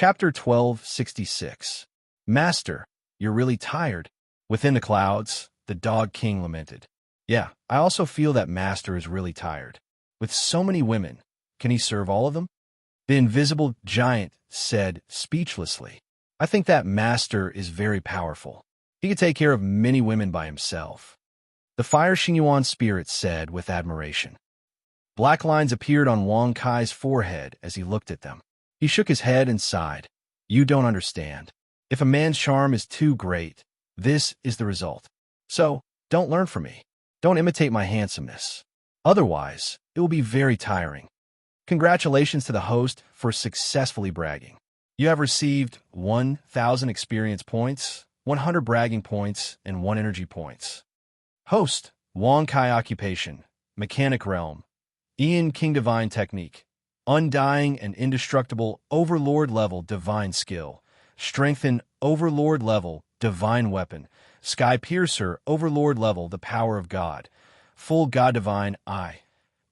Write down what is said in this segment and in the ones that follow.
Chapter 1266. Master, you're really tired. Within the clouds, the Dog King lamented. Yeah, I also feel that Master is really tired. With so many women, can he serve all of them? The invisible giant said speechlessly. I think that Master is very powerful. He could take care of many women by himself. The fire Xingyuan spirit said with admiration. Black lines appeared on Wang Kai's forehead as he looked at them. He shook his head and sighed. You don't understand. If a man's charm is too great, this is the result. So, don't learn from me. Don't imitate my handsomeness. Otherwise, it will be very tiring. Congratulations to the host for successfully bragging. You have received 1,000 experience points, 100 bragging points, and 1 energy points. Host, Wang Kai occupation, mechanic realm, Ian King divine technique, undying and indestructible overlord level divine skill, strengthen overlord level divine weapon, sky piercer overlord level the power of God, full God divine eye,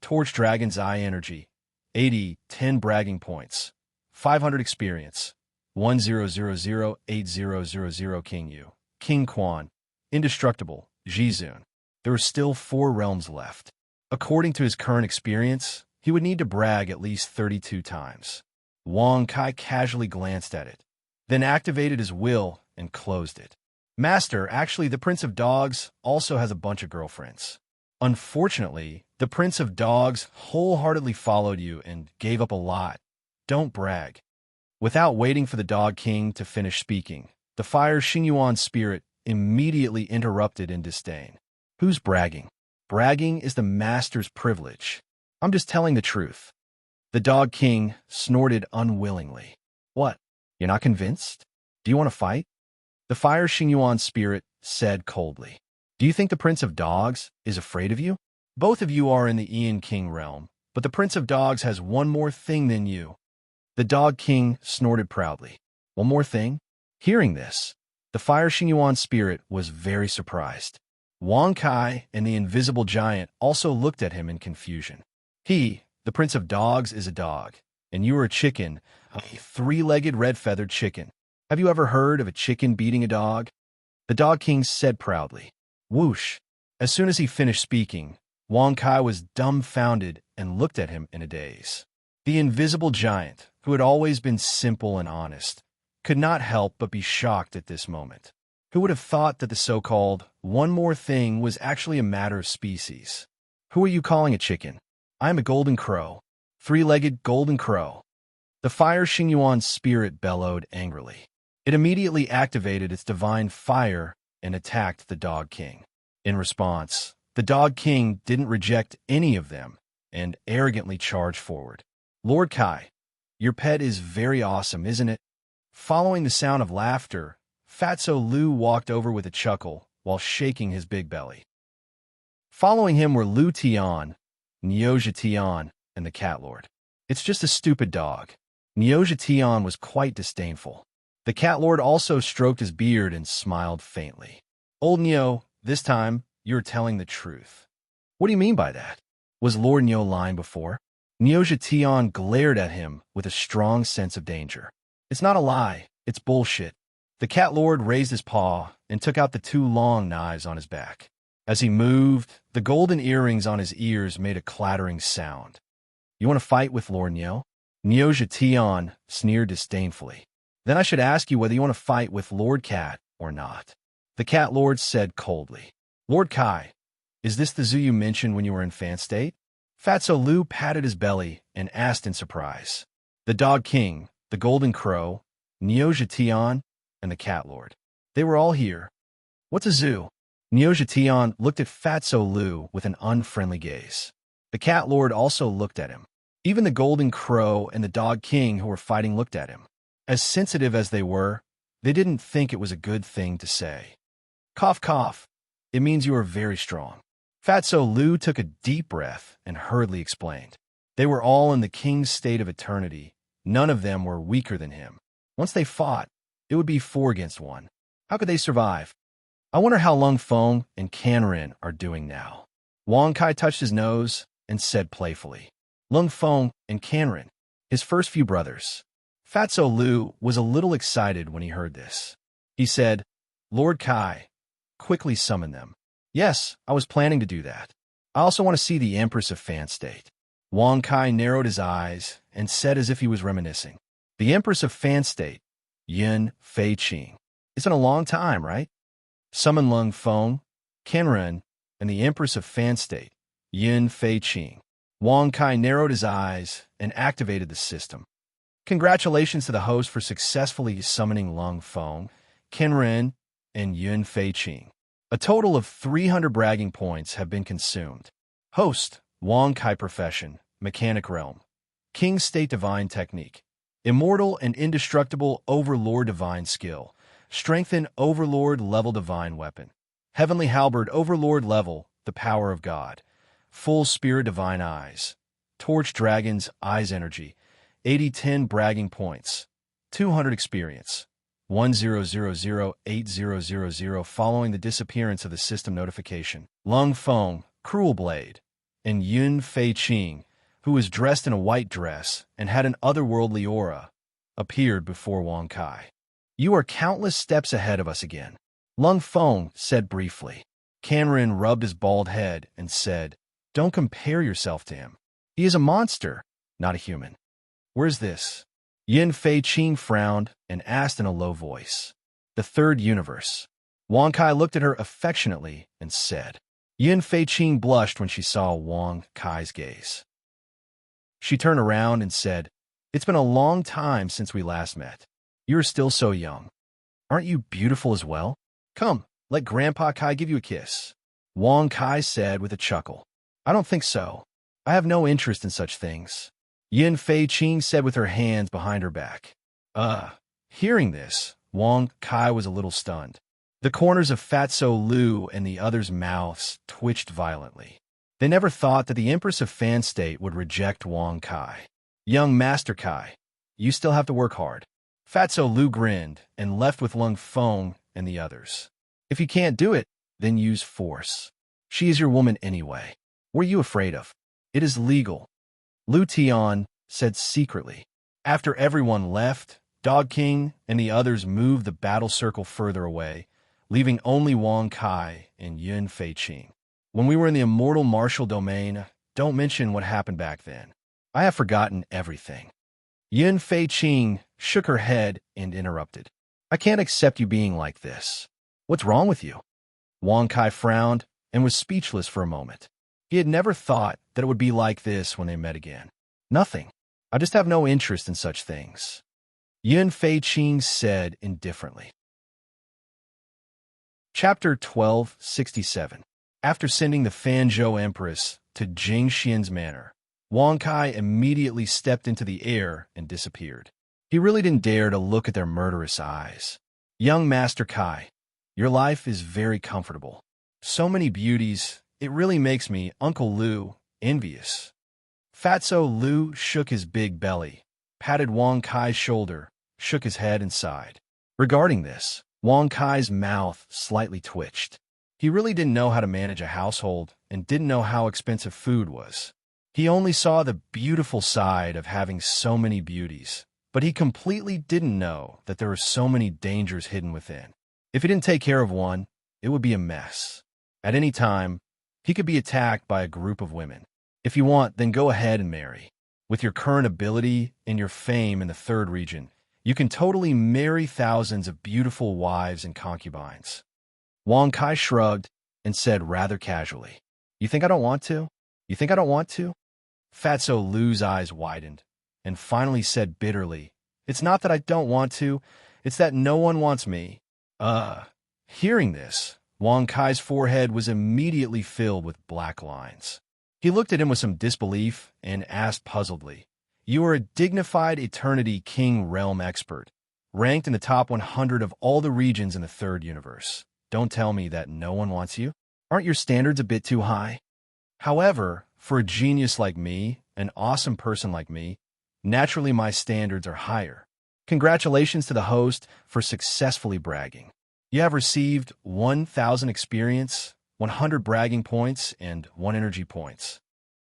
torch dragon's eye energy, 10 bragging points, 500 experience, 10008000 King Yu, King Quan, indestructible, Jizun. There are still 4 realms left. According to his current experience, he would need to brag at least 32 times. Wang Kai casually glanced at it, then activated his will and closed it. Master, actually, the Prince of Dogs also has a bunch of girlfriends. Unfortunately, the Prince of Dogs wholeheartedly followed you and gave up a lot. Don't brag. Without waiting for the Dog King to finish speaking, the fire Xingyuan spirit immediately interrupted in disdain. Who's bragging? Bragging is the master's privilege. I'm just telling the truth. The Dog King snorted unwillingly. What? You're not convinced? Do you want to fight? The fire Xingyuan spirit said coldly. Do you think the Prince of Dogs is afraid of you? Both of you are in the Ian King realm, but the Prince of Dogs has one more thing than you. The Dog King snorted proudly. One more thing? Hearing this, the fire Xingyuan spirit was very surprised. Wang Kai and the invisible giant also looked at him in confusion. He, the Prince of Dogs, is a dog, and you are a chicken, a 3-legged red-feathered chicken. Have you ever heard of a chicken beating a dog? The Dog King said proudly. Whoosh! As soon as he finished speaking, Wang Kai was dumbfounded and looked at him in a daze. The invisible giant, who had always been simple and honest, could not help but be shocked at this moment. Who would have thought that the so-called one more thing was actually a matter of species? Who are you calling a chicken? I am a golden crow. 3-legged golden crow. The fire Xingyuan spirit bellowed angrily. It immediately activated its divine fire and attacked the Dog King. In response, the Dog King didn't reject any of them and arrogantly charged forward. Lord Kai, your pet is very awesome, isn't it? Following the sound of laughter, Fatso Lu walked over with a chuckle while shaking his big belly. Following him were Lu Tian, Neoja Tian, and the Cat Lord. It's just a stupid dog. Neoja Tian was quite disdainful. The Cat Lord also stroked his beard and smiled faintly. Old Neo, this time, you're telling the truth. What do you mean by that? Was Lord Neo lying before? Neoja Tian glared at him with a strong sense of danger. It's not a lie, it's bullshit. The Cat Lord raised his paw and took out the 2 long knives on his back. As he moved, the golden earrings on his ears made a clattering sound. You want to fight with Lord Neo? Neoja Tian sneered disdainfully. Then I should ask you whether you want to fight with Lord Cat or not. The Cat Lord said coldly. Lord Kai, is this the zoo you mentioned when you were in fan state? Fatso Lu patted his belly and asked in surprise. The Dog King, the Golden Crow, Neoja Tian, and the Cat Lord. They were all here. What's a zoo? Neoja Tian looked at Fatso Lu with an unfriendly gaze. The Cat Lord also looked at him. Even the Golden Crow and the Dog King who were fighting looked at him. As sensitive as they were, they didn't think it was a good thing to say. Cough, cough. It means you are very strong. Fatso Lu took a deep breath and hurriedly explained. They were all in the king's state of eternity. None of them were weaker than him. Once they fought, it would be 4 against 1. How could they survive? I wonder how Lung Feng and Canren are doing now. Wang Kai touched his nose and said playfully. Lung Feng and Canren, his first few brothers. Fatso Lu was a little excited when he heard this. He said, Lord Kai, quickly summon them. Yes, I was planning to do that. I also want to see the Empress of Fan State. Wang Kai narrowed his eyes and said as if he was reminiscing. The Empress of Fan State, Yun Fei Qing. It's been a long time, right? Summon Lung Feng, Kenren, and the Empress of Fan State, Yun Fei Qing. Wang Kai narrowed his eyes and activated the system. Congratulations to the host for successfully summoning Lung Feng, Kenren, and Yun Fei Qing. A total of 300 bragging points have been consumed. Host, Wang Kai Profession, Mechanic Realm. King State Divine Technique. Immortal and Indestructible Overlord Divine Skill. Strengthen Overlord Level Divine Weapon. Heavenly Halberd Overlord Level, the Power of God. Full Spirit Divine Eyes. Torch Dragon's Eyes Energy. 80-10 bragging points. 200 experience. 10008000 following the disappearance of the system notification. Lung Feng, Cruel Blade, and Yun Fei Qing, who was dressed in a white dress and had an otherworldly aura, appeared before Wang Kai. You are countless steps ahead of us again, Lung Feng said briefly. Kanrin rubbed his bald head and said, Don't compare yourself to him. He is a monster, not a human. Where's this? Yun Fei Qing frowned and asked in a low voice. The third universe. Wang Kai looked at her affectionately and said. Yun Fei Qing blushed when she saw Wang Kai's gaze. She turned around and said, It's been a long time since we last met. You're still so young. Aren't you beautiful as well? Come, let Grandpa Kai give you a kiss. Wang Kai said with a chuckle. I don't think so. I have no interest in such things. Yun Fei Qing said with her hands behind her back. Hearing this, Wang Kai was a little stunned. The corners of Fatso Lu and the others' mouths twitched violently. They never thought that the Empress of Fan State would reject Wang Kai. Young Master Kai, you still have to work hard. Fatso Lu grinned and left with Lung Feng and the others. If you can't do it, then use force. She is your woman anyway. What are you afraid of? It is legal. Lu Tian said secretly. After everyone left, Dog King and the others moved the battle circle further away, leaving only Wang Kai and Yun Fei Qing. When we were in the immortal martial domain, don't mention what happened back then. I have forgotten everything. Yun Fei Qing shook her head and interrupted. I can't accept you being like this. What's wrong with you? Wang Kai frowned and was speechless for a moment. He had never thought that it would be like this when they met again. Nothing. I just have no interest in such things. Yun Fei Qing said indifferently. Chapter 1267. After sending the Fanzhou Empress to Jingxian's manor, Wang Kai immediately stepped into the air and disappeared. He really didn't dare to look at their murderous eyes. Young Master Kai, your life is very comfortable. So many beauties, it really makes me, Uncle Lu, envious. Fatso Lu shook his big belly, patted Wang Kai's shoulder, shook his head and sighed. Regarding this, Wang Kai's mouth slightly twitched. He really didn't know how to manage a household and didn't know how expensive food was. He only saw the beautiful side of having so many beauties, but he completely didn't know that there were so many dangers hidden within. If he didn't take care of one, it would be a mess. At any time, he could be attacked by a group of women. If you want, then go ahead and marry. With your current ability and your fame in the third region, you can totally marry thousands of beautiful wives and concubines. Wang Kai shrugged and said rather casually, You think I don't want to? You think I don't want to? Fatso Lu's eyes widened and finally said bitterly, It's not that I don't want to, it's that no one wants me. Hearing this, Wang Kai's forehead was immediately filled with black lines. He looked at him with some disbelief and asked puzzledly, You are a dignified Eternity King Realm expert, ranked in the top 100 of all the regions in the third universe. Don't tell me that no one wants you. Aren't your standards a bit too high? However, for a genius like me, an awesome person like me, naturally my standards are higher. Congratulations to the host for successfully bragging. You have received 1,000 experience, 100 bragging points, and 1 energy points.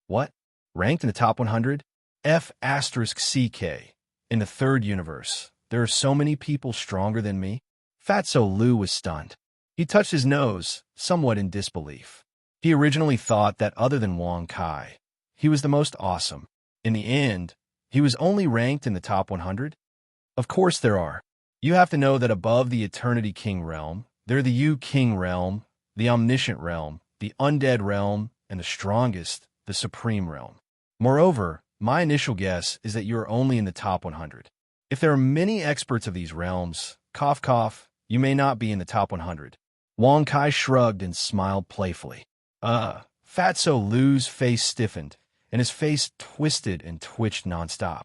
What? Ranked in the top 100? F*CK. In the third universe, there are so many people stronger than me? Fatso Lu was stunned. He touched his nose, somewhat in disbelief. He originally thought that other than Wang Kai, he was the most awesome. In the end, he was only ranked in the top 100? Of course there are. You have to know that above the Eternity King realm, there are the Yu King realm, the Omniscient realm, the Undead realm, and the strongest, the Supreme realm. Moreover, my initial guess is that you are only in the top 100. If there are many experts of these realms, cough cough, you may not be in the top 100. Wang Kai shrugged and smiled playfully. Fatso Lu's face stiffened, and his face twisted and twitched nonstop.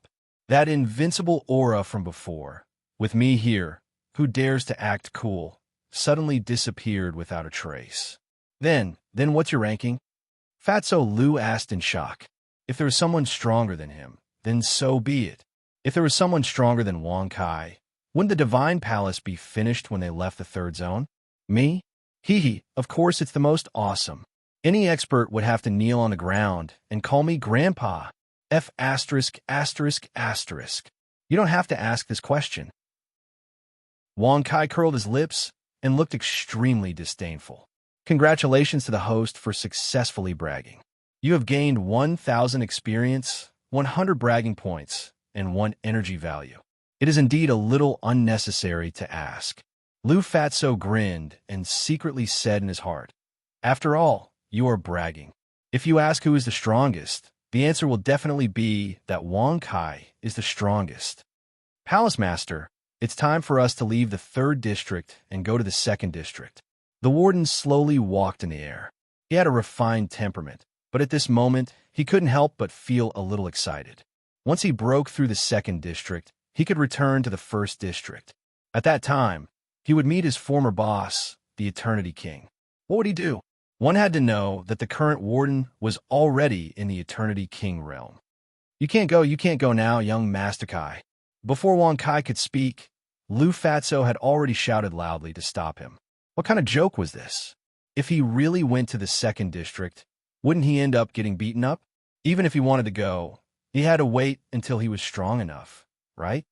That invincible aura from before, with me here, who dares to act cool, suddenly disappeared without a trace. Then what's your ranking? Fatso Lu asked in shock. If there was someone stronger than him, then so be it. If there was someone stronger than Wang Kai, wouldn't the Divine Palace be finished when they left the third zone? Me? Hee, of course it's the most awesome. Any expert would have to kneel on the ground and call me Grandpa. F*******. You don't have to ask this question. Wang Kai curled his lips and looked extremely disdainful. Congratulations to the host for successfully bragging. You have gained 1,000 experience, 100 bragging points, and 1 energy value. It is indeed a little unnecessary to ask. Lu Fatso grinned and secretly said in his heart, after all, you are bragging. If you ask who is the strongest, the answer will definitely be that Wang Kai is the strongest. Palace Master, it's time for us to leave the 3rd district and go to the 2nd district. The warden slowly walked in the air. He had a refined temperament, but at this moment, he couldn't help but feel a little excited. Once he broke through the 2nd district, he could return to the 1st district. At that time, he would meet his former boss, the Eternity King. What would he do? One had to know that the current warden was already in the Eternity King realm. You can't go now, young Master Kai. Before Wang Kai could speak, Lu Fatso had already shouted loudly to stop him. What kind of joke was this? If he really went to the 2nd district, wouldn't he end up getting beaten up? Even if he wanted to go, he had to wait until he was strong enough, right?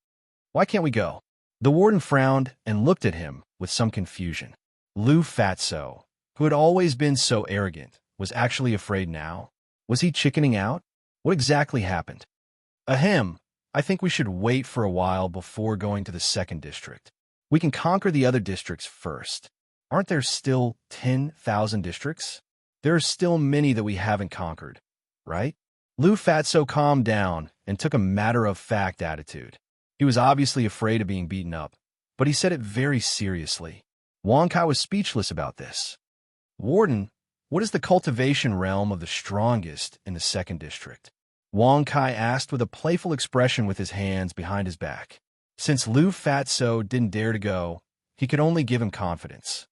Why can't we go? The warden frowned and looked at him with some confusion. Lu Fatso, who had always been so arrogant, was actually afraid now. Was he chickening out? What exactly happened? Ahem, I think we should wait for a while before going to the 2nd district. We can conquer the other districts first. Aren't there still 10,000 districts? There are still many that we haven't conquered, right? Lu Fatso calmed down and took a matter-of-fact attitude. He was obviously afraid of being beaten up, but he said it very seriously. Wang Kai was speechless about this. Warden, what is the cultivation realm of the strongest in the 2nd district? Wang Kai asked with a playful expression with his hands behind his back. Since Lu Fatso didn't dare to go, he could only give him confidence.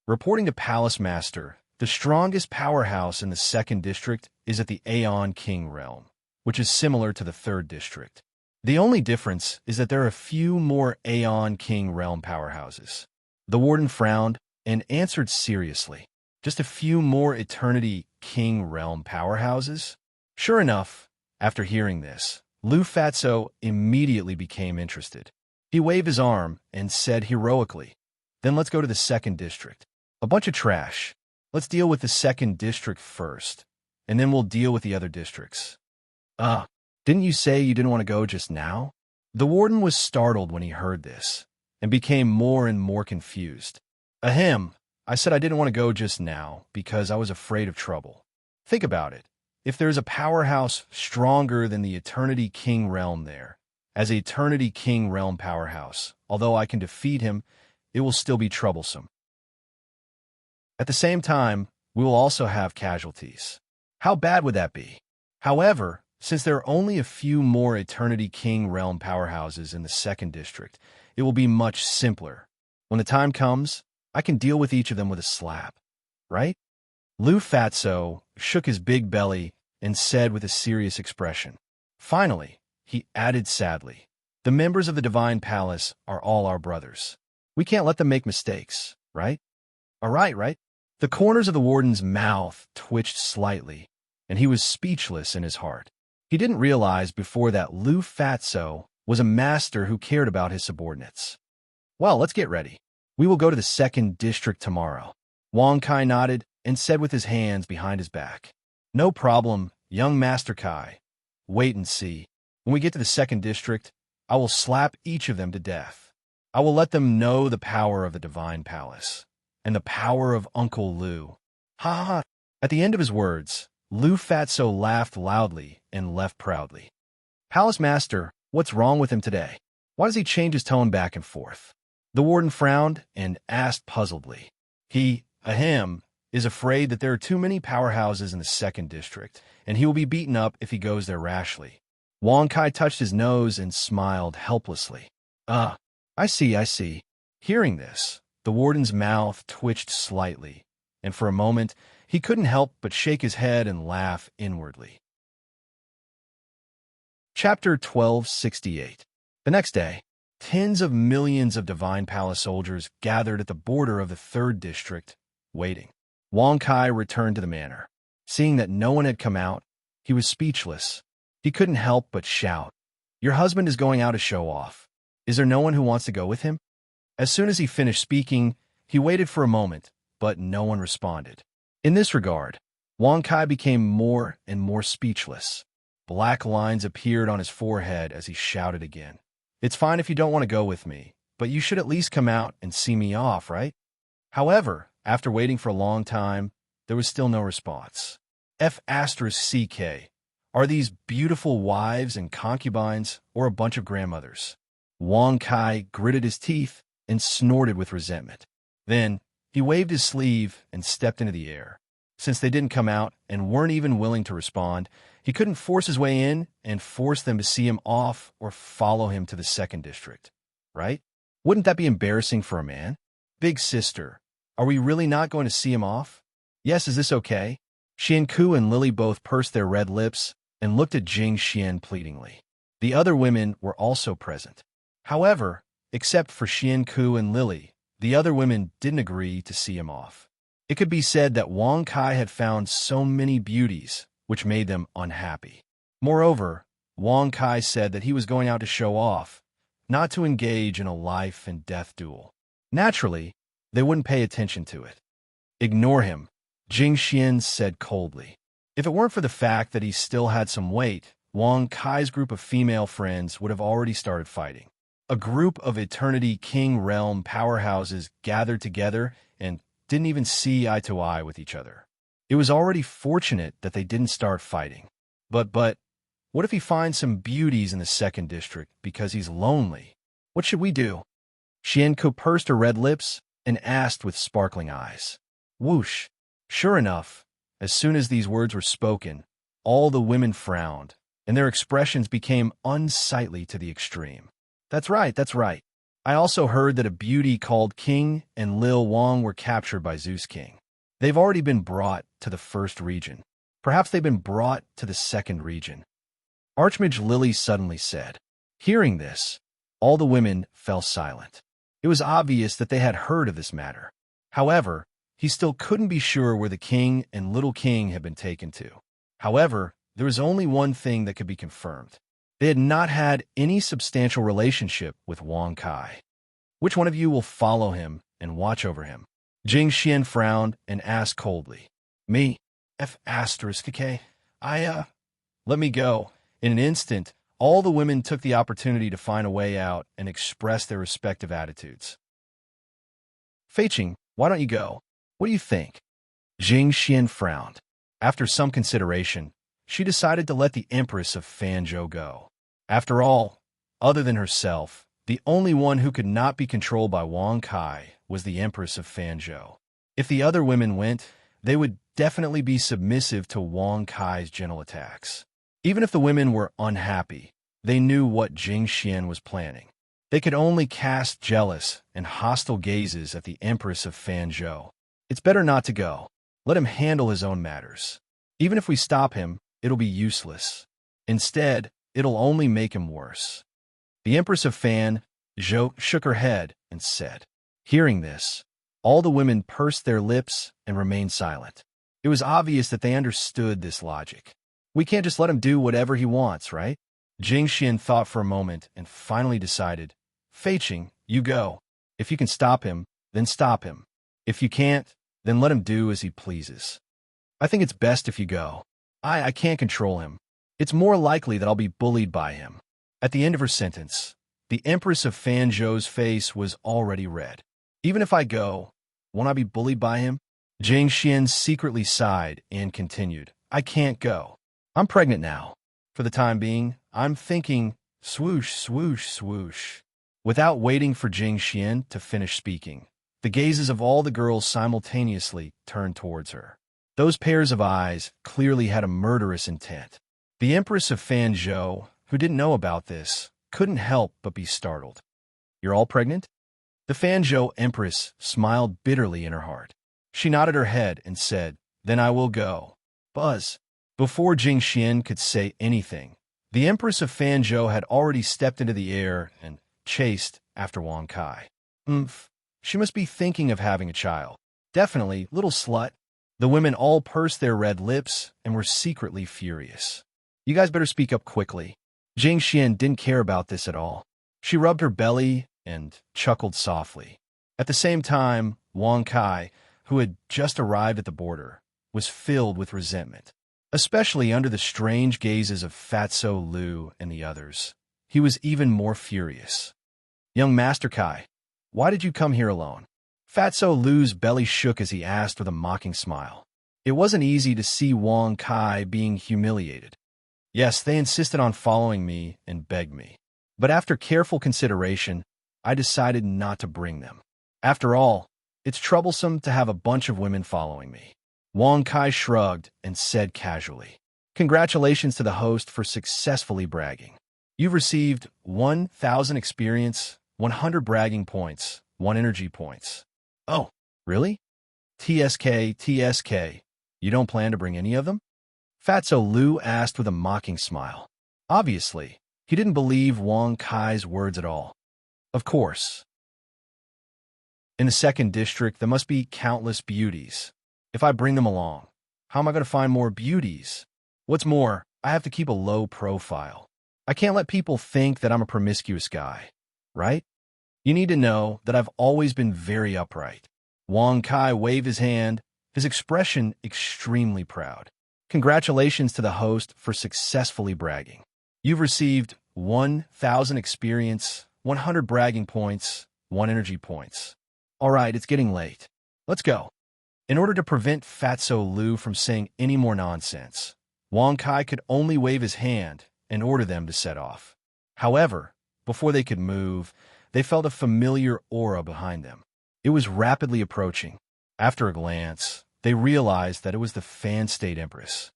Reporting to Palace Master, the strongest powerhouse in the 2nd district is at the Aeon King realm, which is similar to the 3rd district. The only difference is that there are a few more Aeon King realm powerhouses. The warden frowned and answered seriously. Just a few more Eternity King realm powerhouses? Sure enough, after hearing this, Lu Fatso immediately became interested. He waved his arm and said heroically, then let's go to the 2nd district. A bunch of trash. Let's deal with the 2nd district first, and then we'll deal with the other districts. Didn't you say you didn't want to go just now? The warden was startled when he heard this, and became more and more confused. Ahem, I said I didn't want to go just now because I was afraid of trouble. Think about it. If there's a powerhouse stronger than the Eternity King realm there, as Eternity King realm powerhouse, although I can defeat him, it will still be troublesome. At the same time, we will also have casualties. How bad would that be? However, since there are only a few more Eternity King realm powerhouses in the 2nd district, it will be much simpler. When the time comes, I can deal with each of them with a slap, right? Lu Fatso shook his big belly and said with a serious expression. Finally, he added sadly, the members of the Divine Palace are all our brothers. We can't let them make mistakes, right? All right? The corners of the warden's mouth twitched slightly, and he was speechless in his heart. He didn't realize before that Lu Fatso was a master who cared about his subordinates. Well, let's get ready. We will go to the second district tomorrow. Wang Kai nodded and said with his hands behind his back. No problem, young Master Kai. Wait and see. When we get to the second district, I will slap each of them to death. I will let them know the power of the Divine Palace and the power of Uncle Liu. Ha ha ha. At the end of his words, Liu Fatso laughed loudly and left proudly. Palace Master, what's wrong with him today? Why does he change his tone back and forth? The warden frowned and asked puzzledly. He, him, is afraid that there are too many powerhouses in the second district, and he will be beaten up if he goes there rashly. Wang Kai touched his nose and smiled helplessly. I see. Hearing this, the warden's mouth twitched slightly, and for a moment he couldn't help but shake his head and laugh inwardly. Chapter 1268. The next day, tens of millions of Divine Palace soldiers gathered at the border of the third district, waiting. Wang Kai returned to the manor. Seeing that no one had come out, he was speechless. He couldn't help but shout, Your husband is going out to show off. Is there no one who wants to go with him? As soon as he finished speaking, he waited for a moment, but no one responded. In this regard, Wang Kai became more and more speechless. Black lines appeared on his forehead as he shouted again. It's fine if you don't want to go with me, but you should at least come out and see me off, right? However, after waiting for a long time, there was still no response. F***CK. Are these beautiful wives and concubines or a bunch of grandmothers? Wang Kai gritted his teeth and snorted with resentment. Then, he waved his sleeve and stepped into the air. Since they didn't come out and weren't even willing to respond, he couldn't force his way in and force them to see him off or follow him to the second district, right? Wouldn't that be embarrassing for a man? Big sister, are we really not going to see him off? Yes, is this okay? Xianku and Lily both pursed their red lips and looked at Jing Xian pleadingly. The other women were also present. However, except for Xianku and Lily, the other women didn't agree to see him off. It could be said that Wang Kai had found so many beauties, which made them unhappy. Moreover, Wang Kai said that he was going out to show off, not to engage in a life and death duel. Naturally, they wouldn't pay attention to it. Ignore him, Jing Xian said coldly. If it weren't for the fact that he still had some weight, Wang Kai's group of female friends would have already started fighting. A group of Eternity King Realm powerhouses gathered together and didn't even see eye to eye with each other. It was already fortunate that they didn't start fighting. But, what if he finds some beauties in the second district because he's lonely? What should we do? Xianku pursed her red lips and asked with sparkling eyes. Whoosh! Sure enough, as soon as these words were spoken, all the women frowned, and their expressions became unsightly to the extreme. That's right. I also heard that a beauty called King and Lil Wang were captured by Zeus King. They've already been brought to the first region. Perhaps they've been brought to the second region. Archmage Lily suddenly said. Hearing this, all the women fell silent. It was obvious that they had heard of this matter. However, he still couldn't be sure where the king and little king had been taken to. However, there was only one thing that could be confirmed. They had not had any substantial relationship with Wang Kai. Which one of you will follow him and watch over him? Jing Xian frowned and asked coldly. Me, F***K. Let me go. In an instant, all the women took the opportunity to find a way out and express their respective attitudes. Feiqing, why don't you go? What do you think? Jing Xian frowned. After some consideration, she decided to let the Empress of Fanzhou go. After all, other than herself, the only one who could not be controlled by Wang Kai was the Empress of Fanzhou. If the other women went, they would definitely be submissive to Wang Kai's gentle attacks. Even if the women were unhappy, they knew what Jing Xian was planning. They could only cast jealous and hostile gazes at the Empress of Fanzhou. It's better not to go. Let him handle his own matters. Even if we stop him, it'll be useless. Instead, it'll only make him worse. The Empress of Fanzhou shook her head and said. Hearing this, all the women pursed their lips and remained silent. It was obvious that they understood this logic. We can't just let him do whatever he wants, right? Jing Xian thought for a moment and finally decided, Fei Qing, you go. If you can stop him, then stop him. If you can't, then let him do as he pleases. I think it's best if you go. I can't control him. It's more likely that I'll be bullied by him. At the end of her sentence, the Empress of Fanzhou's face was already red. Even if I go, won't I be bullied by him? Jing Xian secretly sighed and continued, I can't go. I'm pregnant now. For the time being, I'm thinking, swoosh, swoosh, swoosh. Without waiting for Jing Xian to finish speaking, the gazes of all the girls simultaneously turned towards her. Those pairs of eyes clearly had a murderous intent. The Empress of Fanzhou, who didn't know about this, couldn't help but be startled. You're all pregnant? The Fanzhou Empress smiled bitterly in her heart. She nodded her head and said, Then I will go. Buzz. Before Jing Xian could say anything, the Empress of Fanzhou had already stepped into the air and chased after Wang Kai. She must be thinking of having a child. Definitely, little slut. The women all pursed their red lips and were secretly furious. You guys better speak up quickly. Jing Xian didn't care about this at all. She rubbed her belly and chuckled softly. At the same time, Wang Kai, who had just arrived at the border, was filled with resentment, especially under the strange gazes of Fatso Lu and the others. He was even more furious. Young Master Kai, why did you come here alone? Fatso Lu's belly shook as he asked with a mocking smile. It wasn't easy to see Wang Kai being humiliated. Yes, they insisted on following me and begged me. But after careful consideration, I decided not to bring them. After all, it's troublesome to have a bunch of women following me. Wang Kai shrugged and said casually, Congratulations to the host for successfully bragging. You've received 1,000 experience, 100 bragging points, 1 energy points. Oh, really? TSK. You don't plan to bring any of them? Fatso Lu asked with a mocking smile. Obviously, he didn't believe Wang Kai's words at all. Of course. In the second district, there must be countless beauties. If I bring them along, how am I going to find more beauties? What's more, I have to keep a low profile. I can't let people think that I'm a promiscuous guy, right? You need to know that I've always been very upright. Wang Kai waved his hand, his expression extremely proud. Congratulations to the host for successfully bragging. You've received 1,000 experience, 100 bragging points, 1 energy points. All right, it's getting late. Let's go. In order to prevent Fatso Lu from saying any more nonsense, Wang Kai could only wave his hand and order them to set off. However, before they could move, they felt a familiar aura behind them. It was rapidly approaching. After a glance, they realized that it was the Fan State Empress.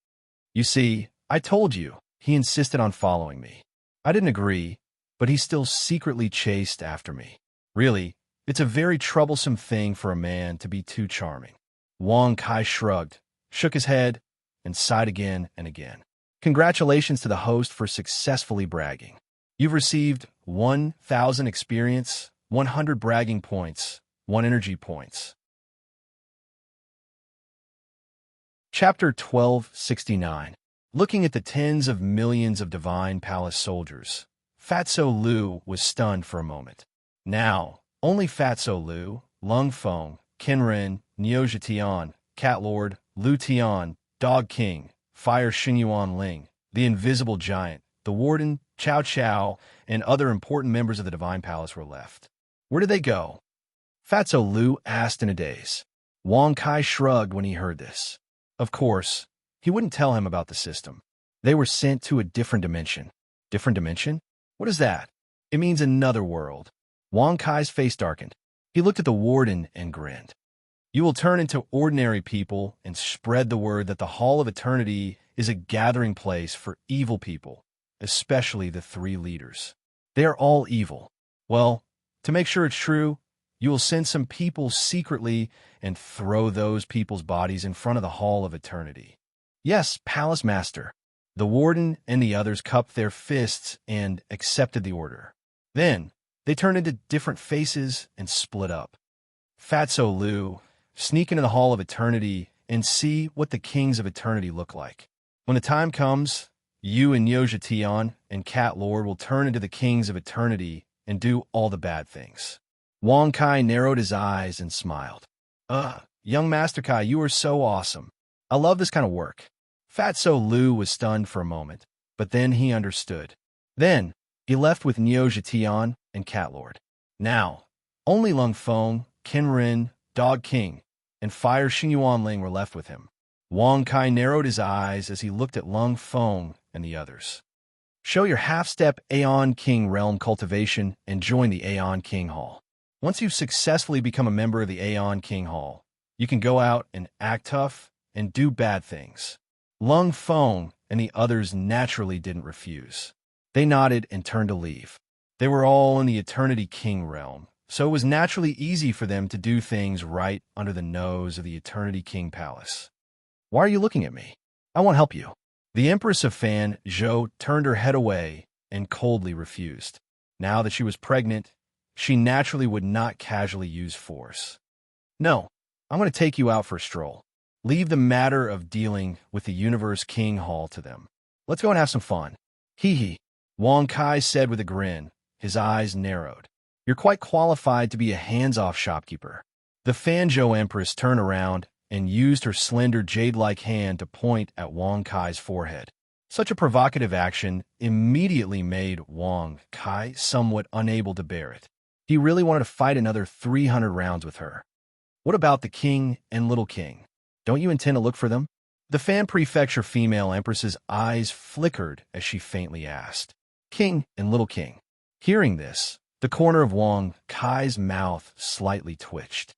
You see, I told you, he insisted on following me. I didn't agree, but he still secretly chased after me. Really, it's a very troublesome thing for a man to be too charming. Wang Kai shrugged, shook his head, and sighed again and again. Congratulations to the host for successfully bragging. You've received 1,000 experience, 100 bragging points, 1 energy points. Chapter 1269. Looking at the tens of millions of Divine Palace soldiers, Fatso Lu was stunned for a moment. Now, only Fatso Lu, Lung Feng, Qinren, Niu Zhetian, Cat Lord, Lu Tian, Dog King, Fire Xinyuan Ling, the Invisible Giant, the Warden, Cao Cao, and other important members of the Divine Palace were left. Where did they go? Fatso Lu asked in a daze. Wang Kai shrugged when he heard this. Of course, he wouldn't tell him about the system. They were sent to a different dimension. Different dimension? What is that? It means another world. Wang Kai's face darkened. He looked at the Warden and grinned. You will turn into ordinary people and spread the word that the Hall of Eternity is a gathering place for evil people, especially the 3 leaders. They are all evil. Well, to make sure it's true, you will send some people secretly and throw those people's bodies in front of the Hall of Eternity. Yes, Palace Master. The Warden and the others cupped their fists and accepted the order. Then, they turned into different faces and split up. Fatso Lu, sneak into the Hall of Eternity and see what the Kings of Eternity look like. When the time comes, You and Yojatian and Cat Lord will turn into the kings of eternity and do all the bad things. Wang Kai narrowed his eyes and smiled. Young Master Kai, you are so awesome. I love this kind of work. Fatso Lu was stunned for a moment, but then he understood. Then, he left with Neo Jatian and Cat Lord. Now, only Lung Feng, Qinren, Dog King, and Fire Xingyuanling were left with him. Wang Kai narrowed his eyes as he looked at Lung Feng and the others. Show your half-step Aeon King realm cultivation and join the Aeon King Hall. Once you've successfully become a member of the Aeon King Hall, you can go out and act tough and do bad things. Lung Feng and the others naturally didn't refuse. They nodded and turned to leave. They were all in the Eternity King realm, so it was naturally easy for them to do things right under the nose of the Eternity King Palace. Why are you looking at me? I won't help you. The Empress of Fan, Zhou, turned her head away and coldly refused. Now that she was pregnant, she naturally would not casually use force. No, I'm going to take you out for a stroll. Leave the matter of dealing with the Universe King Hall to them. Let's go and have some fun. Hee hee, Wang Kai said with a grin, his eyes narrowed. You're quite qualified to be a hands-off shopkeeper. The Fanzhou Empress turned around and used her slender jade-like hand to point at Wang Kai's forehead. Such a provocative action immediately made Wang Kai somewhat unable to bear it. He really wanted to fight another 300 rounds with her. What about the king and little king? Don't you intend to look for them? The Fan Prefecture female empress's eyes flickered as she faintly asked. King and little king. Hearing this, the corner of Wang Kai's mouth slightly twitched.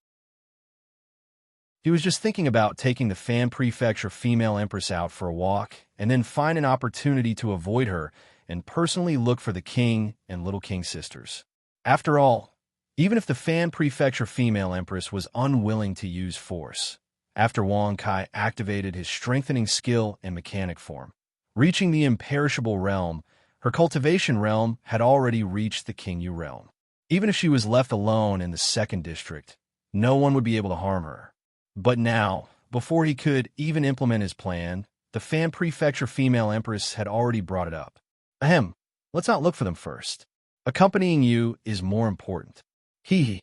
He was just thinking about taking the Fan Prefecture female empress out for a walk and then find an opportunity to avoid her and personally look for the king and little king sisters. After all, even if the Fan Prefecture female empress was unwilling to use force, after Wang Kai activated his strengthening skill and mechanic form, reaching the imperishable realm, her cultivation realm had already reached the Qingyu realm. Even if she was left alone in the second district, no one would be able to harm her. But now, before he could even implement his plan, the Fan Prefecture female empress had already brought it up. Ahem, let's not look for them first. Accompanying you is more important. Hee hee.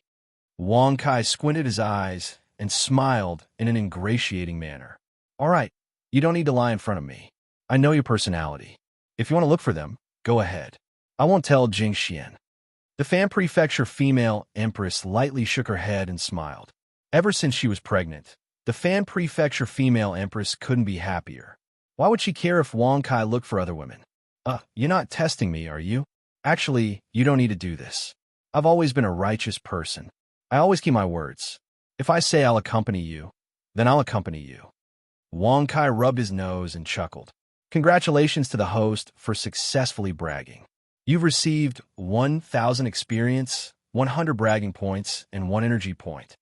Wang Kai squinted his eyes and smiled in an ingratiating manner. All right, you don't need to lie in front of me. I know your personality. If you want to look for them, go ahead. I won't tell Jing Xian. The Fan Prefecture female empress lightly shook her head and smiled. Ever since she was pregnant, the Fan Prefecture female empress couldn't be happier. Why would she care if Wang Kai looked for other women? You're not testing me, are you? Actually, you don't need to do this. I've always been a righteous person. I always keep my words. If I say I'll accompany you, then I'll accompany you. Wang Kai rubbed his nose and chuckled. Congratulations to the host for successfully bragging. You've received 1,000 experience, 100 bragging points, and 1 energy point.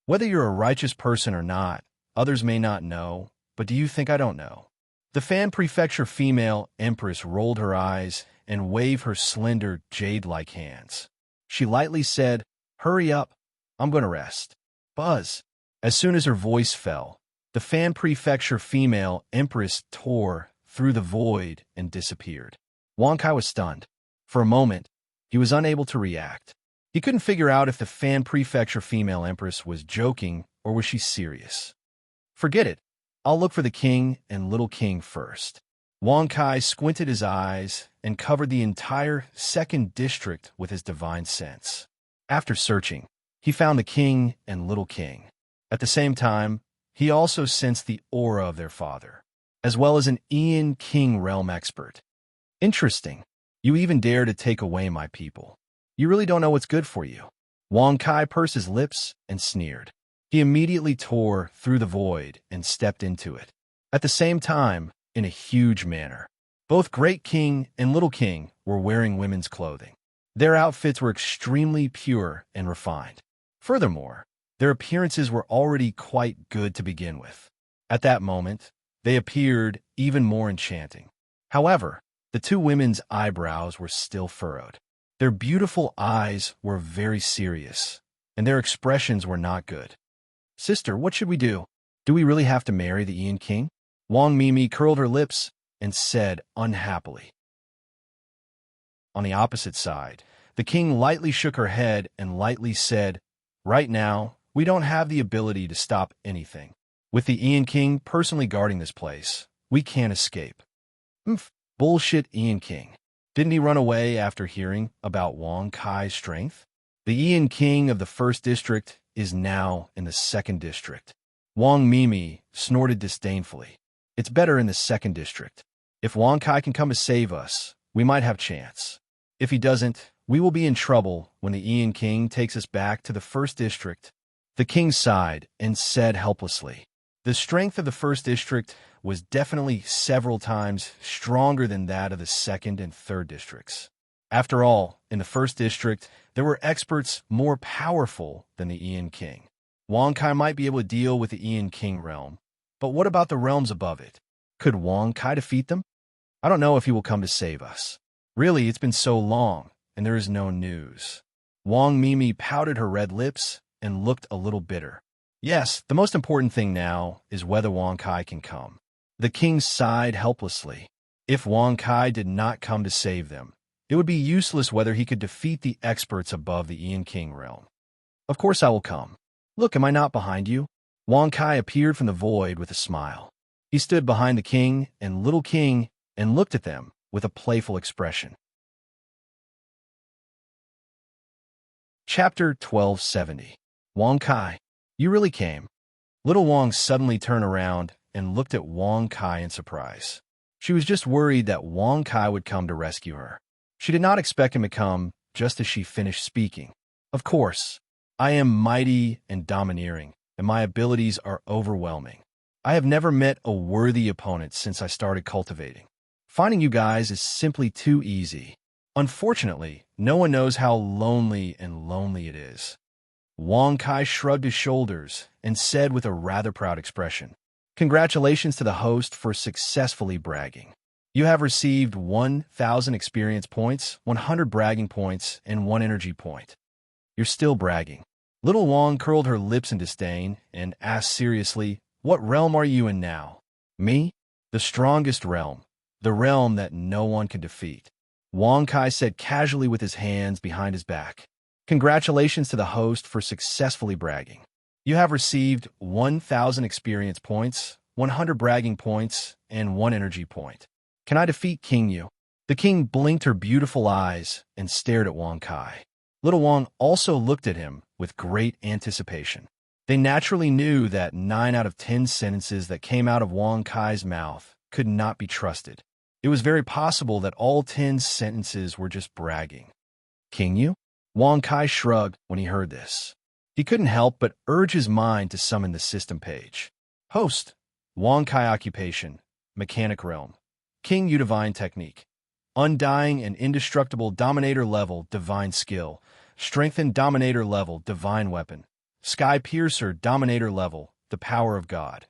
Whether you're a righteous person or not, others may not know, but do you think I don't know? The Fan Prefecture female empress rolled her eyes and waved her slender, jade-like hands. She lightly said, Hurry up, I'm going to rest. Buzz. As soon as her voice fell, the Fan Prefecture female empress tore through the void and disappeared. Wang Kai was stunned. For a moment, he was unable to react. He couldn't figure out if the Fan Prefecture female empress was joking or was she serious. Forget it. I'll look for the king and little king first. Wang Kai squinted his eyes and covered the entire second district with his divine sense. After searching, he found the king and little king. At the same time, he also sensed the aura of their father, as well as an Aeon King realm expert. Interesting. You even dare to take away my people. You really don't know what's good for you. Wang Kai pursed his lips and sneered. He immediately tore through the void and stepped into it. At the same time, in a huge manner, both Great King and Little King were wearing women's clothing. Their outfits were extremely pure and refined. Furthermore, their appearances were already quite good to begin with. At that moment, they appeared even more enchanting. However, the two women's eyebrows were still furrowed. Their beautiful eyes were very serious, and their expressions were not good. Sister, what should we do? Do we really have to marry the Aeon King? Wang Mimi curled her lips and said unhappily. On the opposite side, the king lightly shook her head and lightly said, "Right now, we don't have the ability to stop anything. With the Ian King personally guarding this place, we can't escape." Bullshit, Ian King. Didn't he run away after hearing about Wang Kai's strength? The Ian King of the 1st District is now in the 2nd District. Wang Mimi snorted disdainfully. "It's better in the 2nd District. If Wang Kai can come to save us, we might have chance. If he doesn't, we will be in trouble when the Ian King takes us back to the 1st District." The king sighed and said helplessly, "The strength of the 1st District was definitely several times stronger than that of the 2nd and 3rd Districts. After all, in the 1st District, there were experts more powerful than the Ian King. Wang Kai might be able to deal with the Ian King realm, but what about the realms above it? Could Wang Kai defeat them? I don't know if he will come to save us. Really, it's been so long, and there is no news." Wang Mimi pouted her red lips and looked a little bitter. "Yes, the most important thing now is whether Wang Kai can come." The king sighed helplessly. If Wang Kai did not come to save them, it would be useless whether he could defeat the experts above the Ian King realm. "Of course I will come. Look, am I not behind you?" Wang Kai appeared from the void with a smile. He stood behind the king and little king and looked at them with a playful expression. Chapter 1270. Wang Kai, you really came. Little Wang suddenly turned around and looked at Wang Kai in surprise. She was just worried that Wang Kai would come to rescue her. She did not expect him to come just as she finished speaking. "Of course, I am mighty and domineering, and my abilities are overwhelming. I have never met a worthy opponent since I started cultivating. Finding you guys is simply too easy. Unfortunately, no one knows how lonely it is." Wang Kai shrugged his shoulders and said with a rather proud expression, "Congratulations to the host for successfully bragging. You have received 1,000 experience points, 100 bragging points, and 1 energy point. You're still bragging." Little Wang curled her lips in disdain and asked seriously, "What realm are you in now?" "Me? The strongest realm. The realm that no one can defeat." Wang Kai said casually with his hands behind his back. "Congratulations to the host for successfully bragging. You have received 1,000 experience points, 100 bragging points, and 1 energy point. Can I defeat King Yu?" The king blinked her beautiful eyes and stared at Wang Kai. Little Wang also looked at him with great anticipation. They naturally knew that 9 out of 10 sentences that came out of Wang Kai's mouth could not be trusted. It was very possible that all 10 sentences were just bragging. "King Yu?" Wang Kai shrugged when he heard this. He couldn't help but urge his mind to summon the system page. Host, Wang Kai occupation, mechanic realm. King Yu divine technique. Undying and indestructible dominator level divine skill. Strengthened dominator level divine weapon. Sky piercer dominator level, the power of God.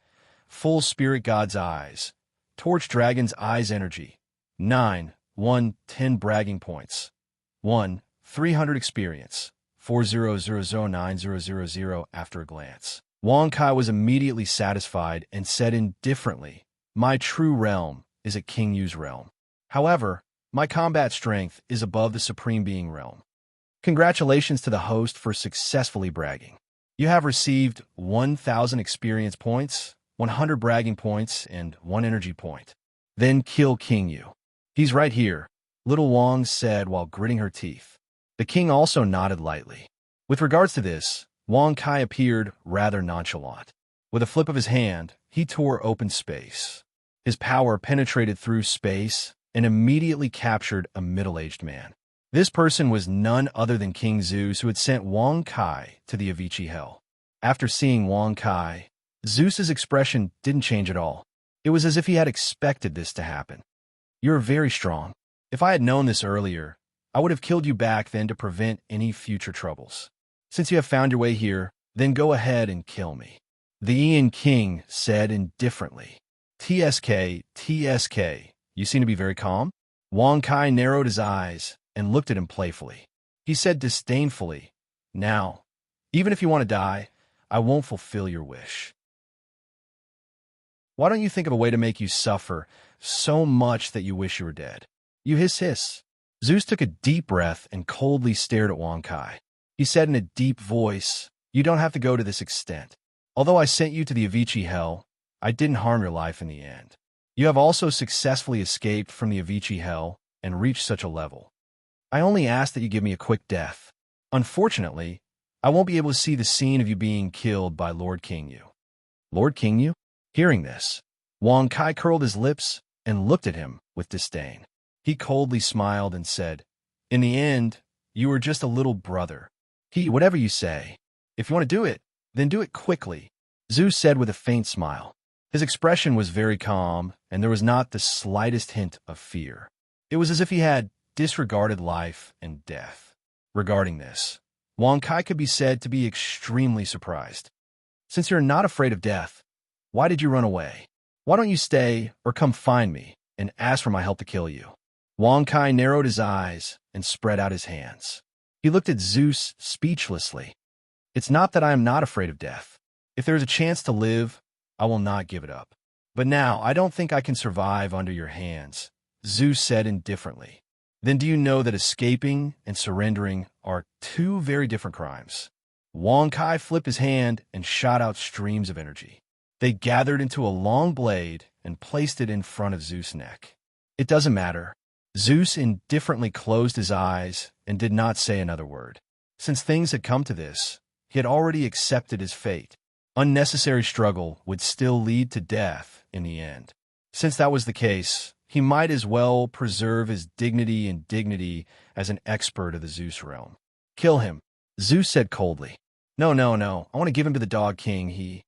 Full spirit God's eyes. Torch dragon's eyes energy. 9, 1, 10 bragging points. 1, 300 experience. 40009000 after a glance. Wang Kai was immediately satisfied and said indifferently, "My true realm is at King Yu's realm. However, my combat strength is above the Supreme Being realm." Congratulations to the host for successfully bragging. You have received 1,000 experience points, 100 bragging points, and 1 energy point. Then kill King Yu. He's right here, Little Wang said while gritting her teeth. The king also nodded lightly. With regards to this, Wang Kai appeared rather nonchalant. With a flip of his hand, he tore open space. His power penetrated through space and immediately captured a middle-aged man. This person was none other than King Zeus, who had sent Wang Kai to the Avicii Hell. After seeing Wang Kai, Zeus's expression didn't change at all. It was as if he had expected this to happen. "You're very strong. If I had known this earlier, I would have killed you back then to prevent any future troubles. Since you have found your way here, then go ahead and kill me." The Ian King said indifferently. TSK, you seem to be very calm." Wang Kai narrowed his eyes and looked at him playfully. He said disdainfully, "Now, even if you want to die, I won't fulfill your wish. Why don't you think of a way to make you suffer so much that you wish you were dead. You hiss. Zeus took a deep breath and coldly stared at Wang Kai. He said in a deep voice, "You don't have to go to this extent. Although I sent you to the Avicii hell, I didn't harm your life in the end. You have also successfully escaped from the Avicii hell and reached such a level. I only ask that you give me a quick death. Unfortunately, I won't be able to see the scene of you being killed by Lord King Yu." Lord King Yu? Hearing this, Wang Kai curled his lips and looked at him with disdain. He coldly smiled and said, "In the end, you were just a little brother. Whatever you say. If you want to do it, then do it quickly," Zeus said with a faint smile. His expression was very calm, and there was not the slightest hint of fear. It was as if he had disregarded life and death. Regarding this, Wang Kai could be said to be extremely surprised. "Since you're not afraid of death, why did you run away? Why don't you stay or come find me and ask for my help to kill you?" Wang Kai narrowed his eyes and spread out his hands. He looked at Zeus speechlessly. "It's not that I am not afraid of death. If there is a chance to live, I will not give it up. But now I don't think I can survive under your hands," Zeus said indifferently. "Then do you know that escaping and surrendering are two very different crimes?" Wang Kai flipped his hand and shot out streams of energy. They gathered into a long blade and placed it in front of Zeus' neck. "It doesn't matter." Zeus indifferently closed his eyes and did not say another word. Since things had come to this, he had already accepted his fate. Unnecessary struggle would still lead to death in the end. Since that was the case, he might as well preserve his dignity and dignity as an expert of the Zeus realm. "Kill him," Zeus said coldly. No, I want to give him to the Dog King,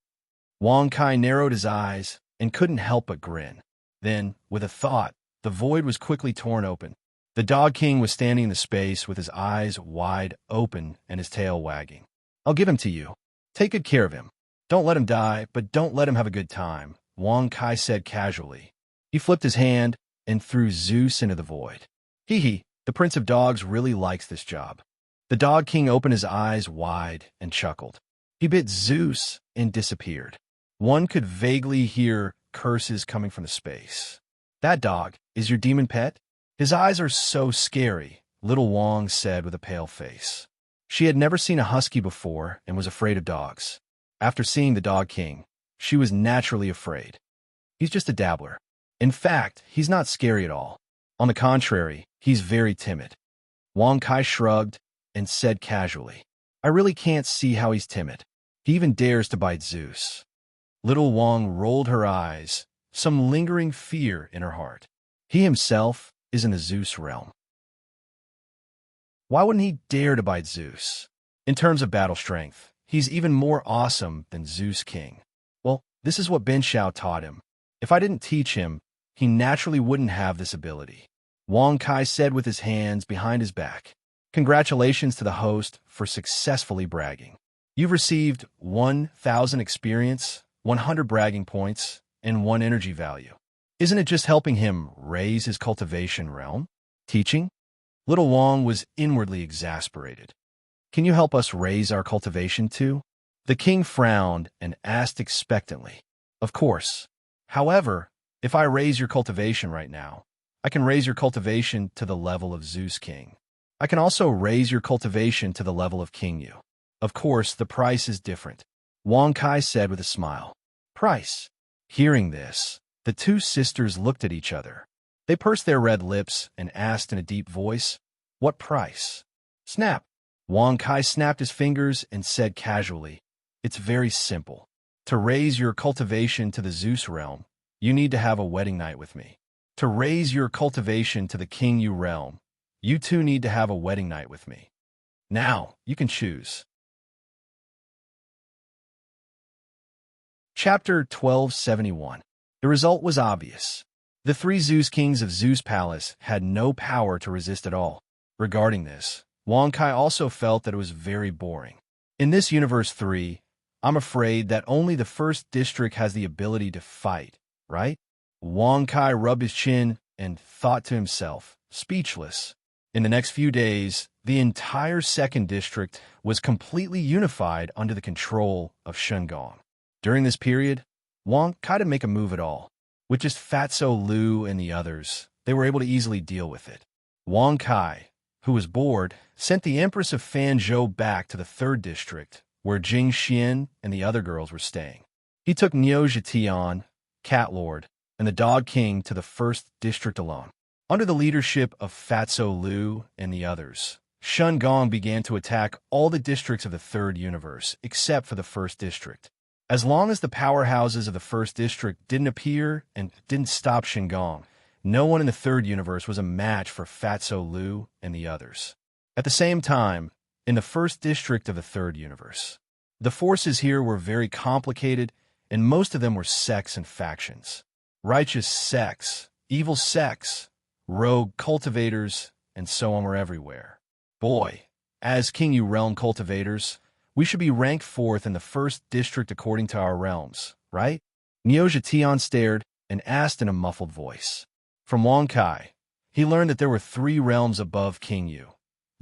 Wang Kai narrowed his eyes and couldn't help but grin. Then, with a thought, the void was quickly torn open. The Dog King was standing in the space with his eyes wide open and his tail wagging. "I'll give him to you. Take good care of him. Don't let him die, but don't let him have a good time," Wang Kai said casually. He flipped his hand and threw Zeus into the void. The Prince of Dogs really likes this job." The Dog King opened his eyes wide and chuckled. He bit Zeus and disappeared. One could vaguely hear curses coming from the space. "That dog is your demon pet?" "His eyes are so scary," little Wang said with a pale face. She had never seen a husky before and was afraid of dogs. After seeing the Dog King, she was naturally afraid. "He's just a dabbler. In fact, he's not scary at all. On the contrary, he's very timid." Wang Kai shrugged and said casually, "I really can't see how he's timid. He even dares to bite Zeus." Little Wang rolled her eyes, some lingering fear in her heart. He himself is in the Zeus realm. Why wouldn't he dare to bite Zeus? In terms of battle strength, he's even more awesome than Zeus King. Well, this is what Ben Shao taught him. If I didn't teach him, he naturally wouldn't have this ability. Wang Kai said with his hands behind his back. "Congratulations to the host for successfully bragging. You've received 1,000 experience, 100 bragging points, and 1 energy value. Isn't it just helping him raise his cultivation realm? Teaching?" Little Wang was inwardly exasperated. "Can you help us raise our cultivation too?" The king frowned and asked expectantly. "Of course. However, if I raise your cultivation right now, I can raise your cultivation to the level of Zeus King. I can also raise your cultivation to the level of King Yu. Of course, the price is different," Wang Kai said with a smile. "Price?" Hearing this, the two sisters looked at each other. They pursed their red lips and asked in a deep voice, "What price?" "Snap." Wang Kai snapped his fingers and said casually, "It's very simple. To raise your cultivation to the Zeus realm, you need to have a wedding night with me. To raise your cultivation to the King Yu realm, you two need to have a wedding night with me. Now, you can choose." Chapter 1271. The result was obvious. The 3 Zeus kings of Zeus Palace had no power to resist at all. Regarding this, Wang Kai also felt that it was very boring. In this Universe 3, I'm afraid that only the first district has the ability to fight, right? Wang Kai rubbed his chin and thought to himself, speechless. In the next few days, the entire second district was completely unified under the control of Shengong. During this period, Wang Kai didn't make a move at all. With just Fatso Lu and the others, they were able to easily deal with it. Wang Kai, who was bored, sent the Empress of Fanzhou back to the 3rd district, where Jing Xian and the other girls were staying. He took Niu Zhetian, Cat Lord, and the Dog King to the 1st district alone. Under the leadership of Fatso Lu and the others, Shun Gong began to attack all the districts of the 3rd universe, except for the 1st district. As long as the powerhouses of the 1st district didn't appear and didn't stop Shingong, no one in the 3rd universe was a match for Fatso Lu and the others. At the same time, in the 1st district of the 3rd universe, the forces here were very complicated, and most of them were sects and factions. Righteous sects, evil sects, rogue cultivators, and so on were everywhere. Boy, as King Yu realm cultivators, we should be ranked 4th in the 1st district according to our realms, right? Niu Zhetian stared and asked in a muffled voice. From Wang Kai, he learned that there were 3 realms above King Yu: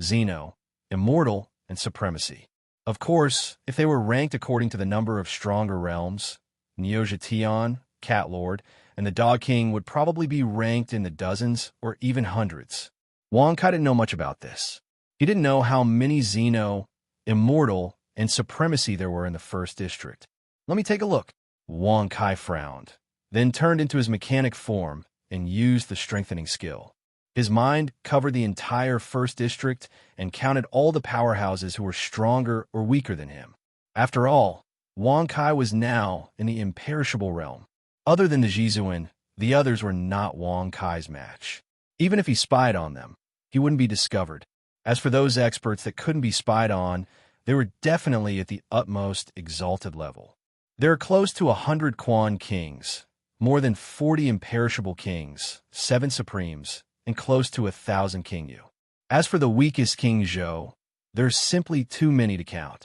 Xeno, Immortal, and Supremacy. Of course, if they were ranked according to the number of stronger realms, Niu Zhetian, Cat Lord, and the Dog King would probably be ranked in the dozens or even hundreds. Wang Kai didn't know much about this. He didn't know how many Xeno, Immortal, and Supremacy there were in the 1st district. Let me take a look. Wang Kai frowned, then turned into his mechanic form and used the strengthening skill. His mind covered the entire 1st district and counted all the powerhouses who were stronger or weaker than him. After all, Wang Kai was now in the imperishable realm. Other than the Jizuan, the others were not Wang Kai's match. Even if he spied on them, he wouldn't be discovered. As for those experts that couldn't be spied on, they were definitely at the utmost exalted level. There are close to 100 Quan kings, more than 40 imperishable kings, 7 supremes, and close to 1,000 King Yu. As for the weakest King Zhou, there's simply too many to count.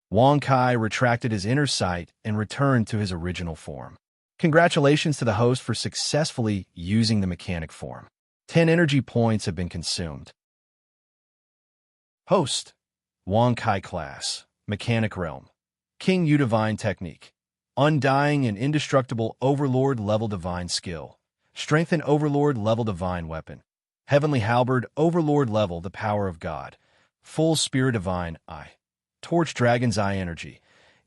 Wang Kai retracted his inner sight and returned to his original form. Congratulations to the host for successfully using the mechanic form. 10 energy points have been consumed. Host: Wang Kai class, Mechanic Realm, King Yu Divine Technique, Undying and Indestructible Overlord Level Divine Skill, Strengthen Overlord Level Divine Weapon, Heavenly Halberd Overlord Level The Power of God, Full Spirit Divine Eye, Torch Dragon's Eye Energy,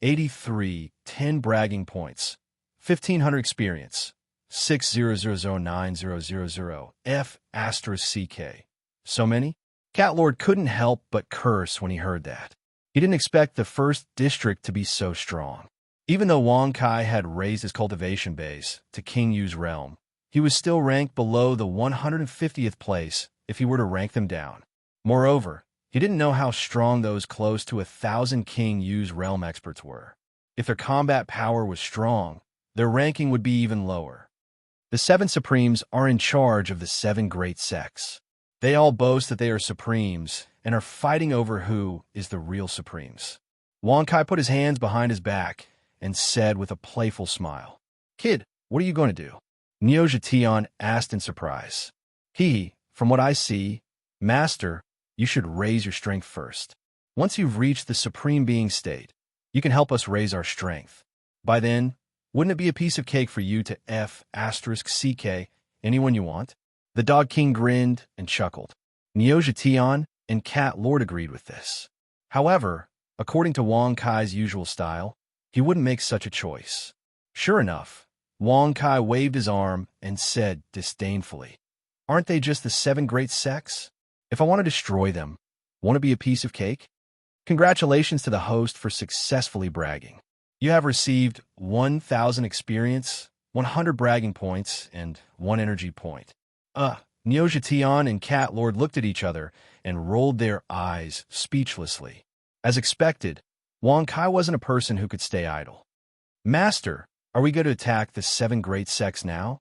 83, 10 bragging points, 1,500 experience, 6000900 F *CK. So many? Cat Lord couldn't help but curse when he heard that. He didn't expect the 1st district to be so strong. Even though Wang Kai had raised his cultivation base to King Yu's realm, he was still ranked below the 150th place if he were to rank them down. Moreover, he didn't know how strong those close to 1,000 King Yu's realm experts were. If their combat power was strong, their ranking would be even lower. The 7 Supremes are in charge of the 7 great sects. They all boast that they are Supremes and are fighting over who is the real Supremes. Wang Kai put his hands behind his back and said with a playful smile, "Kid, what are you going to do?" Niu Zhetian asked in surprise. From what I see, Master, you should raise your strength first. Once you've reached the Supreme Being state, you can help us raise our strength. By then, wouldn't it be a piece of cake for you to F *CK anyone you want? The Dog King grinned and chuckled. Niu Zhetian and Cat Lord agreed with this. However, according to Wang Kai's usual style, he wouldn't make such a choice. Sure enough, Wang Kai waved his arm and said disdainfully, "Aren't they just the 7 great sects? If I want to destroy them, won't it be a piece of cake?" Congratulations to the host for successfully bragging. You have received 1,000 experience, 100 bragging points, and 1 energy point. Niu Zhetian and Cat Lord looked at each other and rolled their eyes speechlessly. As expected, Wang Kai wasn't a person who could stay idle. "Master, are we going to attack the 7 great sects now?"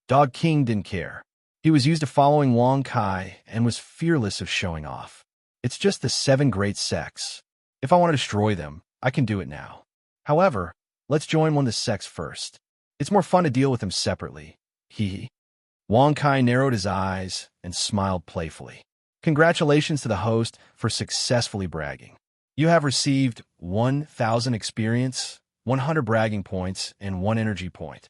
Dog King didn't care. He was used to following Wang Kai and was fearless of showing off. "It's just the 7 great sects. If I want to destroy them, I can do it now. However, let's join one of the sects first. It's more fun to deal with them separately." Wang Kai narrowed his eyes and smiled playfully. Congratulations to the host for successfully bragging. You have received 1,000 experience, 100 bragging points, and 1 energy point.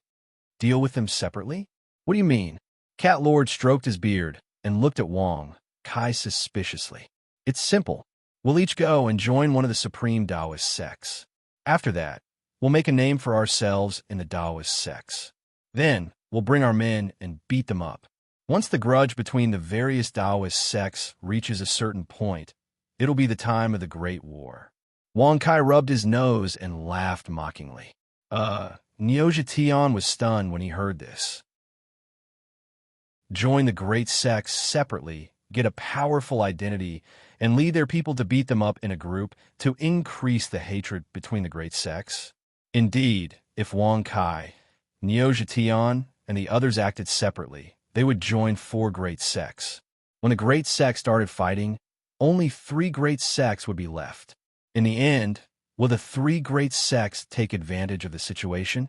Deal with them separately? What do you mean? Cat Lord stroked his beard and looked at Wang Kai suspiciously. It's simple. We'll each go and join one of the supreme Taoist sects. After that, we'll make a name for ourselves in the Taoist sects. Then, we'll bring our men and beat them up. Once the grudge between the various Taoist sects reaches a certain point, it'll be the time of the Great War. Wang Kai rubbed his nose and laughed mockingly. Nyoja Tian was stunned when he heard this. Join the great sects separately, get a powerful identity, and lead their people to beat them up in a group to increase the hatred between the great sects? Indeed, if Wang Kai, Nyoja Tian, and the others acted separately, they would join 4 great sects. When the great sects started fighting, only 3 great sects would be left. In the end, will the 3 great sects take advantage of the situation?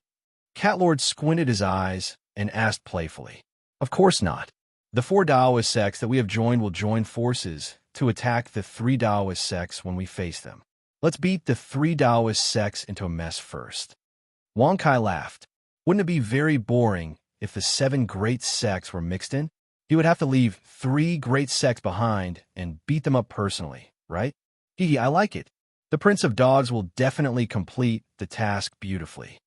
Cat Lord squinted his eyes and asked playfully. Of course not. The 4 Taoist sects that we have joined will join forces to attack the 3 Taoist sects when we face them. Let's beat the 3 Taoist sects into a mess first. Wang Kai laughed. Wouldn't it be very boring if the 7 great sects were mixed in? He would have to leave 3 great sects behind and beat them up personally, right? Hee, I like it. The Prince of Dogs will definitely complete the task beautifully.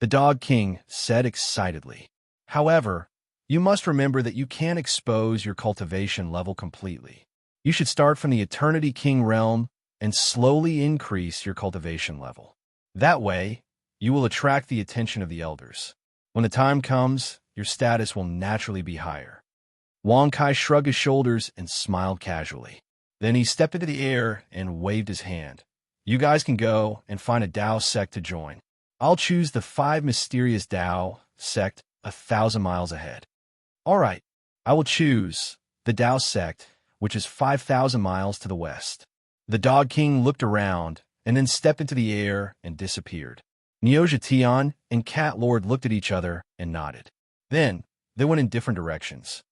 The Dog King said excitedly. However, you must remember that you can't expose your cultivation level completely. You should start from the Eternity King realm and slowly increase your cultivation level. That way, you will attract the attention of the elders. When the time comes, your status will naturally be higher. Wang Kai shrugged his shoulders and smiled casually. Then he stepped into the air and waved his hand. You guys can go and find a Tao sect to join. I'll choose the 5 mysterious Tao sect 1,000 miles ahead. All right, I will choose the Tao sect, which is 5,000 miles to the west. The Dog King looked around and then stepped into the air and disappeared. Nyoja Tian and Cat Lord looked at each other and nodded. Then, they went in different directions.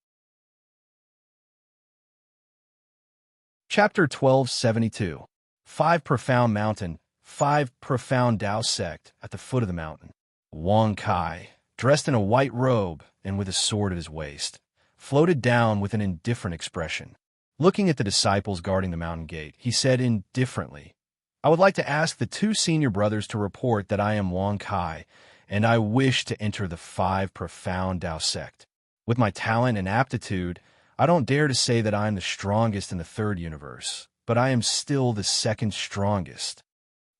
Chapter 1272. 5 Profound Mountain, 5 Profound Tao Sect at the foot of the mountain. Wang Kai, dressed in a white robe and with a sword at his waist, floated down with an indifferent expression. Looking at the disciples guarding the mountain gate, he said indifferently, I would like to ask the 2 senior brothers to report that I am Wang Kai, and I wish to enter the 5 Profound Tao Sect. With my talent and aptitude, I don't dare to say that I am the strongest in the 3rd universe, but I am still the 2nd strongest.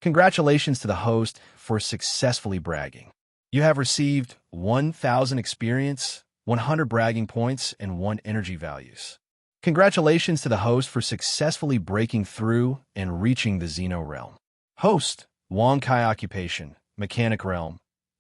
Congratulations to the host for successfully bragging. You have received 1,000 experience, 100 bragging points, and 1 energy values. Congratulations to the host for successfully breaking through and reaching the Xeno realm. Host, Wang Kai occupation, mechanic realm,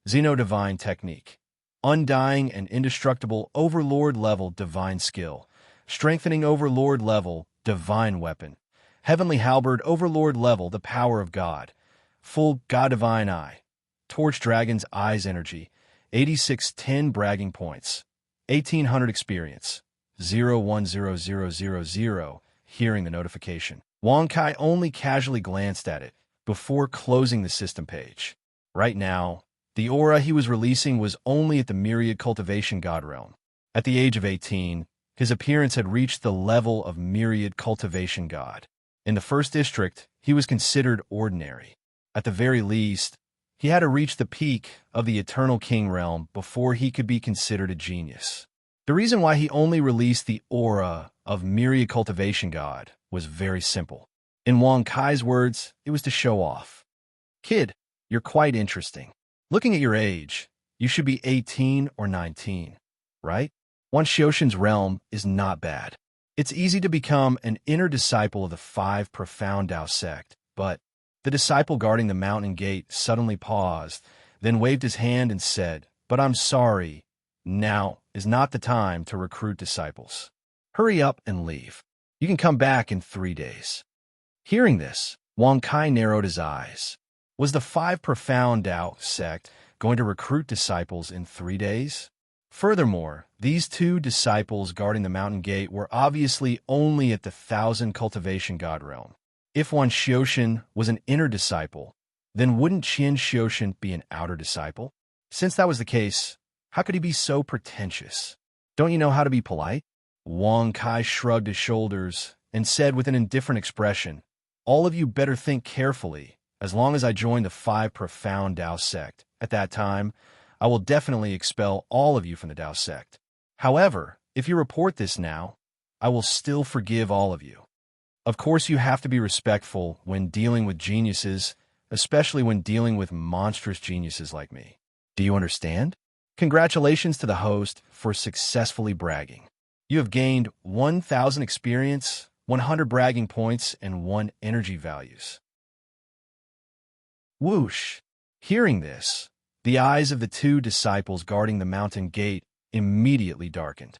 Xeno divine technique, undying and indestructible overlord level divine skill, strengthening overlord level divine weapon, heavenly halberd overlord level the power of God, full God divine eye, torch dragon's eyes energy, 8610 bragging points, 1800 experience, 010000, hearing the notification. Wang Kai only casually glanced at it before closing the system page. Right now, the aura he was releasing was only at the myriad cultivation god realm. At the age of 18, his appearance had reached the level of myriad cultivation god. In the 1st district, he was considered ordinary. At the very least, he had to reach the peak of the Eternal King realm before he could be considered a genius. The reason why he only released the aura of myriad cultivation god was very simple. In Wang Kai's words, it was to show off. Kid, you're quite interesting. Looking at your age, you should be 18 or 19, right? Wan Xioshan's realm is not bad. It's easy to become an inner disciple of the 5 Profound Tao sect, but the disciple guarding the mountain gate suddenly paused, then waved his hand and said, But I'm sorry, now is not the time to recruit disciples. Hurry up and leave. You can come back in 3 days. Hearing this, Wang Kai narrowed his eyes. Was the 5 Profound Tao sect going to recruit disciples in 3 days? Furthermore, these 2 disciples guarding the mountain gate were obviously only at the 1,000 cultivation god realm. If Wan Xioshan was an inner disciple, then wouldn't Qian Xioshan be an outer disciple? Since that was the case, How could he be so pretentious? Don't you know how to be polite? Wang Kai shrugged his shoulders and said with an indifferent expression, all of you better think carefully. As long as I join the 5 profound Tao sect, at that time, I will definitely expel all of you from the Tao sect. However, if you report this now, I will still forgive all of you. Of course, you have to be respectful when dealing with geniuses, especially when dealing with monstrous geniuses like me. Do you understand? Congratulations to the host for successfully bragging. You have gained 1,000 experience, 100 bragging points, and 1 energy values. Whoosh! Hearing this, the eyes of the 2 disciples guarding the mountain gate immediately darkened.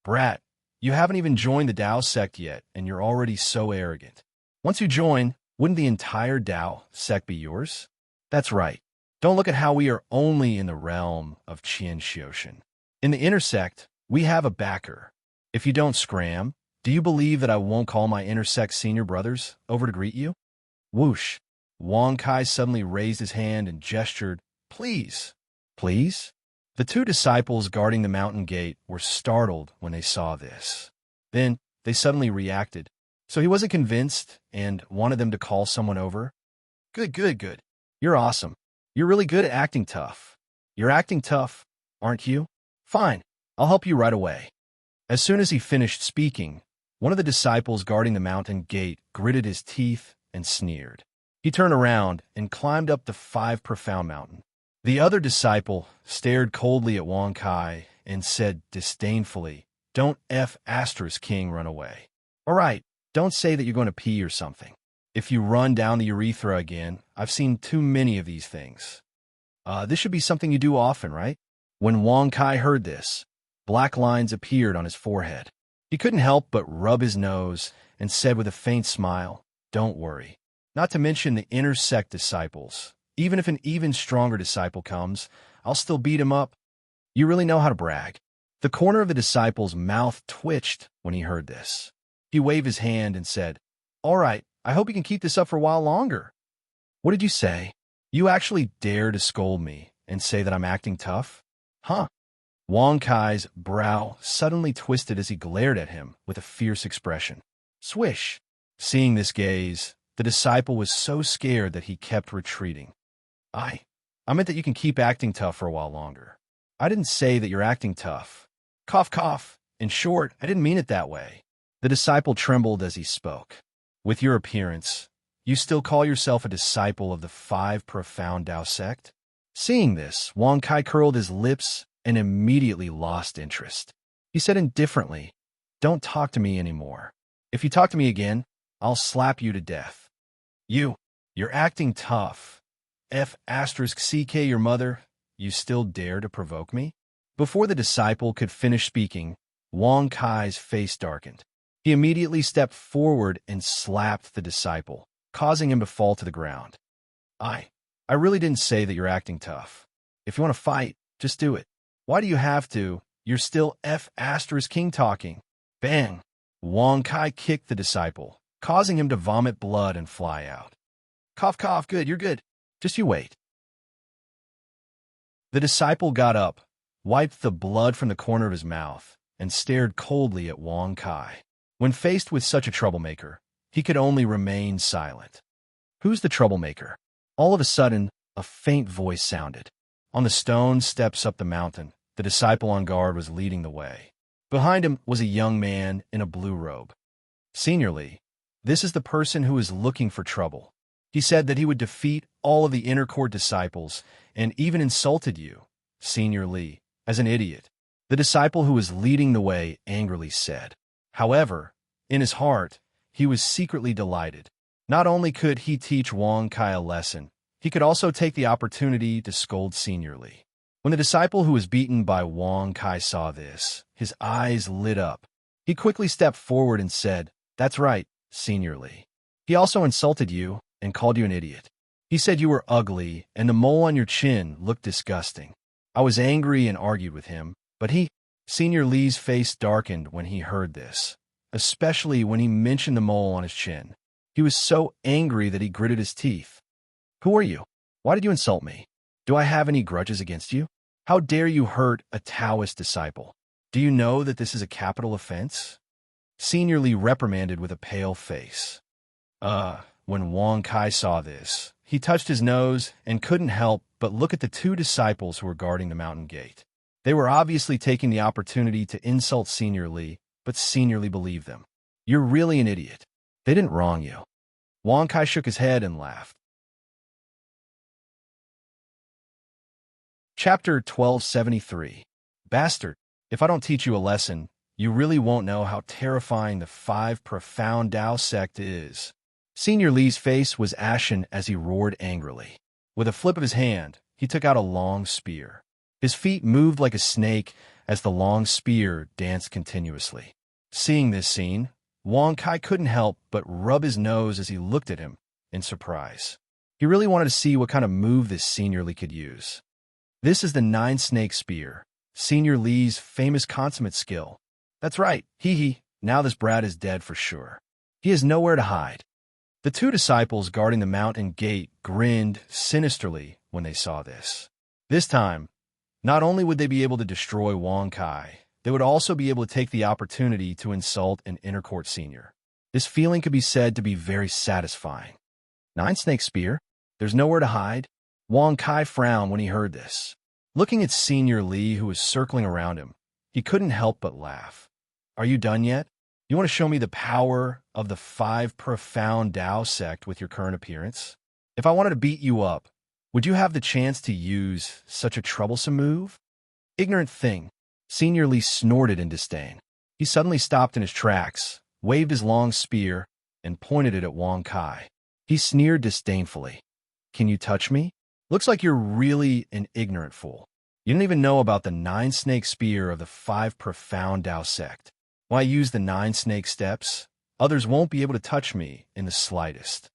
Brat, you haven't even joined the Tao sect yet, and you're already so arrogant. Once you join, wouldn't the entire Tao sect be yours? That's right. Don't look at how we are only in the realm of Qian Xioshan. In the inner sect, we have a backer. If you don't scram, do you believe that I won't call my inner sect senior brothers over to greet you? Whoosh! Wang Kai suddenly raised his hand and gestured, please. Please? The 2 disciples guarding the mountain gate were startled when they saw this. Then they suddenly reacted. So he wasn't convinced and wanted them to call someone over? Good. You're awesome. You're really good at acting tough. You're acting tough, aren't you? Fine, I'll help you right away. As soon as he finished speaking, one of the disciples guarding the mountain gate gritted his teeth and sneered. He turned around and climbed up the 5 profound mountain. The other disciple stared coldly at Wang Kai and said disdainfully, don't King run away. All right, don't say that you're going to pee or something. If you run down the urethra again, I've seen too many of these things. This should be something you do often, right? When Wang Kai heard this, black lines appeared on his forehead. He couldn't help but rub his nose and said with a faint smile, don't worry. Not to mention the inner sect disciples. Even if an even stronger disciple comes, I'll still beat him up. You really know how to brag. The corner of the disciple's mouth twitched when he heard this. He waved his hand and said, all right, I hope you can keep this up for a while longer. What did you say? You actually dare to scold me and say that I'm acting tough? Huh? Wang Kai's brow suddenly twisted as he glared at him with a fierce expression. Swish! Seeing this gaze, the disciple was so scared that he kept retreating. I meant that you can keep acting tough for a while longer. I didn't say that you're acting tough. Cough, cough. In short, I didn't mean it that way. The disciple trembled as he spoke. With your appearance, you still call yourself a disciple of the 5 profound Tao sect? Seeing this, Wang Kai curled his lips and immediately lost interest. He said indifferently, don't talk to me anymore. If you talk to me again, I'll slap you to death. You're acting tough. CK your mother, you still dare to provoke me? Before the disciple could finish speaking, Wang Kai's face darkened. He immediately stepped forward and slapped the disciple, causing him to fall to the ground. I really didn't say that you're acting tough. If you want to fight, just do it. Why do you have to? You're still King talking. Bang! Wang Kai kicked the disciple, causing him to vomit blood and fly out. Cough, cough, good, you're good. Just you wait. The disciple got up, wiped the blood from the corner of his mouth, and stared coldly at Wang Kai. When faced with such a troublemaker, he could only remain silent. Who's the troublemaker? All of a sudden, a faint voice sounded. On the stone steps up the mountain, the disciple on guard was leading the way. Behind him was a young man in a blue robe. Senior Lee, this is the person who is looking for trouble. He said that he would defeat all of the inner court disciples and even insulted you, Senior Lee, as an idiot. The disciple who was leading the way angrily said. However, in his heart, he was secretly delighted. Not only could he teach Wang Kai a lesson, he could also take the opportunity to scold Senior Lee. When the disciple who was beaten by Wang Kai saw this, his eyes lit up. He quickly stepped forward and said, that's right, Senior Lee. He also insulted you and called you an idiot. He said you were ugly and the mole on your chin looked disgusting. I was angry and argued with him, but Senior Lee's face darkened when he heard this, especially when he mentioned the mole on his chin. He was so angry that he gritted his teeth. Who are you? Why did you insult me? Do I have any grudges against you? How dare you hurt a Taoist disciple? Do you know that this is a capital offense? Senior Li reprimanded with a pale face. When Wang Kai saw this, he touched his nose and couldn't help but look at the two disciples who were guarding the mountain gate. They were obviously taking the opportunity to insult Senior Li, but Senior Li believed them. You're really an idiot. They didn't wrong you. Wang Kai shook his head and laughed. Chapter 1273. Bastard, if I don't teach you a lesson, you really won't know how terrifying the 5 profound Tao sect is. Senior Li's face was ashen as he roared angrily. With a flip of his hand, he took out a long spear. His feet moved like a snake as the long spear danced continuously. Seeing this scene, Wang Kai couldn't help but rub his nose as he looked at him in surprise. He really wanted to see what kind of move this Senior Li could use. This is the 9-snake spear, Senior Li's famous consummate skill. That's right, now this brat is dead for sure. He has nowhere to hide. The two disciples guarding the mountain gate grinned sinisterly when they saw this. This time, not only would they be able to destroy Wang Kai, they would also be able to take the opportunity to insult an inner court senior. This feeling could be said to be very satisfying. 9-snake spear? There's nowhere to hide? Wang Kai frowned when he heard this. Looking at Senior Li, who was circling around him, he couldn't help but laugh. Are you done yet? You want to show me the power of the 5 profound Tao sect with your current appearance? If I wanted to beat you up, would you have the chance to use such a troublesome move? Ignorant thing. Senior Li snorted in disdain. He suddenly stopped in his tracks, waved his long spear, and pointed it at Wang Kai. He sneered disdainfully. Can you touch me? Looks like you're really an ignorant fool. You don't even know about the 9-snake spear of the 5 profound Tao sect. Why use the 9-snake steps? Others won't be able to touch me in the slightest.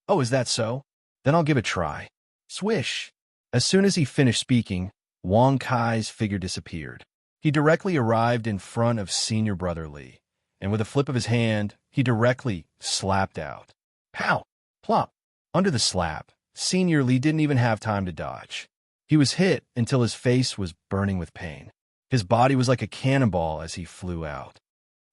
Oh, is that so? Then I'll give it a try. Swish! As soon as he finished speaking, Wang Kai's figure disappeared. He directly arrived in front of Senior Brother Li, and with a flip of his hand, he directly slapped out. Pow! Plop! Under the slap, Senior Li didn't even have time to dodge. He was hit until his face was burning with pain. His body was like a cannonball as he flew out.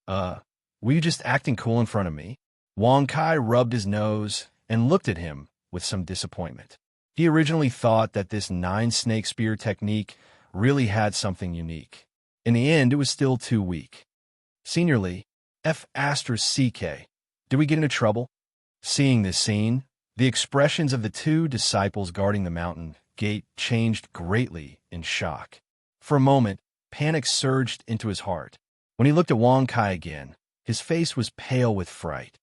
Were you just acting cool in front of me? Wang Kai rubbed his nose and looked at him with some disappointment. He originally thought that this 9-snake spear technique really had something unique. In the end, it was still too weak. Senior Li, F***, did we get into trouble? Seeing this scene, the expressions of the two disciples guarding the mountain gate changed greatly in shock. For a moment, panic surged into his heart. When he looked at Wang Kai again, his face was pale with fright.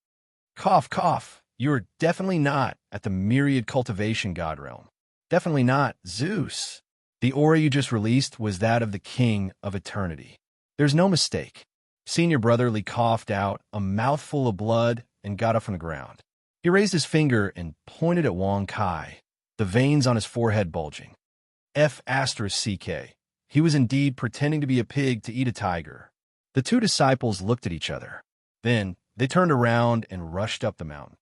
Cough, cough, you are definitely not at the myriad cultivation god realm. Definitely not Zeus. The aura you just released was that of the King of Eternity. There's no mistake. Senior Brother Li coughed out a mouthful of blood and got up from the ground. He raised his finger and pointed at Wang Kai, the veins on his forehead bulging. F***. He was indeed pretending to be a pig to eat a tiger. The two disciples looked at each other. Then, they turned around and rushed up the mountain.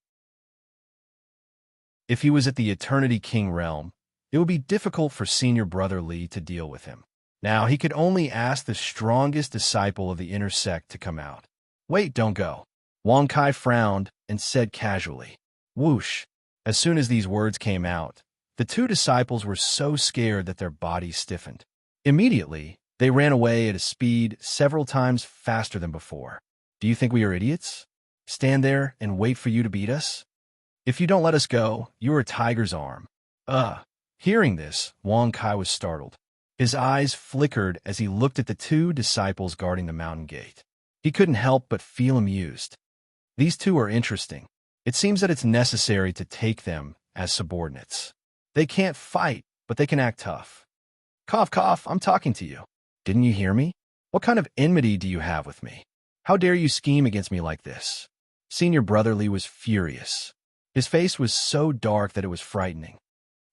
If he was at the Eternity King realm, it would be difficult for Senior Brother Li to deal with him. Now, he could only ask the strongest disciple of the inner sect to come out. Wait, don't go. Wang Kai frowned and said casually. Whoosh. As soon as these words came out, the two disciples were so scared that their bodies stiffened. Immediately, they ran away at a speed several times faster than before. Do you think we are idiots? Stand there and wait for you to beat us? If you don't let us go, you are a tiger's arm. Hearing this, Wang Kai was startled. His eyes flickered as he looked at the two disciples guarding the mountain gate. He couldn't help but feel amused. These two are interesting. It seems that it's necessary to take them as subordinates. They can't fight, but they can act tough. Cough, cough, I'm talking to you. Didn't you hear me? What kind of enmity do you have with me? How dare you scheme against me like this? Senior Brother Li was furious. His face was so dark that it was frightening.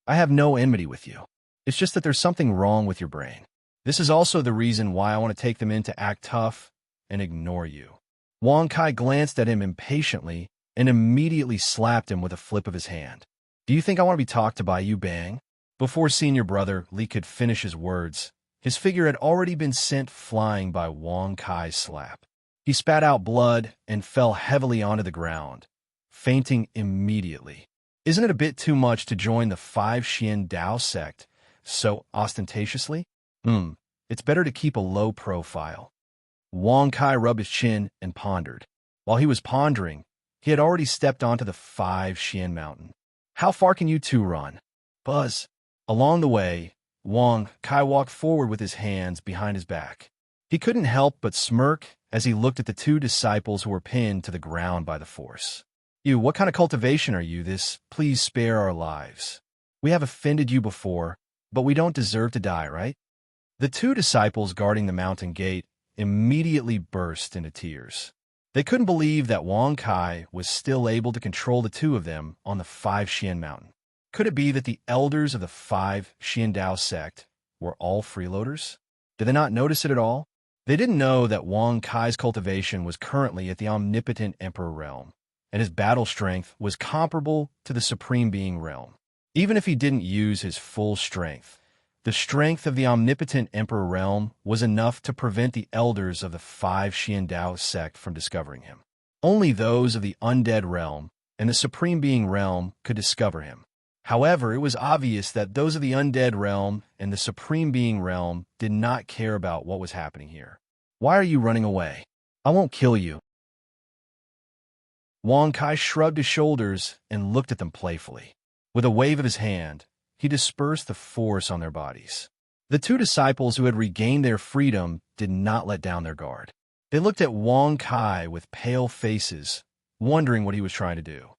I have no enmity with you. It's just that there's something wrong with your brain. This is also the reason why I want to take them in to act tough and ignore you. Wang Kai glanced at him impatiently and immediately slapped him with a flip of his hand. Do you think I want to be talked to by you, Bang? Before senior brother Li could finish his words, his figure had already been sent flying by Wang Kai's slap. He spat out blood and fell heavily onto the ground, fainting immediately. Isn't it a bit too much to join the 5 Xian Dao sect so ostentatiously? It's better to keep a low profile. Wang Kai rubbed his chin and pondered. While he was pondering, he had already stepped onto the 5 Xian mountain. How far can you two run? Buzz. Along the way, Wang Kai walked forward with his hands behind his back. He couldn't help but smirk as he looked at the 2 disciples who were pinned to the ground by the force. You, what kind of cultivation are you? Please spare our lives. We have offended you before, but we don't deserve to die, right? The 2 disciples guarding the mountain gate immediately burst into tears. They couldn't believe that Wang Kai was still able to control the 2 of them on the 5 Xian mountain. Could it be that the elders of the 5 Xian Dao sect were all freeloaders? Did they not notice it at all? They didn't know that Wang Kai's cultivation was currently at the omnipotent emperor realm, and his battle strength was comparable to the supreme being realm. Even if he didn't use his full strength, the strength of the omnipotent emperor realm was enough to prevent the elders of the 5 Xian Dao sect from discovering him. Only those of the undead realm and the supreme being realm could discover him. However, it was obvious that those of the undead realm and the supreme being realm did not care about what was happening here. Why are you running away? I won't kill you. Wang Kai shrugged his shoulders and looked at them playfully. With a wave of his hand, he dispersed the force on their bodies. The 2 disciples who had regained their freedom did not let down their guard. They looked at Wang Kai with pale faces, wondering what he was trying to do.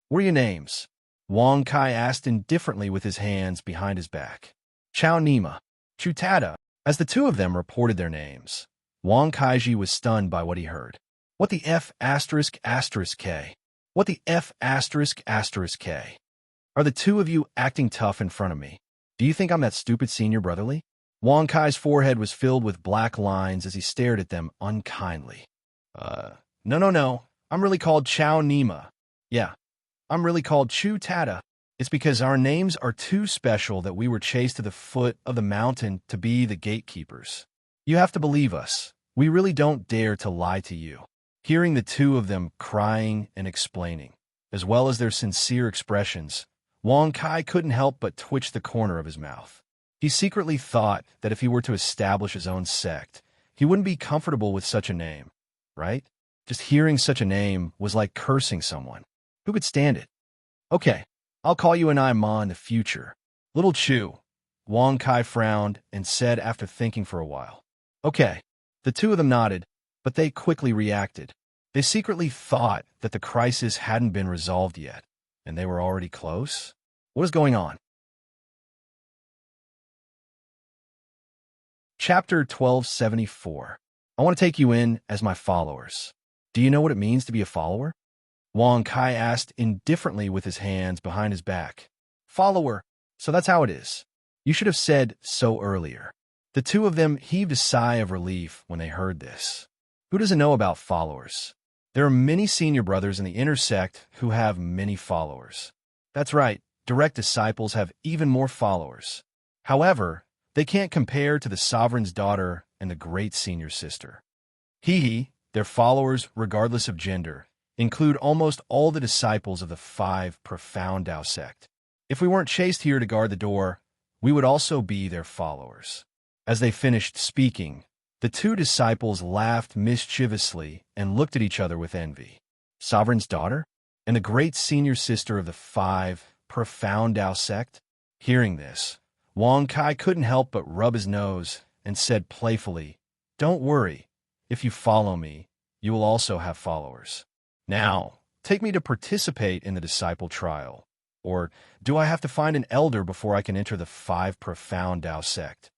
What are your names? Wang Kai asked indifferently with his hands behind his back. Chao Nima, Chu Tada. As the 2 of them reported their names, Wang Kaiji was stunned by what he heard. What the F asterisk asterisk K? What the F asterisk asterisk K? Are the 2 of you acting tough in front of me? Do you think I'm that stupid senior brotherly? Wang Kai's forehead was filled with black lines as he stared at them unkindly. No. I'm really called Chao Nima. Yeah, I'm really called Chu Tada. It's because our names are too special that we were chased to the foot of the mountain to be the gatekeepers. You have to believe us. We really don't dare to lie to you. Hearing the 2 of them crying and explaining, as well as their sincere expressions, Wang Kai couldn't help but twitch the corner of his mouth. He secretly thought that if he were to establish his own sect, he wouldn't be comfortable with such a name, right? Just hearing such a name was like cursing someone. Who could stand it? Okay, I'll call you an Ma in the future. Little Chu. Wang Kai frowned and said after thinking for a while. Okay. The 2 of them nodded, but they quickly reacted. They secretly thought that the crisis hadn't been resolved yet, and they were already close? What is going on? Chapter 1274. I want to take you in as my followers. Do you know what it means to be a follower? Wang Kai asked indifferently with his hands behind his back. Follower, so that's how it is. You should have said so earlier. The 2 of them heaved a sigh of relief when they heard this. Who doesn't know about followers? There are many senior brothers in the inner sect who have many followers. That's right, direct disciples have even more followers. However, they can't compare to the sovereign's daughter and the great senior sister. Their followers, regardless of gender, include almost all the disciples of the 5 profound Dao sect. If we weren't chased here to guard the door, we would also be their followers. As they finished speaking, the 2 disciples laughed mischievously and looked at each other with envy. Sovereign's daughter? And the great senior sister of the 5 profound Dao sect? Hearing this, Wang Kai couldn't help but rub his nose and said playfully, Don't worry, if you follow me, you will also have followers. Now, take me to participate in the disciple trial. Or do I have to find an elder before I can enter the 5 profound Dao sect?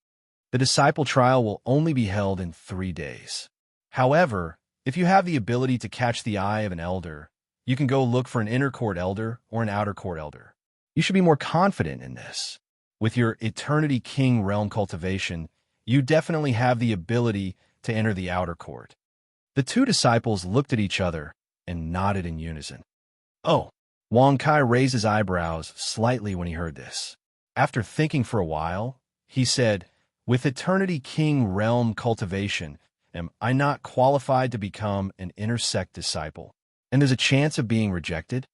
The disciple trial will only be held in 3 days. However, if you have the ability to catch the eye of an elder, you can go look for an inner court elder or an outer court elder. You should be more confident in this. With your Eternity King realm cultivation, you definitely have the ability to enter the outer court. The 2 disciples looked at each other and nodded in unison. Oh, Wang Kai raised his eyebrows slightly when he heard this. After thinking for a while, he said, "With Eternity King realm cultivation, am I not qualified to become an inner sect disciple? And there's a chance of being rejected?"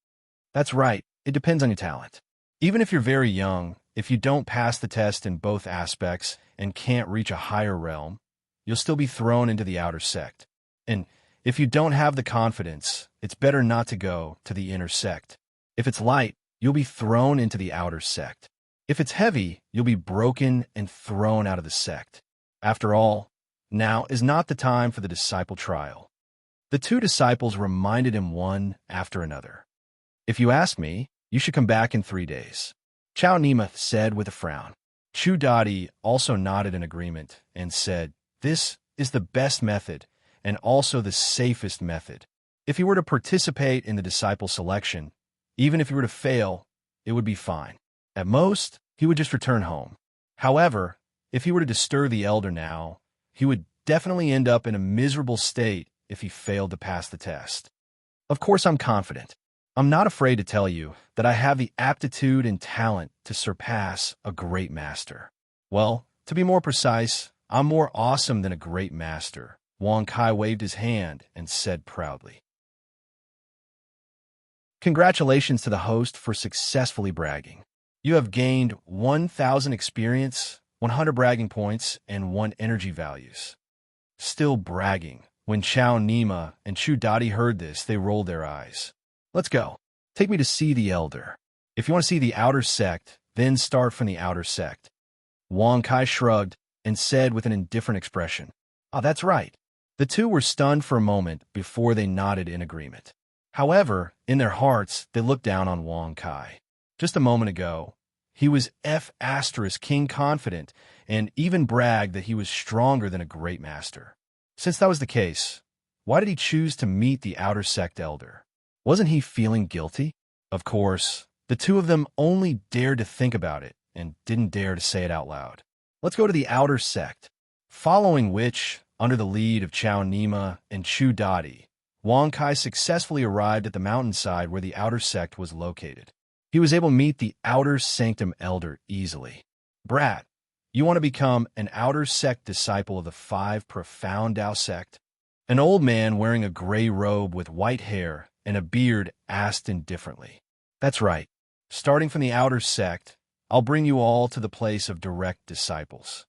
That's right, it depends on your talent. Even if you're very young, if you don't pass the test in both aspects and can't reach a higher realm, you'll still be thrown into the outer sect. And if you don't have the confidence, it's better not to go to the inner sect. If it's light, you'll be thrown into the outer sect. If it's heavy, you'll be broken and thrown out of the sect. After all, now is not the time for the disciple trial. The two disciples reminded him one after another. "If you ask me, you should come back in 3 days," Chow Nima said with a frown. Chu Dadi also nodded in agreement and said, "This is the best method and also the safest method. If he were to participate in the disciple selection, even if he were to fail, it would be fine. At most, he would just return home. However, if he were to disturb the elder now, he would definitely end up in a miserable state if he failed to pass the test. Of course, I'm confident. I'm not afraid to tell you that I have the aptitude and talent to surpass a great master. Well, to be more precise, I'm more awesome than a great master." Wang Kai waved his hand and said proudly. Congratulations to the host for successfully bragging. You have gained 1,000 experience, 100 bragging points, and 1 energy values. Still bragging. When Chow Nima and Chu Dadi heard this, they rolled their eyes. "Let's go. Take me to see the elder. If you want to see the outer sect, then start from the outer sect." Wang Kai shrugged and said with an indifferent expression, "Ah, that's right." The two were stunned for a moment before they nodded in agreement. However, in their hearts, they looked down on Wang Kai. Just a moment ago, he was King confident and even bragged that he was stronger than a great master. Since that was the case, why did he choose to meet the outer sect elder? Wasn't he feeling guilty? Of course, the two of them only dared to think about it and didn't dare to say it out loud. Let's go to the outer sect. Following which, under the lead of Chow Nima and Chu Dadi, Wang Kai successfully arrived at the mountainside where the outer sect was located. He was able to meet the outer sanctum elder easily. "Brat, you want to become an outer sect disciple of the 5 profound Tao sect?" An old man wearing a gray robe with white hair and a beard asked indifferently. "That's right. Starting from the outer sect, I'll bring you all to the place of direct disciples,"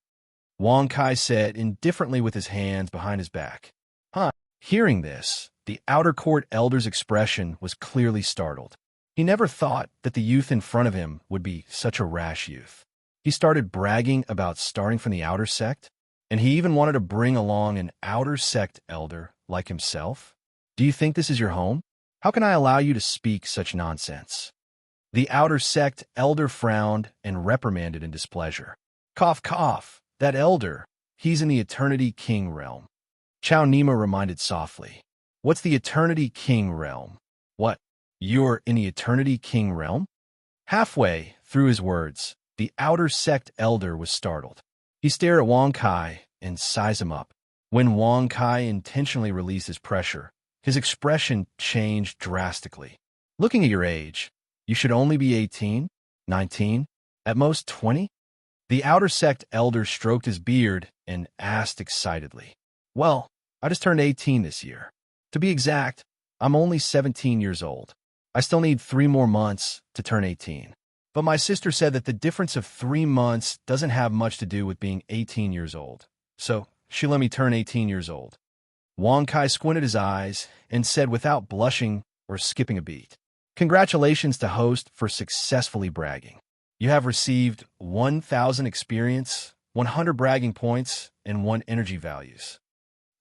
Wang Kai said indifferently with his hands behind his back. "Huh." Hearing this, the outer court elder's expression was clearly startled. He never thought that the youth in front of him would be such a rash youth. He started bragging about starting from the outer sect, and he even wanted to bring along an outer sect elder like himself. "Do you think this is your home? How can I allow you to speak such nonsense?" The outer sect elder frowned and reprimanded in displeasure. "Cough, cough. That elder, he's in the Eternity King realm." Chow Nima reminded softly. "What's the Eternity King realm?" "What? You're in the Eternity King realm?" Halfway through his words, the outer sect elder was startled. He stared at Wang Kai and sized him up. When Wang Kai intentionally released his pressure, his expression changed drastically. "Looking at your age, you should only be 18, 19, at most 20? The outer sect elder stroked his beard and asked excitedly. "Well, I just turned 18 this year. To be exact, I'm only 17 years old. I still need 3 more months to turn 18. But my sister said that the difference of 3 months doesn't have much to do with being 18 years old. So she let me turn 18 years old." Wang Kai squinted his eyes and said without blushing or skipping a beat, "Congratulations to host for successfully bragging. You have received 1,000 experience, 100 bragging points, and 1 energy values."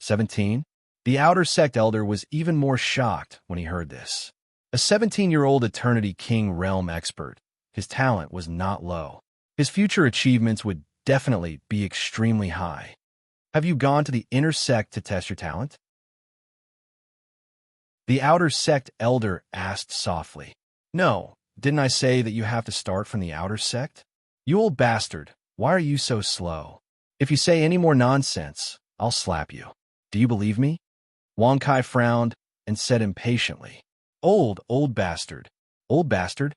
17. The outer sect elder was even more shocked when he heard this. A 17-year-old Eternity King realm expert, his talent was not low. His future achievements would definitely be extremely high. "Have you gone to the inner sect to test your talent?" The outer sect elder asked softly. "No, didn't I say that you have to start from the outer sect? You old bastard, why are you so slow? If you say any more nonsense, I'll slap you. Do you believe me?" Wang Kai frowned and said impatiently, Old bastard. Old bastard?"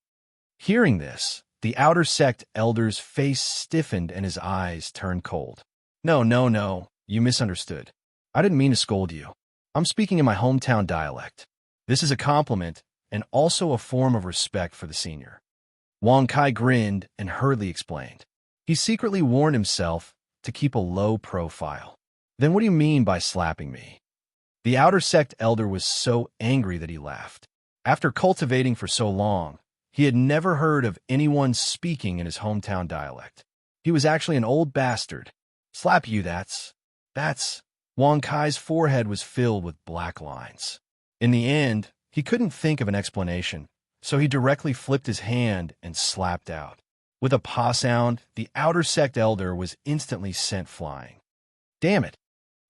Hearing this, The outer sect elder's face stiffened and his eyes turned cold. No, no, no, you misunderstood. I didn't mean to scold you. I'm speaking in my hometown dialect. This is a compliment and also a form of respect for the senior. Wang Kai grinned and hurriedly explained. He secretly warned himself to keep a low profile. Then what do you mean by slapping me? The outer sect elder was so angry that he laughed. After cultivating for so long, he had never heard of anyone speaking in his hometown dialect. He was actually an old bastard. Slap you, that's. Wang Kai's forehead was filled with black lines. In the end, he couldn't think of an explanation, so he directly flipped his hand and slapped out. With a paw sound, the outer sect elder was instantly sent flying. Damn it!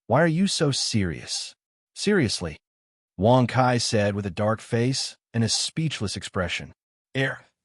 Why are you so serious? Seriously, Wang Kai said with a dark face and a speechless expression.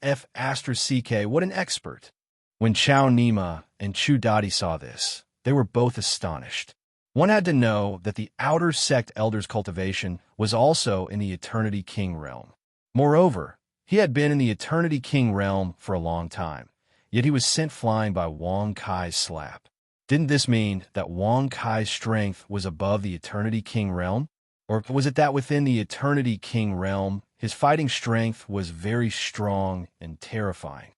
F***ck, what an expert! When Chao Nima and Chu Dadi saw this, they were both astonished. One had to know that the outer sect elder's cultivation was also in the Eternity King realm. Moreover, he had been in the Eternity King realm for a long time, yet he was sent flying by Wang Kai's slap. Didn't this mean that Wang Kai's strength was above the Eternity King realm? Or was it that within the Eternity King realm, his fighting strength was very strong and terrifying?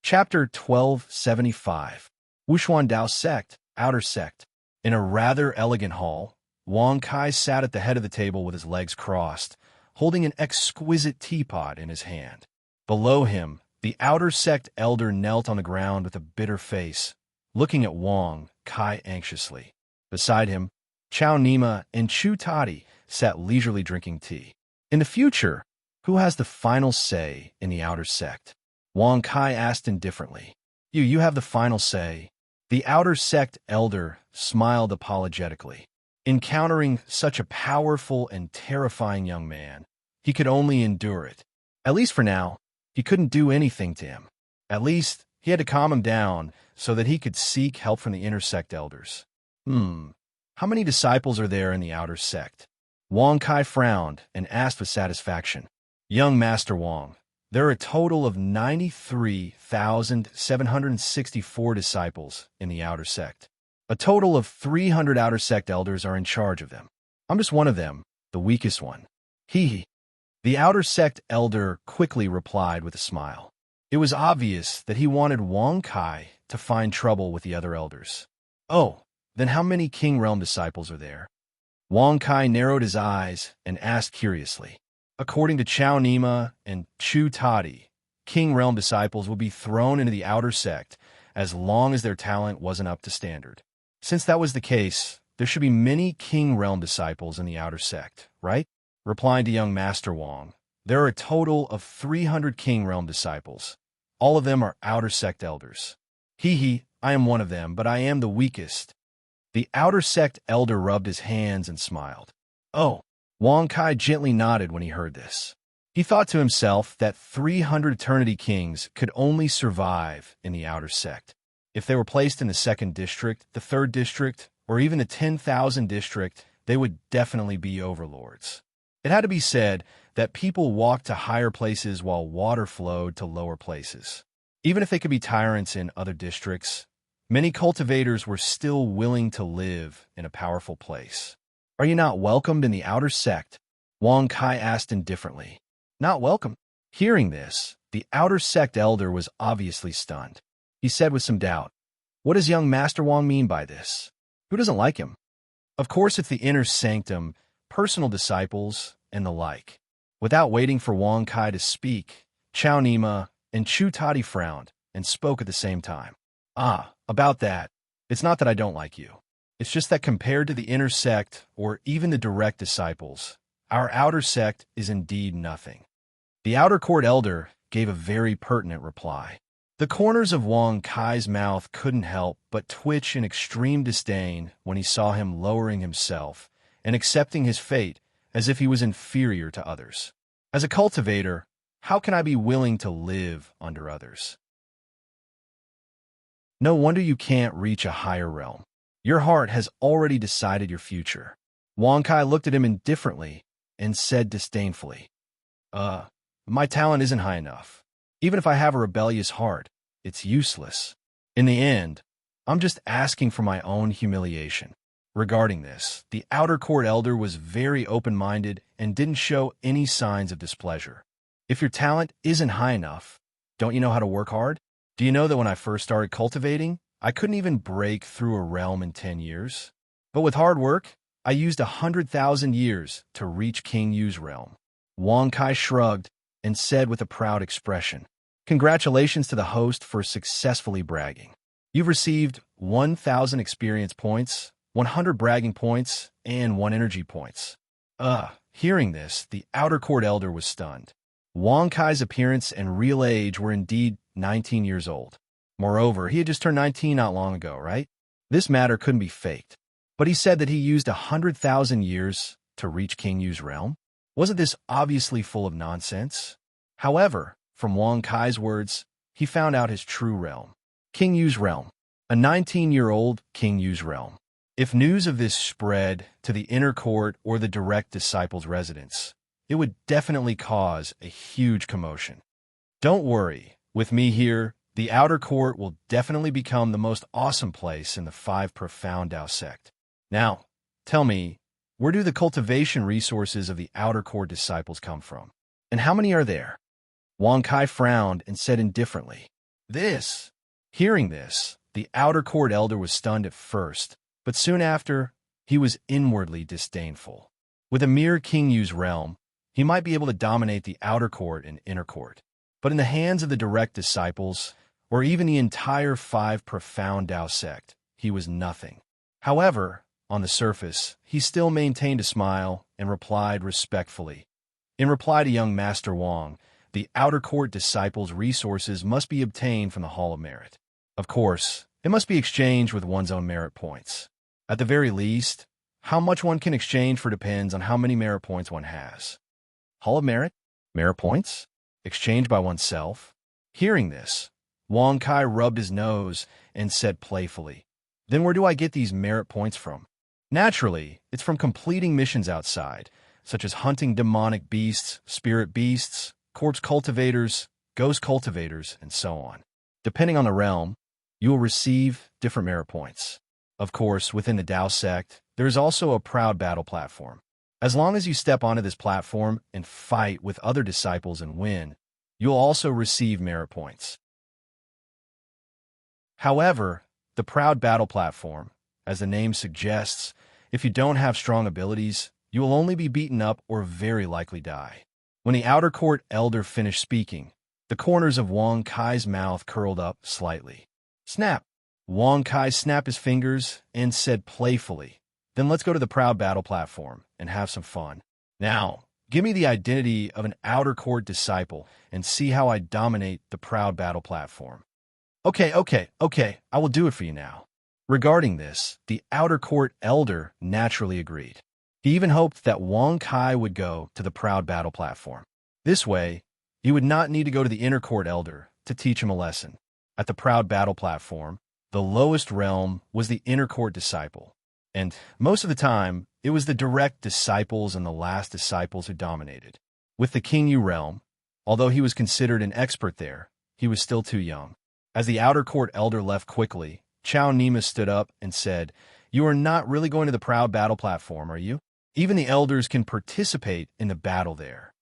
Chapter 1275 Wuxuan Dao Sect, Outer Sect. In a rather elegant hall, Wang Kai sat at the head of the table with his legs crossed, holding an exquisite teapot in his hand. Below him, the outer sect elder knelt on the ground with a bitter face, looking at Wang Kai anxiously. Beside him, Chao Nima and Chu Tadi sat leisurely drinking tea. In the future, who has the final say in the outer sect? Wang Kai asked indifferently. You have the final say. The outer sect elder smiled apologetically. Encountering such a powerful and terrifying young man, he could only endure it. At least for now, he couldn't do anything to him. At least, he had to calm him down so that he could seek help from the inner sect elders. How many disciples are there in the outer sect? Wang Kai frowned and asked with satisfaction. Young Master Wang, there are a total of 93,764 disciples in the outer sect. A total of 300 outer sect elders are in charge of them. I'm just one of them, the weakest one. Hee. The outer sect elder quickly replied with a smile. It was obvious that he wanted Wang Kai to find trouble with the other elders. Oh, then how many King Realm disciples are there? Wang Kai narrowed his eyes and asked curiously. According to Chao Nima and Chu Tadi, King Realm disciples would be thrown into the outer sect as long as their talent wasn't up to standard. Since that was the case, there should be many King Realm disciples in the outer sect, right? Replying to young Master Wang, there are a total of 300 King Realm disciples. All of them are outer sect elders. I am one of them, but I am the weakest. The outer sect elder rubbed his hands and smiled. Oh. Wang Kai gently nodded when he heard this. He thought to himself that 300 Eternity Kings could only survive in the outer sect. If they were placed in the 2nd district, the 3rd district, or even the 10,000 district, they would definitely be overlords. It had to be said that people walked to higher places while water flowed to lower places. Even if they could be tyrants in other districts, many cultivators were still willing to live in a powerful place. Are you not welcomed in the outer sect? Wang Kai asked indifferently. Not welcome? Hearing this, the outer sect elder was obviously stunned. He said with some doubt, what does young Master Wang mean by this? Who doesn't like him? Of course it's the inner sanctum, personal disciples, and the like. Without waiting for Wang Kai to speak, Chao Nima and Chu Tadi frowned and spoke at the same time. About that, it's not that I don't like you. It's just that compared to the inner sect, or even the direct disciples, our outer sect is indeed nothing. The outer court elder gave a very pertinent reply. The corners of Wang Kai's mouth couldn't help but twitch in extreme disdain when he saw him lowering himself and accepting his fate as if he was inferior to others. As a cultivator, how can I be willing to live under others? No wonder you can't reach a higher realm. Your heart has already decided your future. Wang Kai looked at him indifferently and said disdainfully, Uh, my talent isn't high enough. Even if I have a rebellious heart, it's useless. In the end, I'm just asking for my own humiliation. Regarding this, the outer court elder was very open-minded and didn't show any signs of displeasure. If your talent isn't high enough, don't you know how to work hard? Do you know that when I first started cultivating, I couldn't even break through a realm in 10 years? But with hard work, I used 100,000 years to reach King Yu's realm. Wang Kai shrugged and said with a proud expression, "Congratulations to the host for successfully bragging. You've received 1,000 experience points, 100 bragging points, and 1 energy points." Hearing this, the outer court elder was stunned. Wang Kai's appearance and real age were indeed 19 years old. Moreover, he had just turned 19 not long ago, right? This matter couldn't be faked. But he said that he used 100,000 years to reach King Yu's realm? Wasn't this obviously full of nonsense? However, from Wang Kai's words, he found out his true realm. King Yu's realm. A 19-year-old King Yu's realm. If news of this spread to the inner court or the direct disciples' residence, it would definitely cause a huge commotion. Don't worry, with me here, the outer court will definitely become the most awesome place in the 5 profound Tao sect. Now, tell me, where do the cultivation resources of the outer court disciples come from? And how many are there? Wang Kai frowned and said indifferently, "This." Hearing this, the outer court elder was stunned at first, but soon after, he was inwardly disdainful. With a mere King Yu's realm, he might be able to dominate the outer court and inner court. But in the hands of the direct disciples, or even the entire 5 profound Tao sect, he was nothing. However, on the surface, he still maintained a smile and replied respectfully. In reply to young Master Wang, the outer court disciples' resources must be obtained from the Hall of Merit. Of course, it must be exchanged with one's own merit points. At the very least, how much one can exchange for depends on how many merit points one has. Hall of Merit? Merit points? Exchanged by oneself? Hearing this, Wang Kai rubbed his nose and said playfully, "Then where do I get these merit points from?" Naturally, it's from completing missions outside, such as hunting demonic beasts, spirit beasts, corpse cultivators, ghost cultivators, and so on. Depending on the realm, you will receive different merit points. Of course, within the Tao sect, there is also a proud battle platform. As long as you step onto this platform and fight with other disciples and win, you'll also receive merit points. However, the proud battle platform, as the name suggests, if you don't have strong abilities, you will only be beaten up or very likely die. When the outer court elder finished speaking, the corners of Wang Kai's mouth curled up slightly. Snap! Wang Kai snapped his fingers and said playfully, "Then let's go to the proud battle platform and have some fun. Now, give me the identity of an outer court disciple and see how I dominate the proud battle platform." Okay, I will do it for you now. Regarding this, the outer court elder naturally agreed. He even hoped that Wang Kai would go to the proud battle platform. This way, he would not need to go to the inner court elder to teach him a lesson. At the proud battle platform, the lowest realm was the inner court disciple, and most of the time, it was the direct disciples and the last disciples who dominated. With the King Yu realm, although he was considered an expert there, he was still too young. As the outer court elder left quickly, Chao Nima stood up and said, "You are not really going to the proud battle platform, are you? Even the elders can participate in the battle there."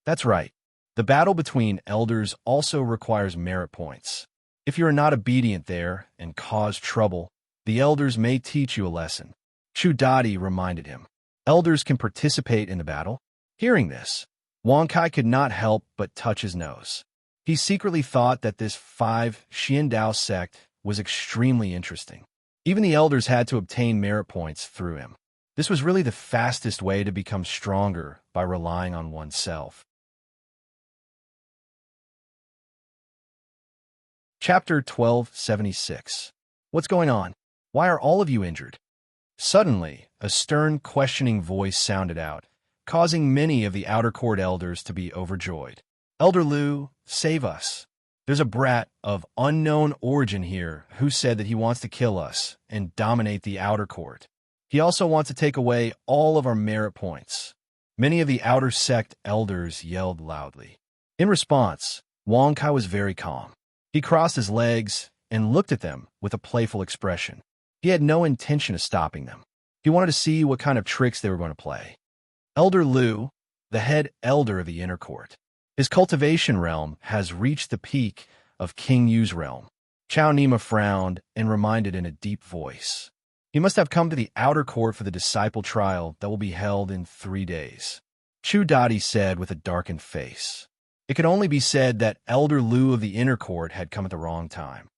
That's right. The battle between elders also requires merit points. If you are not obedient there and cause trouble, the elders may teach you a lesson. Chu Dadi reminded him. Elders can participate in the battle. Hearing this, Wang Kai could not help but touch his nose. He secretly thought that this 5 Xian Dao sect was extremely interesting. Even the elders had to obtain merit points through him. This was really the fastest way to become stronger by relying on oneself. Chapter 1276. What's going on? Why are all of you injured? Suddenly, a stern, questioning voice sounded out, causing many of the outer court elders to be overjoyed. "Elder Lu, save us. There's a brat of unknown origin here who said that he wants to kill us and dominate the outer court. He also wants to take away all of our merit points. Many of the outer sect elders yelled loudly. In response, Wang Kai was very calm. He crossed his legs and looked at them with a playful expression. He had no intention of stopping them. He wanted to see what kind of tricks they were going to play. Elder Lu, the head elder of the inner court. His cultivation realm has reached the peak of King Yu's realm. Chao Nima frowned and reminded in a deep voice. He must have come to the outer court for the disciple trial that will be held in 3 days. Chu Dadi said with a darkened face. It could only be said that Elder Lu of the inner court had come at the wrong time.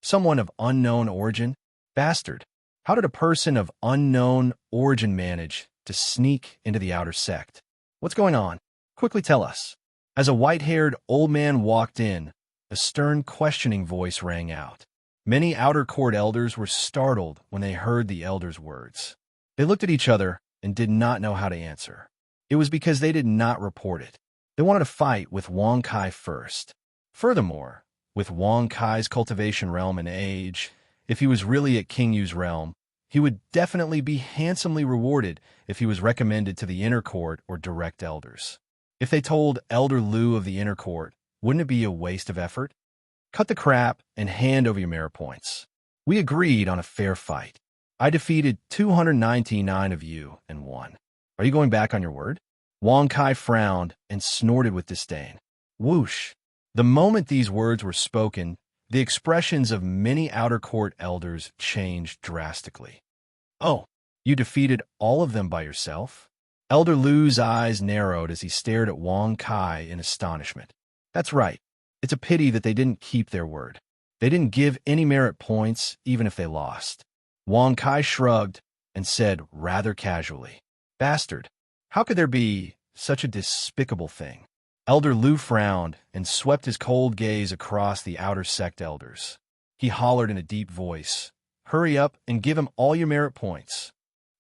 Someone of unknown origin? Bastard. How did a person of unknown origin manage to sneak into the outer sect? What's going on? Quickly tell us. As a white-haired old man walked in, a stern questioning voice rang out. Many outer court elders were startled when they heard the elder's words. They looked at each other and did not know how to answer. It was because they did not report it. They wanted to fight with Wang Kai first. Furthermore, with Wang Kai's cultivation realm and age, if he was really at King Yu's realm, he would definitely be handsomely rewarded if he was recommended to the inner court or direct elders. If they told Elder Lu of the inner court, wouldn't it be a waste of effort? Cut the crap and hand over your merit points. We agreed on a fair fight. I defeated 299 of you and won. Are you going back on your word? Wang Kai frowned and snorted with disdain. Whoosh! The moment these words were spoken, the expressions of many outer court elders changed drastically. Oh, you defeated all of them by yourself? Elder Lu's eyes narrowed as he stared at Wang Kai in astonishment. That's right. It's a pity that they didn't keep their word. They didn't give any merit points, even if they lost. Wang Kai shrugged and said rather casually, Bastard, how could there be such a despicable thing? Elder Lu frowned and swept his cold gaze across the outer sect elders. He hollered in a deep voice, Hurry up and give him all your merit points.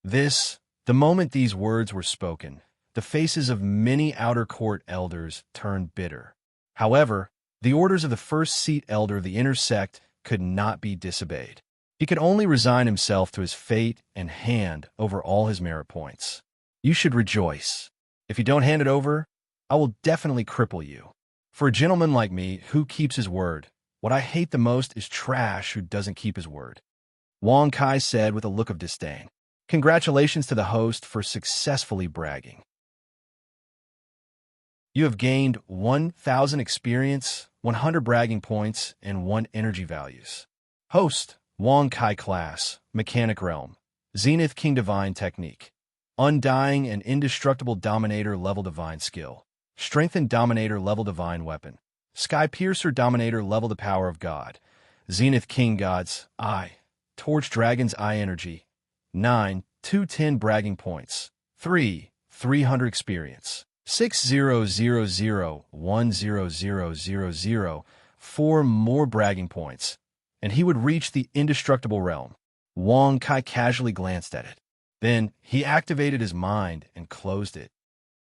The moment these words were spoken, the faces of many outer court elders turned bitter. However, the orders of the first seat elder of the inner sect could not be disobeyed. He could only resign himself to his fate and hand over all his merit points. You should rejoice. If you don't hand it over, I will definitely cripple you. For a gentleman like me who keeps his word, what I hate the most is trash who doesn't keep his word. Wang Kai said with a look of disdain. Congratulations to the host for successfully bragging. You have gained 1,000 experience, 100 bragging points, and 1 energy values. Host, Wang Kai class, Mechanic Realm, Zenith King Divine Technique, Undying and Indestructible Dominator Level Divine Skill, Strengthened Dominator Level Divine Weapon, Sky Piercer Dominator Level The Power of God, Zenith King God's Eye, Torch Dragon's Eye Energy, 9, 210 bragging points, 300 experience. 600010000, 4 more bragging points, and he would reach the indestructible realm. Wang Kai casually glanced at it. Then he activated his mind and closed it.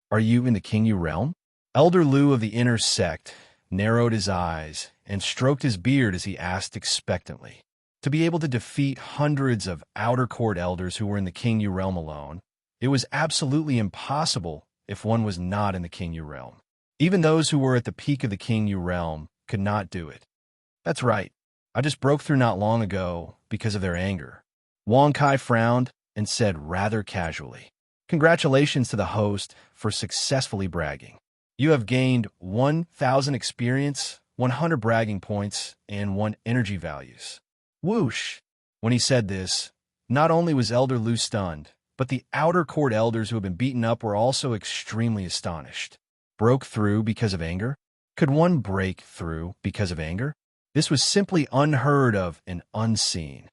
Are you in the King Yu realm? Elder Lu of the inner sect narrowed his eyes and stroked his beard as he asked expectantly. To be able to defeat hundreds of outer court elders who were in the King Yu realm alone, it was absolutely impossible if one was not in the King Yu realm. Even those who were at the peak of the King Yu realm could not do it. That's right. I just broke through not long ago because of their anger. Wang Kai frowned and said rather casually, Congratulations to the host for successfully bragging. You have gained 1,000 experience, 100 bragging points, and 1 energy values. Whoosh! When he said this, not only was Elder Lu stunned, but the outer court elders who had been beaten up were also extremely astonished. Broke through because of anger? Could one break through because of anger? This was simply unheard of and unseen.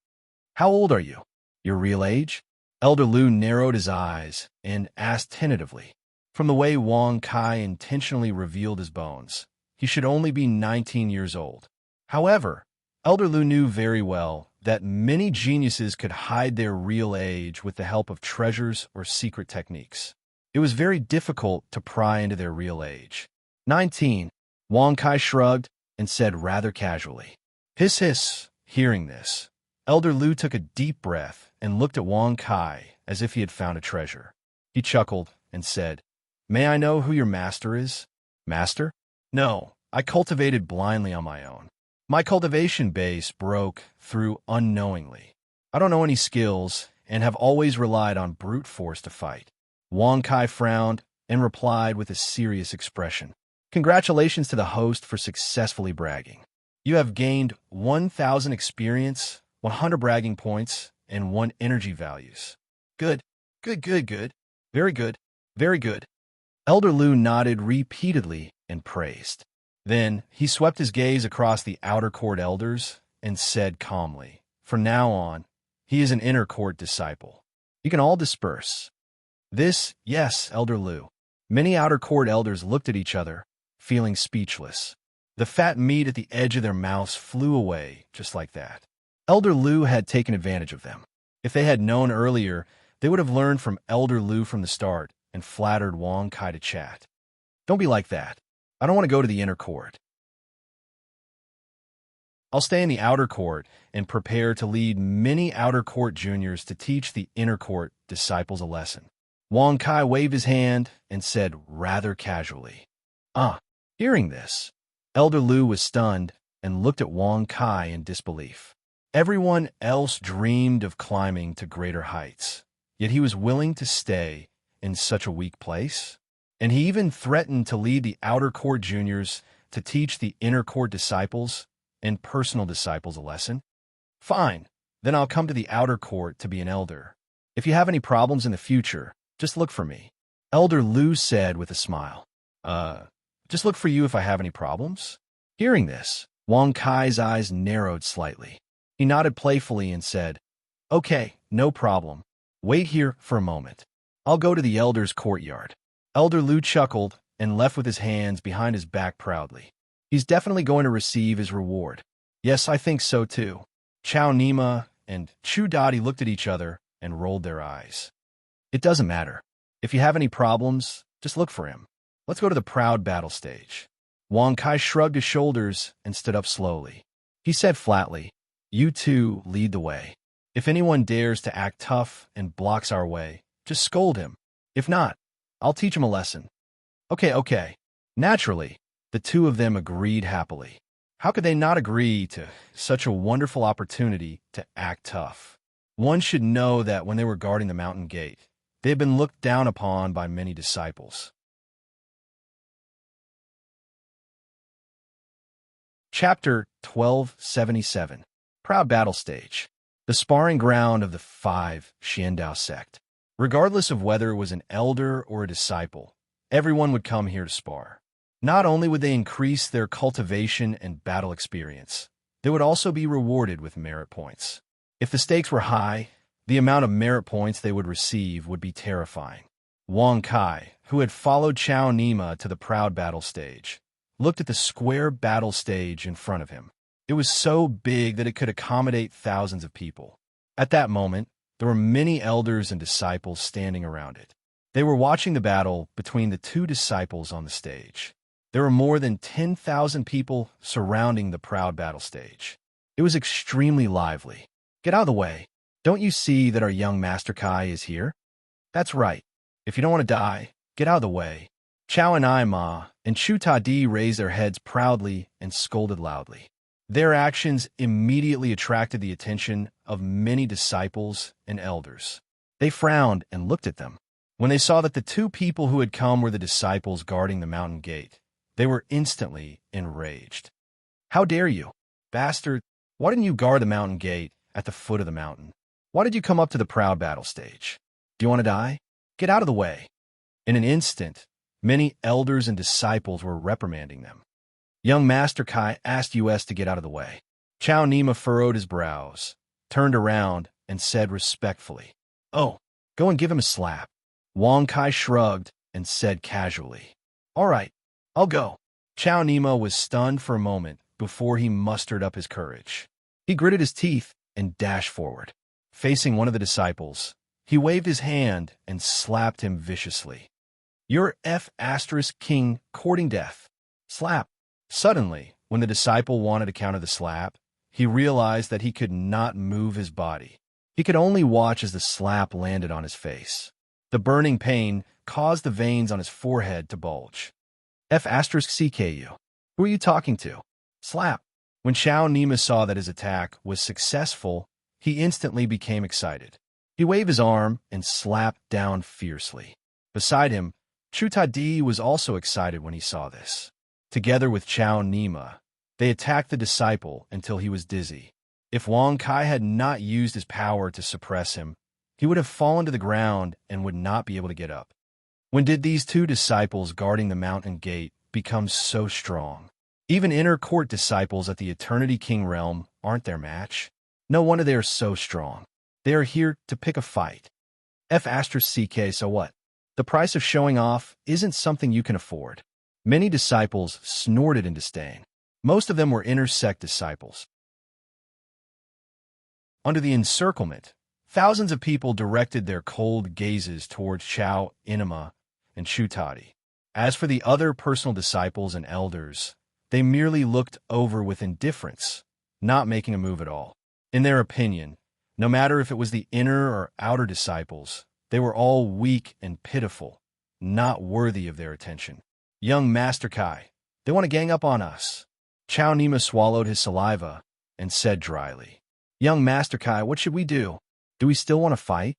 How old are you? Your real age? Elder Lu narrowed his eyes and asked tentatively. From the way Wang Kai intentionally revealed his bones, he should only be 19 years old. However, Elder Lu knew very well that many geniuses could hide their real age with the help of treasures or secret techniques. It was very difficult to pry into their real age. 19. Wang Kai shrugged and said rather casually. Hiss hiss. Hearing this, Elder Lu took a deep breath and looked at Wang Kai as if he had found a treasure. He chuckled and said, May I know who your master is? Master? No, I cultivated blindly on my own. My cultivation base broke through unknowingly. I don't know any skills and have always relied on brute force to fight. Wang Kai frowned and replied with a serious expression. Congratulations to the host for successfully bragging. You have gained 1,000 experience, 100 bragging points, and 1 energy values. Good, good, good, good. Very good, very good. Elder Lu nodded repeatedly and praised. Then he swept his gaze across the outer court elders and said calmly, "From now on, he is an inner court disciple. You can all disperse." Yes, Elder Lu. Many outer court elders looked at each other, feeling speechless. The fat meat at the edge of their mouths flew away just like that. Elder Lu had taken advantage of them. If they had known earlier, they would have learned from Elder Lu from the start and flattered Wang Kai to chat. Don't be like that. I don't want to go to the inner court. I'll stay in the outer court and prepare to lead many outer court juniors to teach the inner court disciples a lesson. Wang Kai waved his hand and said rather casually, Hearing this, Elder Lu was stunned and looked at Wang Kai in disbelief. Everyone else dreamed of climbing to greater heights, yet he was willing to stay in such a weak place. And he even threatened to lead the outer court juniors to teach the inner court disciples and personal disciples a lesson. Fine, then I'll come to the outer court to be an elder. If you have any problems in the future, just look for me. Elder Lu said with a smile. Just look for you if I have any problems? Hearing this, Wang Kai's eyes narrowed slightly. He nodded playfully and said, Okay, no problem. Wait here for a moment. I'll go to the elder's courtyard. Elder Lu chuckled and left with his hands behind his back proudly. He's definitely going to receive his reward. Yes, I think so too. Chao Nima and Chu Dadi looked at each other and rolled their eyes. It doesn't matter. If you have any problems, just look for him. Let's go to the proud battle stage. Wang Kai shrugged his shoulders and stood up slowly. He said flatly, You two lead the way. If anyone dares to act tough and blocks our way, just scold him. If not, I'll teach him a lesson. Okay. Naturally, the two of them agreed happily. How could they not agree to such a wonderful opportunity to act tough? One should know that when they were guarding the mountain gate, they had been looked down upon by many disciples. Chapter 1277. Proud Battle Stage. The sparring ground of the 5 Xiandao sect. Regardless of whether it was an elder or a disciple, everyone would come here to spar. Not only would they increase their cultivation and battle experience, they would also be rewarded with merit points. If the stakes were high, the amount of merit points they would receive would be terrifying. Wang Kai, who had followed Chao Nima to the proud battle stage, looked at the square battle stage in front of him. It was so big that it could accommodate thousands of people. At that moment, there were many elders and disciples standing around it. They were watching the battle between the 2 disciples on the stage. There were more than 10,000 people surrounding the proud battle stage. It was extremely lively. Get out of the way. Don't you see that our young Master Kai is here? That's right. If you don't want to die, get out of the way. Chao and Ima and Chu Tadi raised their heads proudly and scolded loudly. Their actions immediately attracted the attention of many disciples and elders. They frowned and looked at them. When they saw that the 2 people who had come were the disciples guarding the mountain gate, they were instantly enraged. How dare you? Bastard, why didn't you guard the mountain gate at the foot of the mountain? Why did you come up to the proud battle stage? Do you want to die? Get out of the way. In an instant, many elders and disciples were reprimanding them. Young Master Kai asked US to get out of the way. Chao Nima furrowed his brows, turned around, and said respectfully, Oh, go and give him a slap. Wang Kai shrugged and said casually, All right, I'll go. Chao Nima was stunned for a moment before he mustered up his courage. He gritted his teeth and dashed forward. Facing one of the disciples, he waved his hand and slapped him viciously. You're King courting death. Slap. Suddenly, when the disciple wanted to counter the slap, he realized that he could not move his body. He could only watch as the slap landed on his face. The burning pain caused the veins on his forehead to bulge. F*CKU. Who are you talking to? Slap. When Xiao Nima saw that his attack was successful, he instantly became excited. He waved his arm and slapped down fiercely. Beside him, Chuta Di was also excited when he saw this. Together with Xiao Nima, they attacked the disciple until he was dizzy. If Wang Kai had not used his power to suppress him, he would have fallen to the ground and would not be able to get up. When did these two disciples guarding the mountain gate become so strong? Even inner court disciples at the Eternity King realm aren't their match. No wonder they are so strong. They are here to pick a fight. F*CK, so what? The price of showing off isn't something you can afford. Many disciples snorted in disdain. Most of them were inner sect disciples. Under the encirclement, thousands of people directed their cold gazes towards Xiao Inama and Chutadi. As for the other personal disciples and elders, they merely looked over with indifference, not making a move at all. In their opinion, no matter if it was the inner or outer disciples, they were all weak and pitiful, not worthy of their attention. Young Master Kai, they want to gang up on us. Xiao Nima swallowed his saliva and said dryly, Young Master Kai, what should we do? Do we still want to fight?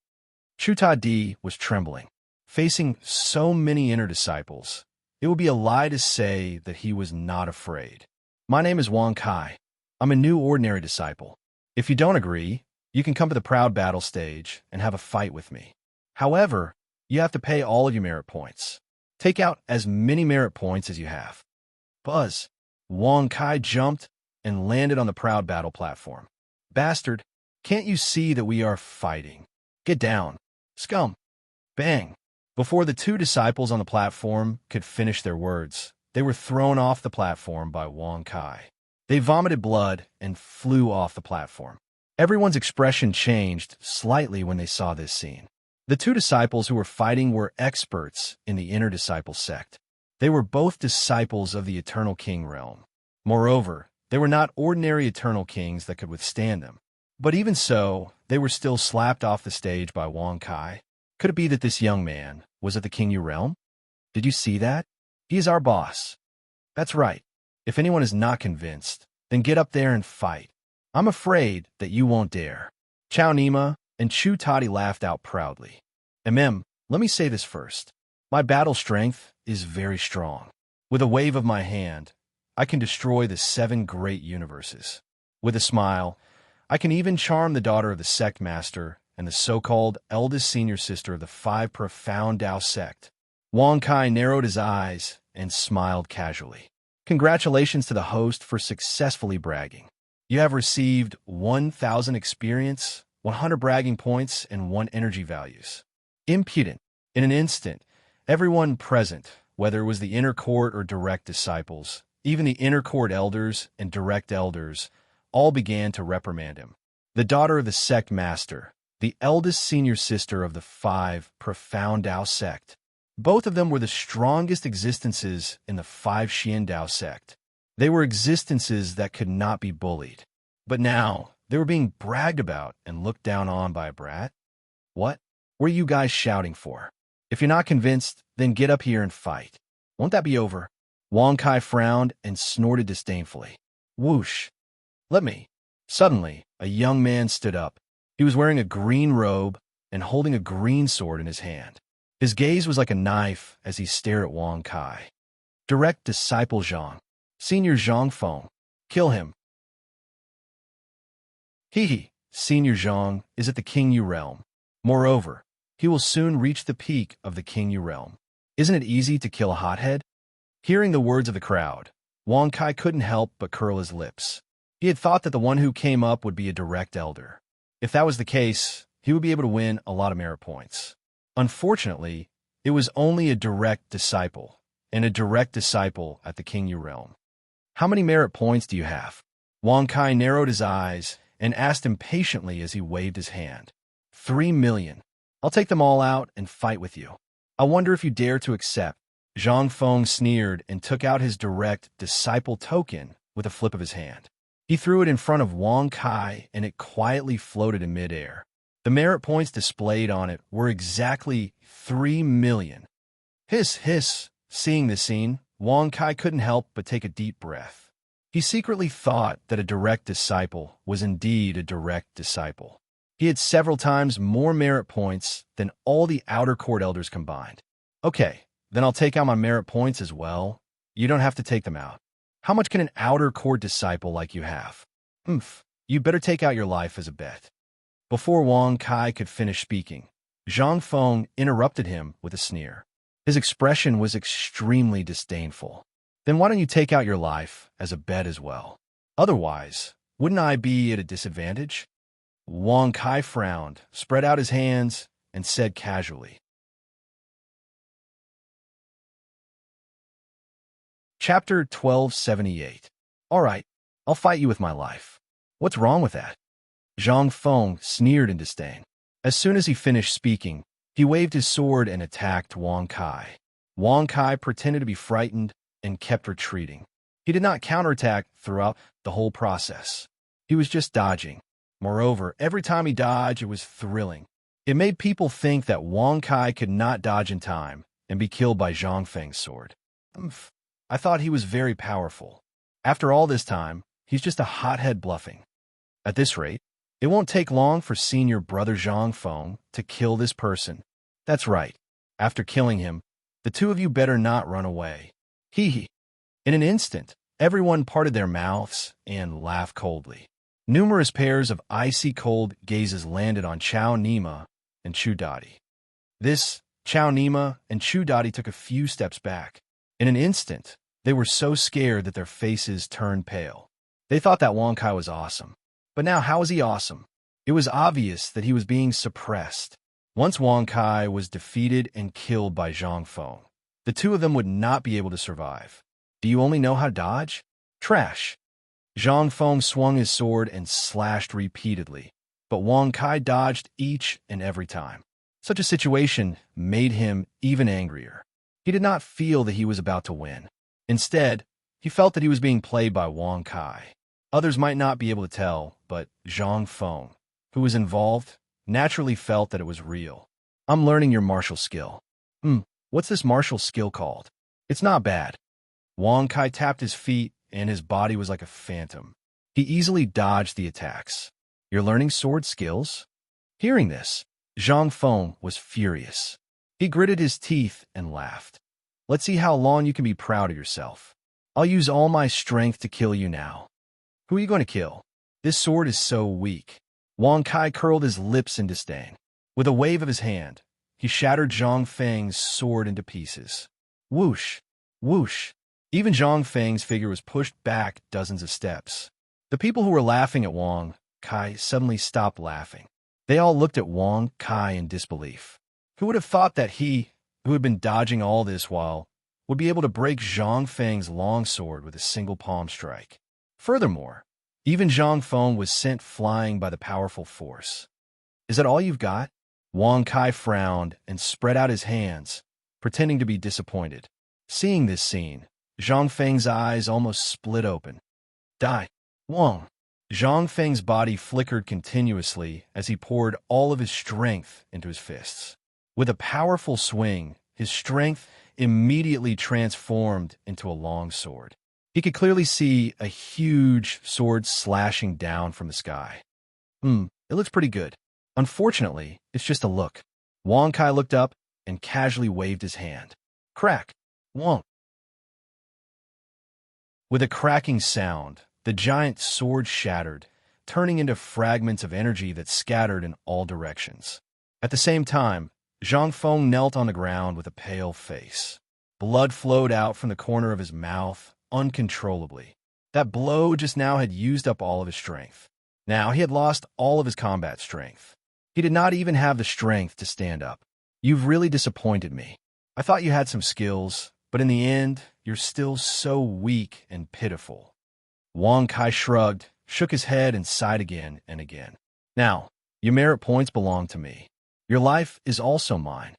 Chuta Di was trembling. Facing so many inner disciples, it would be a lie to say that he was not afraid. My name is Wang Kai. I'm a new ordinary disciple. If you don't agree, you can come to the proud battle stage and have a fight with me. However, you have to pay all of your merit points. Take out as many merit points as you have. Buzz. Wang Kai jumped and landed on the proud battle platform. Bastard, can't you see that we are fighting? Get down. Scum. Bang. Before the two disciples on the platform could finish their words, they were thrown off the platform by Wang Kai. They vomited blood and flew off the platform. Everyone's expression changed slightly when they saw this scene. The two disciples who were fighting were experts in the inner disciple sect. They were both disciples of the Eternal King realm. Moreover, they were not ordinary Eternal Kings that could withstand them. But even so, they were still slapped off the stage by Wang Kai. Could it be that this young man was at the Qingyu realm? Did you see that? He is our boss. That's right. If anyone is not convinced, then get up there and fight. I'm afraid that you won't dare. Xiao Nima and Chu Tadi laughed out proudly. Let me say this first. My battle strength is very strong. With a wave of my hand, I can destroy the 7 great universes. With a smile, I can even charm the daughter of the sect master and the so-called eldest senior sister of the 5 profound Tao sect. Wang Kai narrowed his eyes and smiled casually. Congratulations to the host for successfully bragging. You have received 1,000 experience, 100 bragging points, and 1 energy values. Impudent. In an instant, everyone present, whether it was the inner court or direct disciples, even the inner court elders and direct elders, all began to reprimand him. The daughter of the sect master, the eldest senior sister of the 5 profound Tao sect. Both of them were the strongest existences in the 5 Xian Tao sect. They were existences that could not be bullied. But now, they were being bragged about and looked down on by a brat? What were you guys shouting for? If you're not convinced, then get up here and fight. Won't that be over? Wang Kai frowned and snorted disdainfully. Whoosh. Let me. Suddenly, a young man stood up. He was wearing a green robe and holding a green sword in his hand. His gaze was like a knife as he stared at Wang Kai. Direct disciple Zhang. Senior Zhang Feng. Kill him. He, Senior Zhang, is at the Qingyu realm. Moreover, he will soon reach the peak of the Qingyu realm. Isn't it easy to kill a hothead? Hearing the words of the crowd, Wang Kai couldn't help but curl his lips. He had thought that the one who came up would be a direct elder. If that was the case, he would be able to win a lot of merit points. Unfortunately, it was only a direct disciple, and a direct disciple at the Qingyu realm. How many merit points do you have? Wang Kai narrowed his eyes and asked impatiently as he waved his hand. 3 million. I'll take them all out and fight with you. I wonder if you dare to accept. Zhang Feng sneered and took out his direct disciple token with a flip of his hand. He threw it in front of Wang Kai and it quietly floated in midair. The merit points displayed on it were exactly 3 million. Hiss, hiss. Seeing this scene, Wang Kai couldn't help but take a deep breath. He secretly thought that a direct disciple was indeed a direct disciple. He had several times more merit points than all the outer court elders combined. Okay, then I'll take out my merit points as well. You don't have to take them out. How much can an outer court disciple like you have? You better take out your life as a bet. Before Wang Kai could finish speaking, Zhang Feng interrupted him with a sneer. His expression was extremely disdainful. Then why don't you take out your life as a bet as well? Otherwise, wouldn't I be at a disadvantage? Wang Kai frowned, spread out his hands, and said casually. Chapter 1278. All right, I'll fight you with my life. What's wrong with that? Zhang Feng sneered in disdain. As soon as he finished speaking, he waved his sword and attacked Wang Kai. Wang Kai pretended to be frightened and kept retreating. He did not counterattack throughout the whole process. He was just dodging. Moreover, every time he dodged, it was thrilling. It made people think that Wang Kai could not dodge in time and be killed by Zhang Feng's sword. I thought he was very powerful. After all this time, he's just a hothead bluffing. At this rate, it won't take long for senior brother Zhang Feng to kill this person. That's right. After killing him, the two of you better not run away. Hee. In an instant, everyone parted their mouths and laughed coldly. Numerous pairs of icy cold gazes landed on Chao Nima and Chu Dadi. Chao Nima and Chu Dadi took a few steps back. In an instant, they were so scared that their faces turned pale. They thought that Wang Kai was awesome. But now, how is he awesome? It was obvious that he was being suppressed. Once Wang Kai was defeated and killed by Zhang Feng, the two of them would not be able to survive. Do you only know how to dodge? Trash. Zhang Feng swung his sword and slashed repeatedly, but Wang Kai dodged each and every time. Such a situation made him even angrier. He did not feel that he was about to win. Instead, he felt that he was being played by Wang Kai. Others might not be able to tell, but Zhang Feng, who was involved, naturally felt that it was real. I'm learning your martial skill. What's this martial skill called? It's not bad. Wang Kai tapped his feet, and his body was like a phantom. He easily dodged the attacks. You're learning sword skills? Hearing this, Zhang Feng was furious. He gritted his teeth and laughed. Let's see how long you can be proud of yourself. I'll use all my strength to kill you now. Who are you going to kill? This sword is so weak. Wang Kai curled his lips in disdain. With a wave of his hand, he shattered Zhang Feng's sword into pieces. Whoosh! Whoosh! Even Zhang Feng's figure was pushed back dozens of steps. The people who were laughing at Wang Kai suddenly stopped laughing. They all looked at Wang Kai in disbelief. Who would have thought that he, who had been dodging all this while, would be able to break Zhang Feng's long sword with a single palm strike? Furthermore, even Zhang Feng was sent flying by the powerful force. Is that all you've got? Wang Kai frowned and spread out his hands, pretending to be disappointed. Seeing this scene, Zhang Feng's eyes almost split open. Die, Wang! Zhang Feng's body flickered continuously as he poured all of his strength into his fists. With a powerful swing, his strength immediately transformed into a long sword. He could clearly see a huge sword slashing down from the sky. It looks pretty good. Unfortunately, it's just a look. Wang Kai looked up and casually waved his hand. Crack! Wang! With a cracking sound, the giant sword shattered, turning into fragments of energy that scattered in all directions. At the same time, Zhang Feng knelt on the ground with a pale face. Blood flowed out from the corner of his mouth uncontrollably. That blow just now had used up all of his strength. Now he had lost all of his combat strength. He did not even have the strength to stand up. You've really disappointed me. I thought you had some skills, but in the end, you're still so weak and pitiful. Wang Kai shrugged, shook his head, and sighed again and again. Now, your merit points belong to me. Your life is also mine.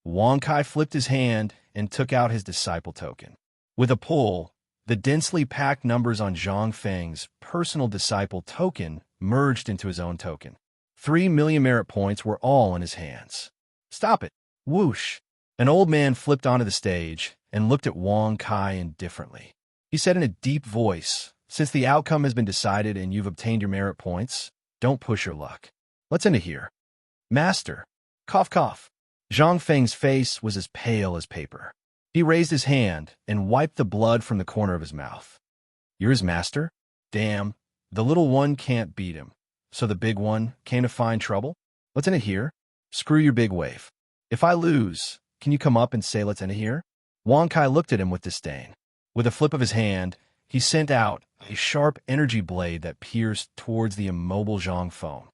Wang Kai flipped his hand and took out his disciple token. With a pull, the densely packed numbers on Zhang Feng's personal disciple token merged into his own token. 3 million merit points were all in his hands. Stop it. Whoosh. An old man flipped onto the stage and looked at Wang Kai indifferently. He said in a deep voice, "Since the outcome has been decided and you've obtained your merit points, don't push your luck. Let's end it here." Master. Cough, cough. Zhang Feng's face was as pale as paper. He raised his hand and wiped the blood from the corner of his mouth. "You're his master? Damn, the little one can't beat him. So the big one came to find trouble? Let's end it here. Screw your big wave. If I lose, can you come up and say let's end it here?" Wang Kai looked at him with disdain. With a flip of his hand, he sent out a sharp energy blade that pierced towards the immobile Zhang Feng.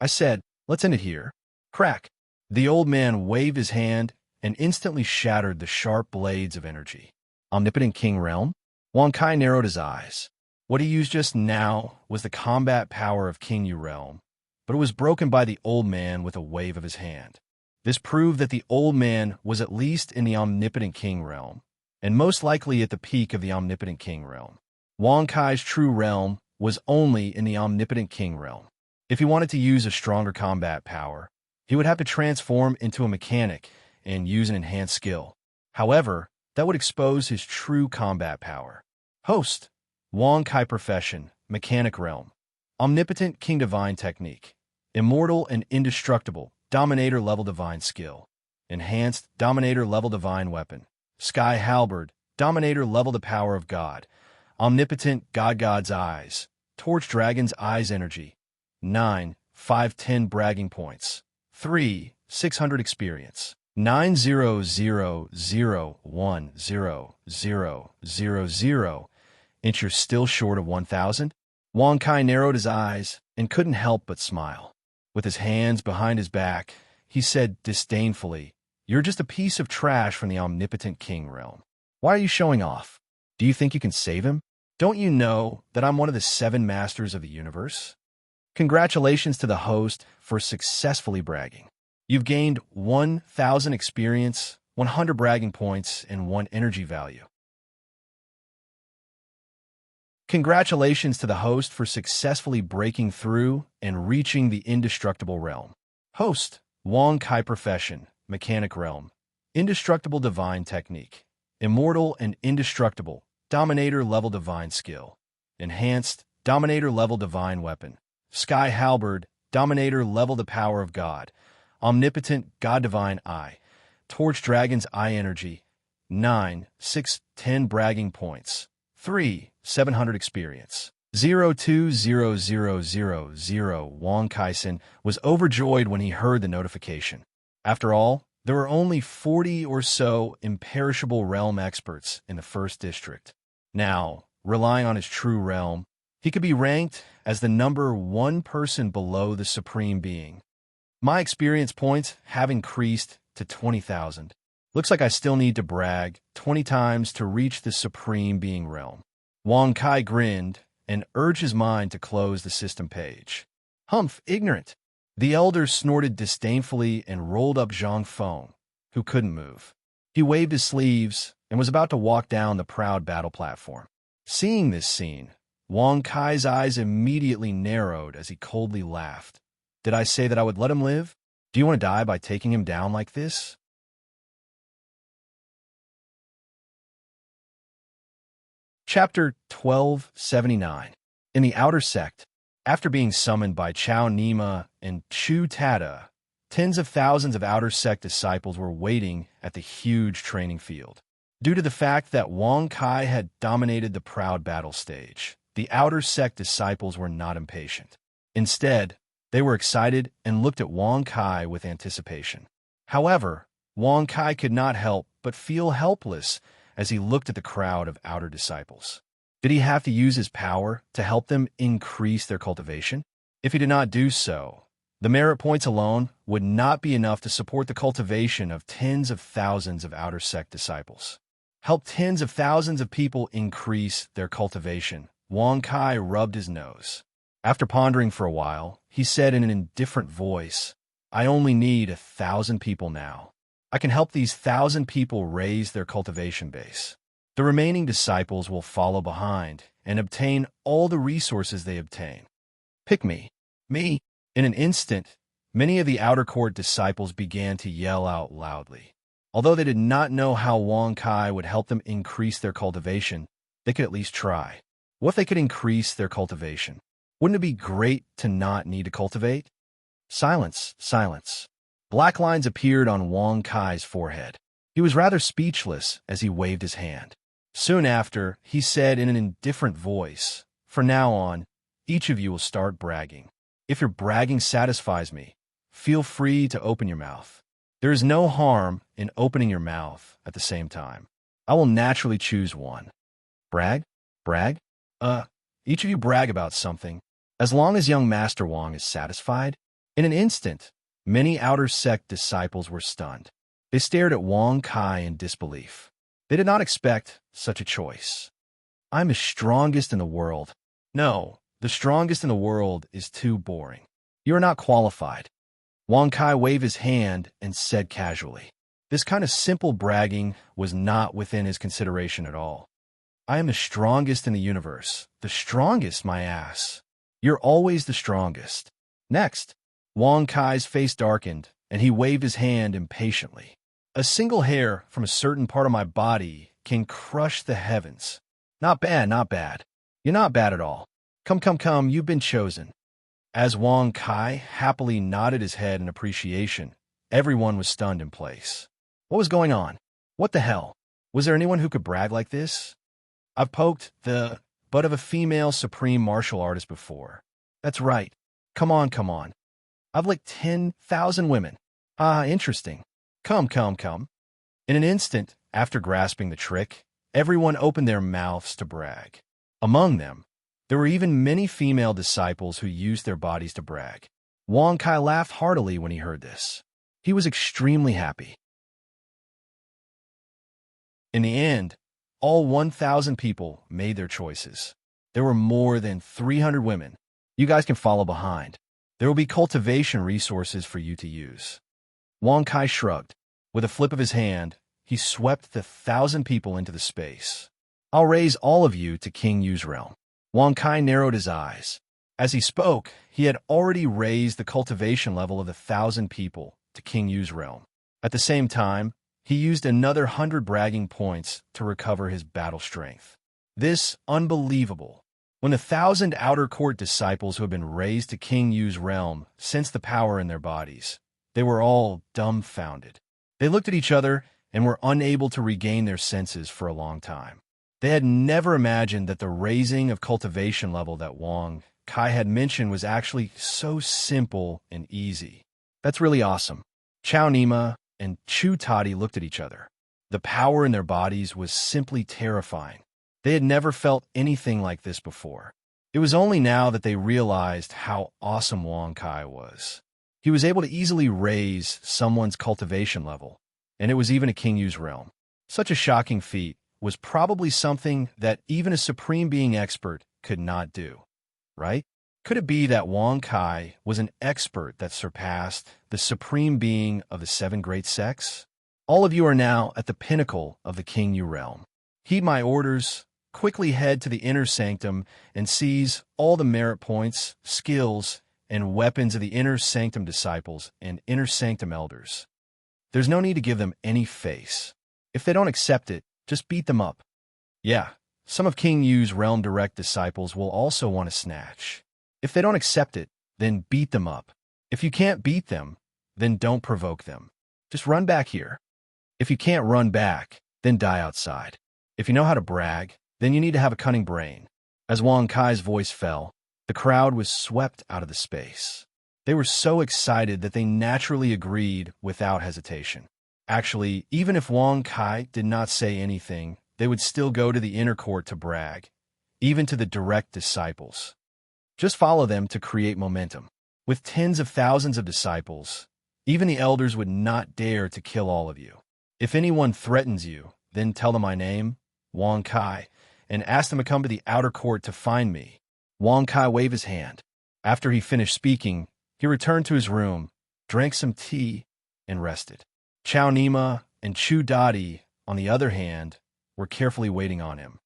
"I said, let's end it here." Crack. The old man waved his hand and instantly shattered the sharp blades of energy. Omnipotent King Realm? Wang Kai narrowed his eyes. What he used just now was the combat power of King Yu Realm, but it was broken by the old man with a wave of his hand. This proved that the old man was at least in the Omnipotent King Realm, and most likely at the peak of the Omnipotent King Realm. Wang Kai's true realm was only in the Omnipotent King Realm. If he wanted to use a stronger combat power, he would have to transform into a mechanic and use an enhanced skill. However, that would expose his true combat power. Host. Wang Kai Profession, Mechanic Realm. Omnipotent King Divine Technique. Immortal and Indestructible, Dominator Level Divine Skill. Enhanced, Dominator Level Divine Weapon. Sky Halberd, Dominator Level the Power of God. Omnipotent God's Eyes. Torch Dragon's Eyes Energy. 9, 510 Bragging Points. 3, 600 Experience. 900100000. And you're still short of 1,000? Wang Kai narrowed his eyes and couldn't help but smile. With his hands behind his back, he said disdainfully, "You're just a piece of trash from the Omnipotent King Realm. Why are you showing off? Do you think you can save him? Don't you know that I'm one of the 7 masters of the universe?" Congratulations to the host for successfully bragging. You've gained 1,000 experience, 100 bragging points, and 1 energy value. Congratulations to the host for successfully breaking through and reaching the indestructible realm. Host. Wang Kai Profession, Mechanic Realm. Indestructible Divine Technique. Immortal and Indestructible, Dominator Level Divine Skill. Enhanced, Dominator Level Divine Weapon. Sky Halberd, Dominator Level the Power of God. Omnipotent God Divine Eye. Torch Dragon's Eye Energy. 9, 610 Bragging Points. 3, 700 Experience. 020000. Wang Kaisen was overjoyed when he heard the notification. After all, there were only 40 or so imperishable realm experts in the first district. Now, relying on his true realm, he could be ranked as the number 1 person below the Supreme Being. My experience points have increased to 20,000. Looks like I still need to brag 20 times to reach the Supreme Being realm. Wang Kai grinned and urged his mind to close the system page. Humph, ignorant. The elder snorted disdainfully and rolled up Zhang Feng, who couldn't move. He waved his sleeves and was about to walk down the proud battle platform. Seeing this scene, Wang Kai's eyes immediately narrowed as he coldly laughed. Did I say that I would let him live? Do you want to die by taking him down like this? Chapter 1279. In the Outer Sect, after being summoned by Chao Nima and Chu Tada, tens of thousands of Outer Sect disciples were waiting at the huge training field. Due to the fact that Wang Kai had dominated the proud battle stage, the Outer Sect disciples were not impatient. Instead, they were excited and looked at Wang Kai with anticipation. However, Wang Kai could not help but feel helpless as he looked at the crowd of outer disciples. Did he have to use his power to help them increase their cultivation? If he did not do so, the merit points alone would not be enough to support the cultivation of tens of thousands of outer sect disciples. Help tens of thousands of people increase their cultivation. Wang Kai rubbed his nose. After pondering for a while, he said in an indifferent voice, "I only need 1,000 people now. I can help these 1,000 people raise their cultivation base. The remaining disciples will follow behind and obtain all the resources they obtain. Pick me. Me. In an instant, many of the outer court disciples began to yell out loudly. Although they did not know how Wang Kai would help them increase their cultivation, they could at least try. What if they could increase their cultivation? Wouldn't it be great to not need to cultivate? Silence, silence. Black lines appeared on Wang Kai's forehead. He was rather speechless as he waved his hand. Soon after, he said in an indifferent voice, "From now on, each of you will start bragging. If your bragging satisfies me, feel free to open your mouth. There is no harm in opening your mouth at the same time. I will naturally choose one." Brag? Brag? Each of you brag about something, as long as young Master Wang is satisfied. In an instant, many outer sect disciples were stunned. They stared at Wang Kai in disbelief. They did not expect such a choice. "I'm the strongest in the world." No, the strongest in the world is too boring. You are not qualified. Wang Kai waved his hand and said casually. This kind of simple bragging was not within his consideration at all. "I am the strongest in the universe. The strongest, my ass. You're always the strongest." Next, Wang Kai's face darkened, and he waved his hand impatiently. "A single hair from a certain part of my body can crush the heavens. Not bad, not bad. You're not bad at all. Come, you've been chosen." As Wang Kai happily nodded his head in appreciation, everyone was stunned in place. What was going on? What the hell? Was there anyone who could brag like this? I've poked the butt of a female supreme martial artist before. That's right. Come on. I've licked 10,000 women. Ah, interesting. Come. In an instant, after grasping the trick, everyone opened their mouths to brag. Among them, there were even many female disciples who used their bodies to brag. Wang Kai laughed heartily when he heard this. He was extremely happy. In the end, all 1,000 people made their choices. There were more than 300 women. You guys can follow behind. There will be cultivation resources for you to use. Wang Kai shrugged. With a flip of his hand, he swept the 1,000 people into the space. "I'll raise all of you to King Yu's realm." Wang Kai narrowed his eyes. As he spoke, he had already raised the cultivation level of the 1,000 people to King Yu's realm. At the same time, he used another 100 bragging points to recover his battle strength. This unbelievable. When the 1,000 outer court disciples who had been raised to King Yu's realm sensed the power in their bodies, they were all dumbfounded. They looked at each other and were unable to regain their senses for a long time. They had never imagined that the raising of cultivation level that Wang Kai had mentioned was actually so simple and easy. That's really awesome. Chao Nima and Chu Tati looked at each other. The power in their bodies was simply terrifying. They had never felt anything like this before. It was only now that they realized how awesome Wang Kai was. He was able to easily raise someone's cultivation level, and it was even a King Yu's realm. Such a shocking feat was probably something that even a supreme being expert could not do, right? Could it be that Wang Kai was an expert that surpassed the supreme being of the 7 great sects? All of you are now at the pinnacle of the King Yu realm. Heed my orders. Quickly head to the inner sanctum and seize all the merit points, skills, and weapons of the inner sanctum disciples and inner sanctum elders. There's no need to give them any face. If they don't accept it, just beat them up. Yeah, some of King Yu's realm direct disciples will also want to snatch. If they don't accept it, then beat them up. If you can't beat them, then don't provoke them. Just run back here. If you can't run back, then die outside. If you know how to brag, then you need to have a cunning brain. As Wang Kai's voice fell, the crowd was swept out of the space. They were so excited that they naturally agreed without hesitation. Actually, even if Wang Kai did not say anything, they would still go to the inner court to brag, even to the direct disciples. Just follow them to create momentum. With tens of thousands of disciples, even the elders would not dare to kill all of you. If anyone threatens you, then tell them my name, Wang Kai, and ask them to come to the outer court to find me. Wang Kai waved his hand. After he finished speaking, he returned to his room, drank some tea, and rested. Chao Nima and Chu Dadi, on the other hand, were carefully waiting on him.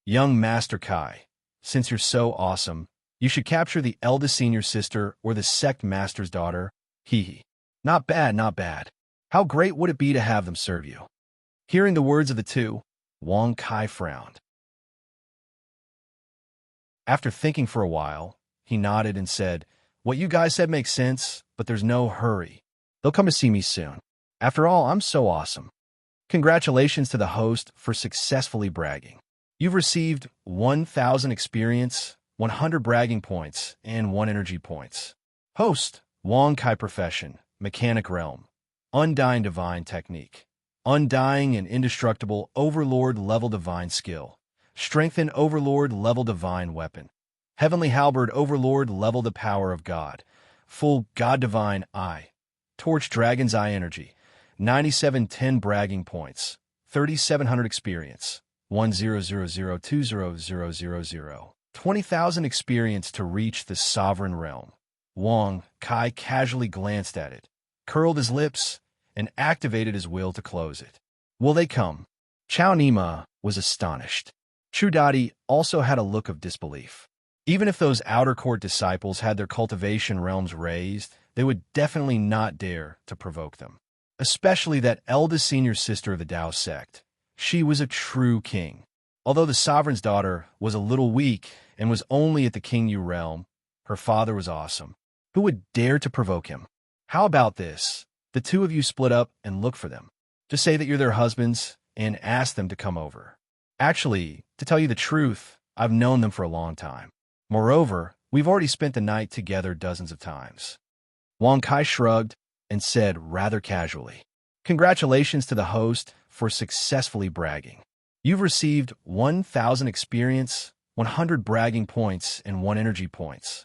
"Young Master Kai, since you're so awesome, You should capture the eldest senior sister or the sect master's daughter. Hee hee. Not bad, not bad. How great would it be to have them serve you? Hearing the words of the two, Wang Kai frowned. After thinking for a while, he nodded and said, "What you guys said makes sense, but there's no hurry. They'll come to see me soon. After all, I'm so awesome." Congratulations to the host for successfully bragging. You've received 1,000 experience, 100 bragging points, and 1 energy points. Host, Wang Kai profession, mechanic realm, undying divine technique, undying and indestructible overlord level divine skill, strengthen overlord level divine weapon, heavenly halberd overlord level the power of God, full God divine eye, torch dragon's eye energy, 9710 bragging points, 3700 experience, 1000200000, 20,000 experience to reach the sovereign realm. Wang Kai casually glanced at it, curled his lips, and activated his will to close it. Will they come? Chao Nima was astonished. Chudati also had a look of disbelief. Even if those outer court disciples had their cultivation realms raised, they would definitely not dare to provoke them. Especially that eldest senior sister of the Tao sect. She was a true king. Although the sovereign's daughter was a little weak and was only at the King Yu realm, her father was awesome. Who would dare to provoke him? How about this? The two of you split up and look for them. Just say that you're their husbands and ask them to come over. Actually, to tell you the truth, I've known them for a long time. Moreover, we've already spent the night together dozens of times. Wang Kai shrugged and said rather casually, "Congratulations to the host for successfully bragging. You've received 1,000 experience, 100 bragging points, and 1 energy points."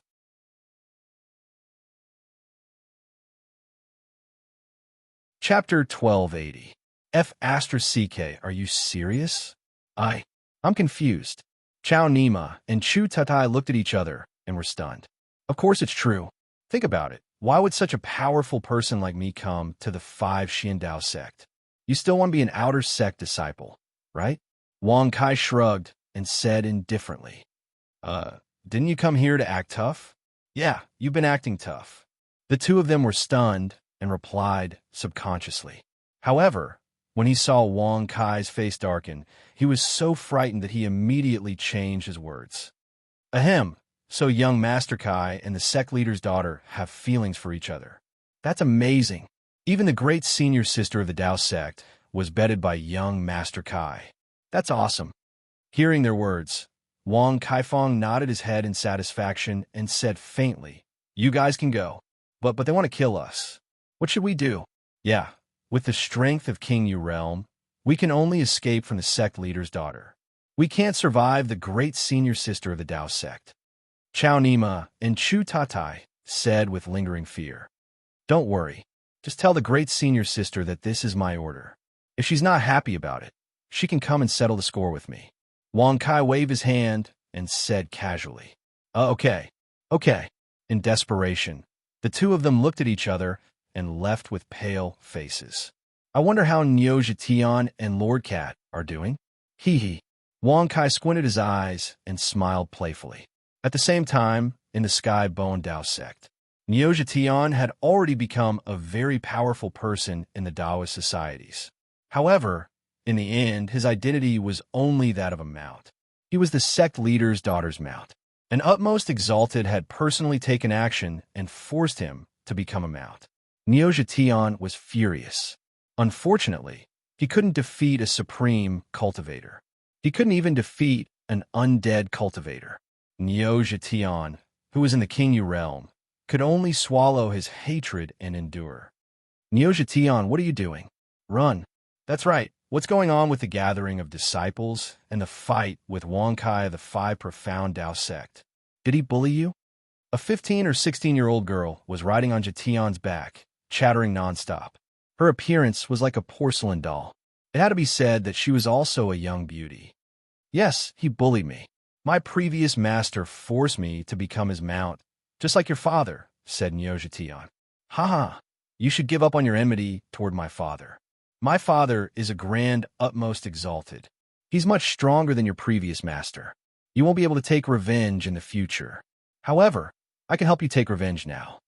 Chapter 1280. F***CK, are you serious? I'm confused. Chao Nima and Chu Tatai looked at each other and were stunned. Of course it's true. Think about it. Why would such a powerful person like me come to the 5 Xiandao sect? You still want to be an outer sect disciple, right? Wang Kai shrugged and said indifferently, didn't you come here to act tough? Yeah, you've been acting tough. The two of them were stunned and replied subconsciously. However, when he saw Wang Kai's face darken, he was so frightened that he immediately changed his words. Ahem, so young Master Kai and the sect leader's daughter have feelings for each other. That's amazing. Even the great senior sister of the Tao sect was bedded by young Master Kai. That's awesome. Hearing their words, Wang Kaifeng nodded his head in satisfaction and said faintly, "You guys can go, but they want to kill us. What should we do?" Yeah, with the strength of King Yu realm, we can only escape from the sect leader's daughter. We can't survive the great senior sister of the Tao sect. Chao Nima and Chu Tatai said with lingering fear. Don't worry. Just tell the great senior sister that this is my order. If she's not happy about it, she can come and settle the score with me. Wang Kai waved his hand and said casually, Okay. In desperation, the two of them looked at each other and left with pale faces. I wonder how Niu Zhetian and Lord Cat are doing? Hee hee. Wang Kai squinted his eyes and smiled playfully. At the same time, in the Sky Bone Dao sect, Niu Zhetian had already become a very powerful person in the Taoist societies. However, in the end, his identity was only that of a mount. He was the sect leader's daughter's mount. An utmost exalted had personally taken action and forced him to become a mount. Niu Zhetian was furious. Unfortunately, he couldn't defeat a supreme cultivator. He couldn't even defeat an undead cultivator. Niu Zhetian, who was in the King Yu realm, could only swallow his hatred and endure. Niu Zhetian, what are you doing? Run. That's right. What's going on with the gathering of disciples and the fight with Wang Kai of the 5 profound Dao sect? Did he bully you? A 15 or 16-year-old girl was riding on Zhetian's back, chattering nonstop. Her appearance was like a porcelain doll. It had to be said that she was also a young beauty. Yes, he bullied me. My previous master forced me to become his mount, just like your father, said Niu Zhetian. Ha! You should give up on your enmity toward my father. My father is a grand utmost exalted. He's much stronger than your previous master. You won't be able to take revenge in the future. However, I can help you take revenge now.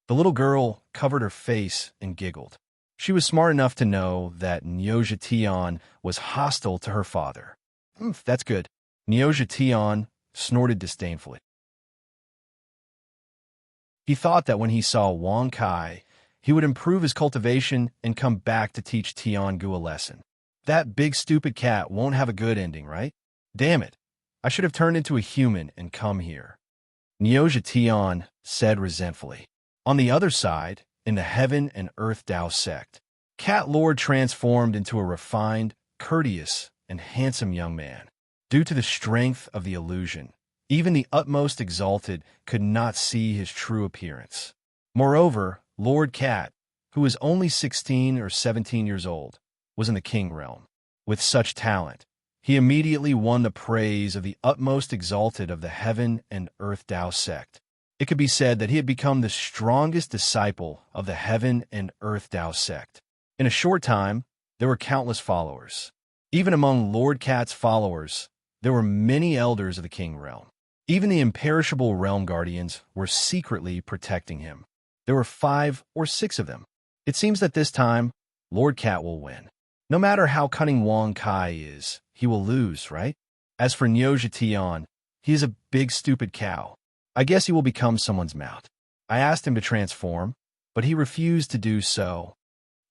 The little girl covered her face and giggled. She was smart enough to know that Nyoja Tion was hostile to her father. That's good. Nyoja Tion snorted disdainfully. He thought that when he saw Wang Kai, he would improve his cultivation and come back to teach Tiangu a lesson. That big stupid cat won't have a good ending, right? Damn it. I should have turned into a human and come here. Nyoja Tion said resentfully. On the other side, in the Heaven and Earth Tao sect, Cat Lord transformed into a refined, courteous, and handsome young man. Due to the strength of the illusion, even the utmost exalted could not see his true appearance. Moreover, Lord Cat, who was only 16 or 17 years old, was in the king realm. With such talent, he immediately won the praise of the utmost exalted of the Heaven and Earth Tao sect. It could be said that he had become the strongest disciple of the Heaven and Earth Tao sect. In a short time, there were countless followers. Even among Lord Cat's followers, there were many elders of the king realm. Even the imperishable realm guardians were secretly protecting him. There were 5 or 6 of them. It seems that this time, Lord Cat will win. No matter how cunning Wang Kai is, he will lose, right? As for Nyoja Tion, he is a big stupid cow. I guess he will become someone's mount. I asked him to transform, but he refused to do so.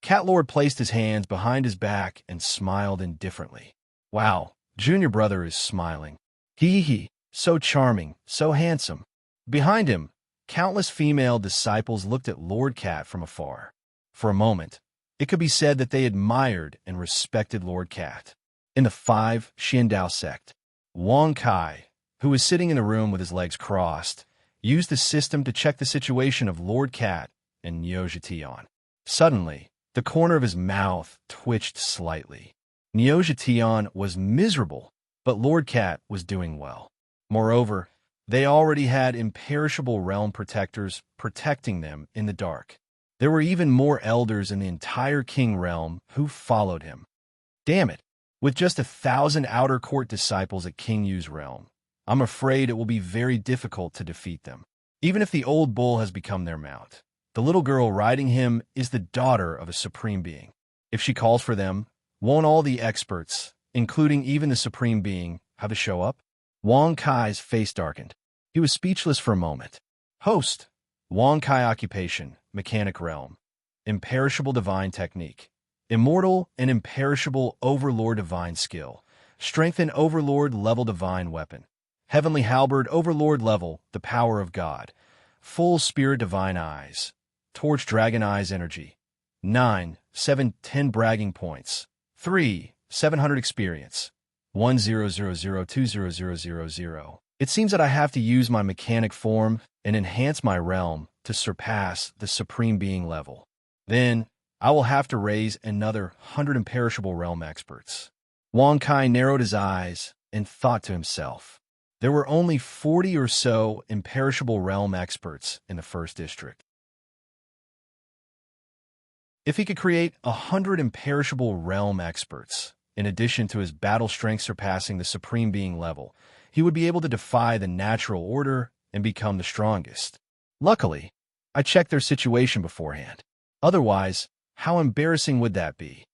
Cat Lord placed his hands behind his back and smiled indifferently. Wow, Junior Brother is smiling. Hee, so charming, so handsome. Behind him, countless female disciples looked at Lord Cat from afar. For a moment, it could be said that they admired and respected Lord Cat. In the 5 Xiandao sect, Wang Kai, who was sitting in the room with his legs crossed, used the system to check the situation of Lord Cat and Nyoja Tion. Suddenly, the corner of his mouth twitched slightly. Nyoja Tion was miserable, but Lord Cat was doing well. Moreover, they already had imperishable realm protectors protecting them in the dark. There were even more elders in the entire king realm who followed him. Damn it! With just 1,000 outer court disciples at King Yu's realm, I'm afraid it will be very difficult to defeat them. Even if the old bull has become their mount, the little girl riding him is the daughter of a supreme being. If she calls for them, won't all the experts, including even the supreme being, have to show up? Wang Kai's face darkened. He was speechless for a moment. Host. Wang Kai occupation, mechanic realm. Imperishable divine technique. Immortal and imperishable overlord divine skill. Strengthen overlord level divine weapon. Heavenly halberd overlord level, the power of God. Full spirit divine eyes. Torch dragon eyes energy. 9, 7, 10 bragging points. 3, 700 experience. 10002000. It seems that I have to use my mechanic form and enhance my realm to surpass the supreme being level. Then, I will have to raise another 100 imperishable realm experts. Wang Kai narrowed his eyes and thought to himself. There were only 40 or so imperishable realm experts in the first district. If he could create 100 imperishable realm experts, in addition to his battle strength surpassing the supreme being level, he would be able to defy the natural order and become the strongest. Luckily, I checked their situation beforehand. Otherwise, how embarrassing would that be?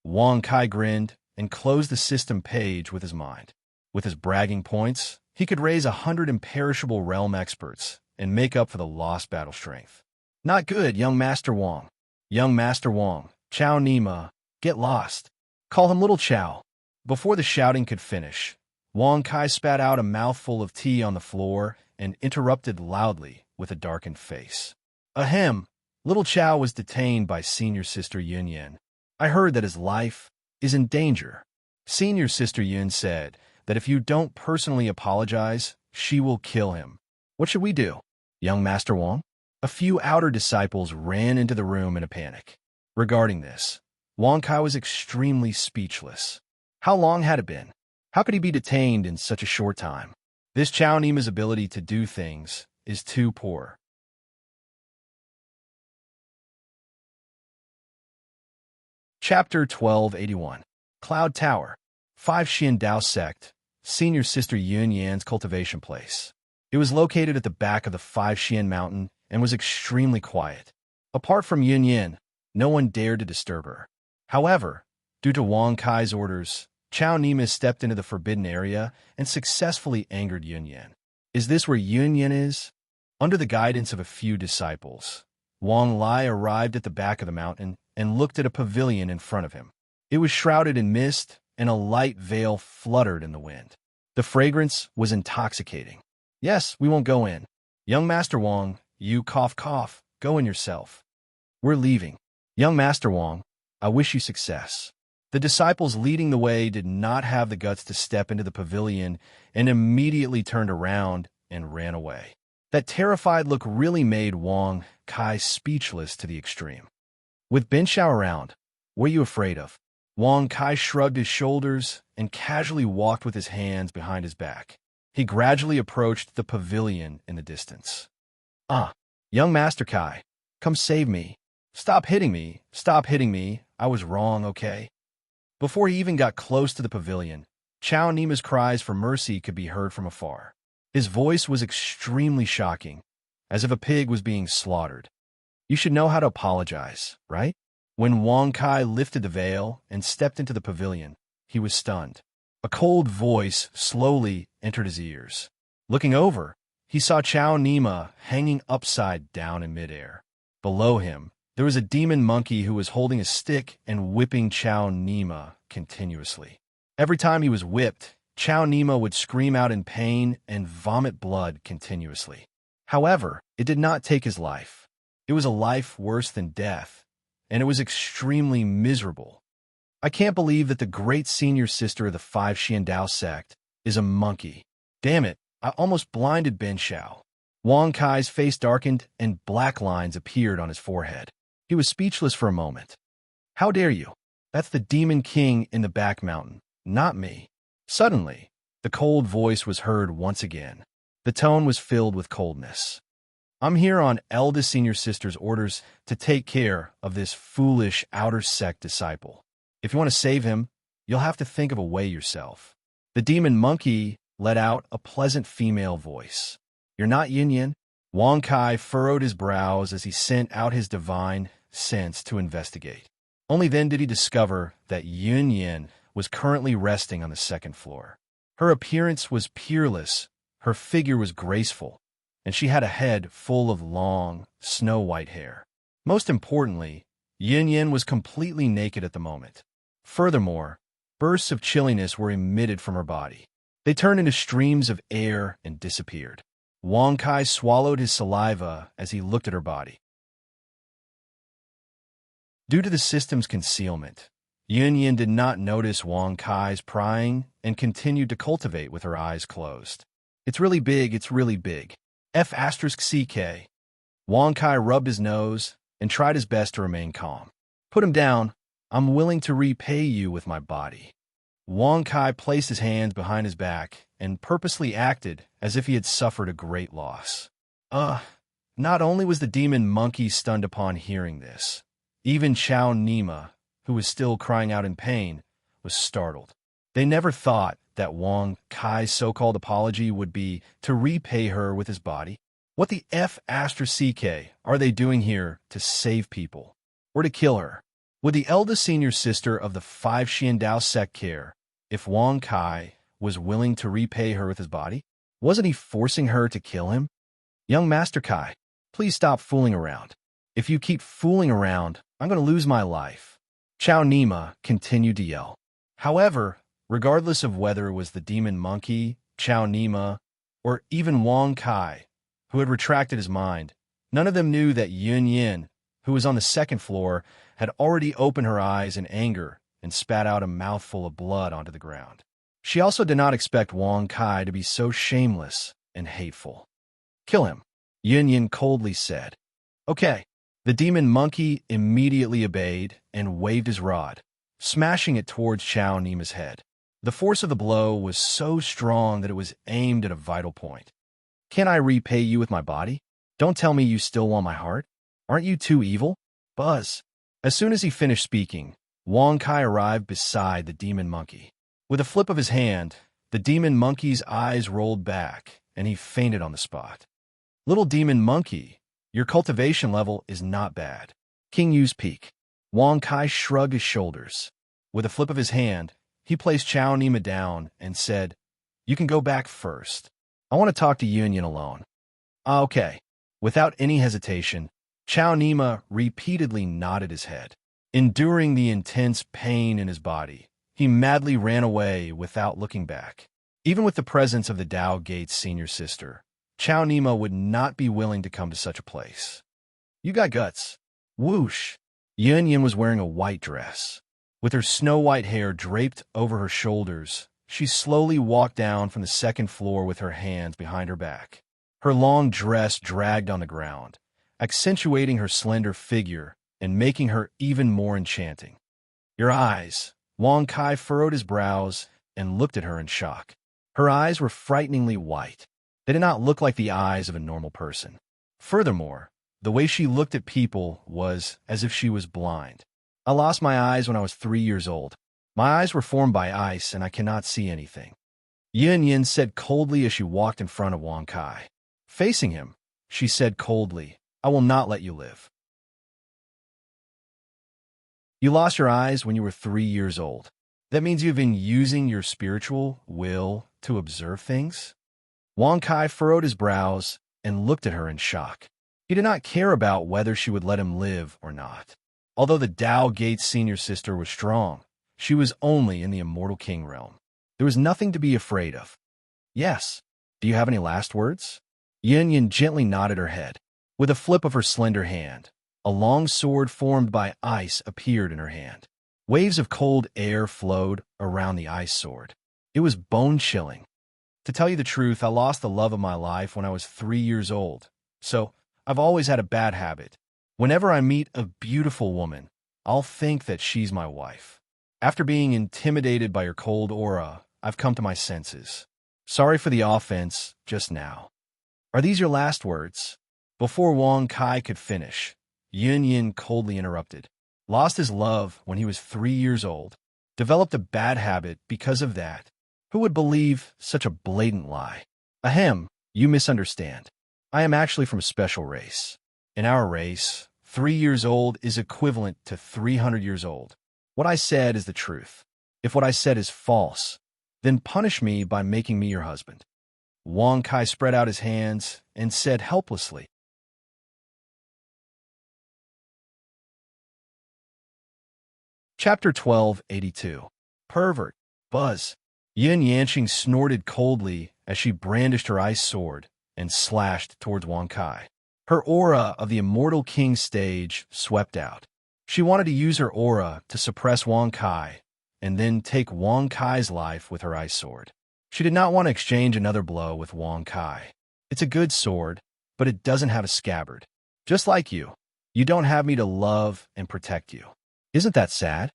Wang Kai grinned and closed the system page with his mind. With his bragging points, he could raise 100 imperishable realm experts and make up for the lost battle strength. Not good, young Master Wang. Young Master Wang, Chow Nima, get lost. Call him Little Chow. Before the shouting could finish, Wang Kai spat out a mouthful of tea on the floor and interrupted loudly with a darkened face. Ahem, Little Chow was detained by Senior Sister Yun Yen. I heard that his life is in danger. Senior Sister Yun said that if you don't personally apologize, she will kill him. What should we do? Young Master Wang? A few outer disciples ran into the room in a panic. Regarding this, Wang Kai was extremely speechless. How long had it been? How could he be detained in such a short time? This Chow Nima's ability to do things is too poor. Chapter 1281. Cloud Tower. 5 Xiandao Sect. Senior Sister Yun Yan's cultivation place. It was located at the back of the Five Xian Mountain and was extremely quiet. Apart from Yun Yin, no one dared to disturb her. However, due to Wang Kai's orders, Chao Nima stepped into the forbidden area and successfully angered Yun Yin. Is this where Yun Yin is? Under the guidance of a few disciples, Wang Lai arrived at the back of the mountain and looked at a pavilion in front of him. It was shrouded in mist, and a light veil fluttered in the wind. The fragrance was intoxicating. Yes, we won't go in. Young Master Wang, you cough, go in yourself. We're leaving. Young Master Wang, I wish you success. The disciples leading the way did not have the guts to step into the pavilion and immediately turned around and ran away. That terrified look really made Wang Kai speechless to the extreme. With Bin Xiao around, what are you afraid of? Wang Kai shrugged his shoulders and casually walked with his hands behind his back. He gradually approached the pavilion in the distance. Young Master Kai, come save me. Stop hitting me. I was wrong, okay? Before he even got close to the pavilion, Chao Nima's cries for mercy could be heard from afar. His voice was extremely shocking, as if a pig was being slaughtered. You should know how to apologize, right? When Wang Kai lifted the veil and stepped into the pavilion, he was stunned. A cold voice slowly entered his ears. Looking over, he saw Chao Nima hanging upside down in midair. Below him, there was a demon monkey who was holding a stick and whipping Chao Nima continuously. Every time he was whipped, Chao Nima would scream out in pain and vomit blood continuously. However, it did not take his life. It was a life worse than death, and it was extremely miserable. I can't believe that the great senior sister of the Five Xian Dao sect is a monkey. Damn it, I almost blinded Bin Xiao. Wang Kai's face darkened and black lines appeared on his forehead. He was speechless for a moment. How dare you? That's the Demon King in the back mountain, not me. Suddenly, the cold voice was heard once again. The tone was filled with coldness. I'm here on eldest senior sister's orders to take care of this foolish outer sect disciple. If you want to save him, you'll have to think of a way yourself. The demon monkey let out a pleasant female voice. You're not Yin Yin? Wang Kai furrowed his brows as he sent out his divine sense to investigate. Only then did he discover that Yun Yin was currently resting on the second floor. Her appearance was peerless, her figure was graceful, and she had a head full of long, snow-white hair. Most importantly, Yun Yin was completely naked at the moment. Furthermore, bursts of chilliness were emitted from her body. They turned into streams of air and disappeared. Wang Kai swallowed his saliva as he looked at her body. Due to the system's concealment, Yun Yin did not notice Wang Kai's prying and continued to cultivate with her eyes closed. It's really big. F***CK. Wang Kai rubbed his nose and tried his best to remain calm. Put him down. I'm willing to repay you with my body. Wang Kai placed his hands behind his back and purposely acted as if he had suffered a great loss. Not only was the demon monkey stunned upon hearing this, even Chao Nima, who was still crying out in pain, was startled. They never thought that Wang Kai's so-called apology would be to repay her with his body. What the F***CK are they doing here to save people? Or to kill her? Would the eldest senior sister of the Five Xian Dao sect care if Wang Kai was willing to repay her with his body? Wasn't he forcing her to kill him? Young Master Kai, please stop fooling around. If you keep fooling around, I'm going to lose my life. Chao Nima continued to yell. However, regardless of whether it was the demon monkey, Chao Nima, or even Wang Kai, who had retracted his mind, none of them knew that Yun Yin, who was on the second floor, had already opened her eyes in anger and spat out a mouthful of blood onto the ground. She also did not expect Wang Kai to be so shameless and hateful. Kill him, Yun Yin coldly said. Okay. The demon monkey immediately obeyed and waved his rod, smashing it towards Chao Nima's head. The force of the blow was so strong that it was aimed at a vital point. Can I repay you with my body? Don't tell me you still want my heart. Aren't you too evil? Buzz. As soon as he finished speaking, Wang Kai arrived beside the demon monkey. With a flip of his hand, the demon monkey's eyes rolled back, and he fainted on the spot. Little demon monkey, your cultivation level is not bad. King Yu's peak. Wang Kai shrugged his shoulders. With a flip of his hand, he placed Chao Nima down and said, "You can go back first. I want to talk to Yunyan alone." Okay. Without any hesitation, Chao Nima repeatedly nodded his head. Enduring the intense pain in his body, he madly ran away without looking back. Even with the presence of the Dao Gate's senior sister, Chao Nima would not be willing to come to such a place. You got guts. Whoosh. Yunyan was wearing a white dress. With her snow-white hair draped over her shoulders, she slowly walked down from the second floor with her hands behind her back. Her long dress dragged on the ground, accentuating her slender figure and making her even more enchanting. Your eyes. Wang Kai furrowed his brows and looked at her in shock. Her eyes were frighteningly white. They did not look like the eyes of a normal person. Furthermore, the way she looked at people was as if she was blind. I lost my eyes when I was 3 years old. My eyes were formed by ice and I cannot see anything. Yunyan said coldly as she walked in front of Wang Kai. Facing him, she said coldly, "I will not let you live." You lost your eyes when you were 3 years old. That means you've been using your spiritual will to observe things? Wang Kai furrowed his brows and looked at her in shock. He did not care about whether she would let him live or not. Although the Dao Gate's senior sister was strong, she was only in the Immortal King realm. There was nothing to be afraid of. Yes. Do you have any last words? Yunyan gently nodded her head. With a flip of her slender hand, a long sword formed by ice appeared in her hand. Waves of cold air flowed around the ice sword. It was bone-chilling. To tell you the truth, I lost the love of my life when I was 3 years old. So, I've always had a bad habit. Whenever I meet a beautiful woman, I'll think that she's my wife. After being intimidated by her cold aura, I've come to my senses. Sorry for the offense just now. Are these your last words? Before Wang Kai could finish, Yunyan coldly interrupted. Lost his love when he was 3 years old. Developed a bad habit because of that. Who would believe such a blatant lie? Ahem, you misunderstand. I am actually from a special race. In our race, 3 years old is equivalent to 300 years old. What I said is the truth. If what I said is false, then punish me by making me your husband. Wang Kai spread out his hands and said helplessly. Chapter 1282. Pervert. Buzz. Yin Yanqing snorted coldly as she brandished her ice sword and slashed towards Wang Kai. Her aura of the Immortal King stage swept out. She wanted to use her aura to suppress Wang Kai and then take Wang Kai's life with her ice sword. She did not want to exchange another blow with Wang Kai. It's a good sword, but it doesn't have a scabbard. Just like you, you don't have me to love and protect you. Isn't that sad?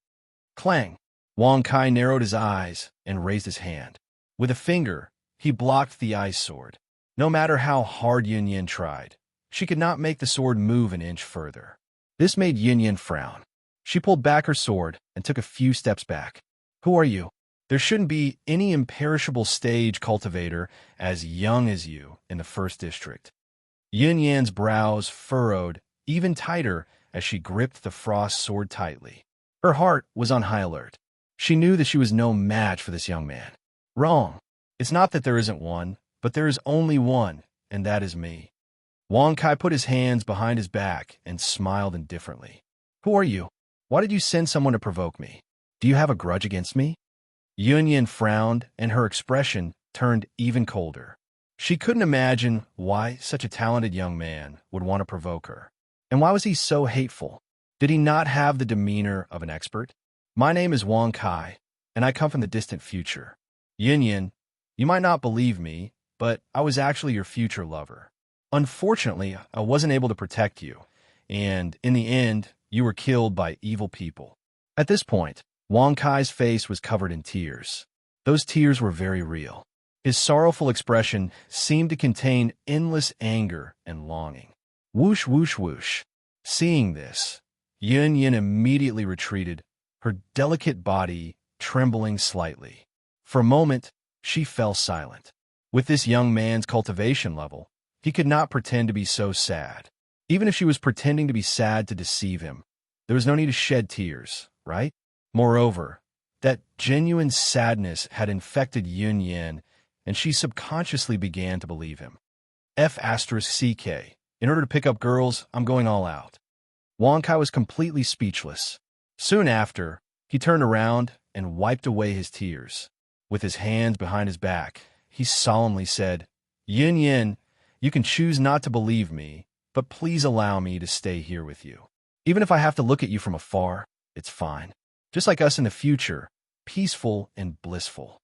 Clang. Wang Kai narrowed his eyes and raised his hand. With a finger, he blocked the ice sword. No matter how hard Yunyan tried, she could not make the sword move an inch further. This made Yunyan frown. She pulled back her sword and took a few steps back. Who are you? There shouldn't be any imperishable stage cultivator as young as you in the first district. Yunyan's brows furrowed even tighter as she gripped the frost sword tightly. Her heart was on high alert. She knew that she was no match for this young man. Wrong. It's not that there isn't one, but there is only one, and that is me. Wang Kai put his hands behind his back and smiled indifferently. Who are you? Why did you send someone to provoke me? Do you have a grudge against me? Yunyan frowned, and her expression turned even colder. She couldn't imagine why such a talented young man would want to provoke her. And why was he so hateful? Did he not have the demeanor of an expert? My name is Wang Kai, and I come from the distant future. Yunyan, you might not believe me, but I was actually your future lover. Unfortunately, I wasn't able to protect you, and in the end, you were killed by evil people. At this point, Wang Kai's face was covered in tears. Those tears were very real. His sorrowful expression seemed to contain endless anger and longing. Whoosh, whoosh, whoosh. Seeing this, Yunyan immediately retreated, her delicate body trembling slightly. For a moment, she fell silent. With this young man's cultivation level, he could not pretend to be so sad. Even if she was pretending to be sad to deceive him, there was no need to shed tears, right? Moreover, that genuine sadness had infected Yun Yin, and she subconsciously began to believe him. F***CK. In order to pick up girls, I'm going all out. Wang Kai was completely speechless. Soon after, he turned around and wiped away his tears. With his hands behind his back, he solemnly said, Yin Yin, you can choose not to believe me, but please allow me to stay here with you. Even if I have to look at you from afar, it's fine. Just like us in the future, peaceful and blissful.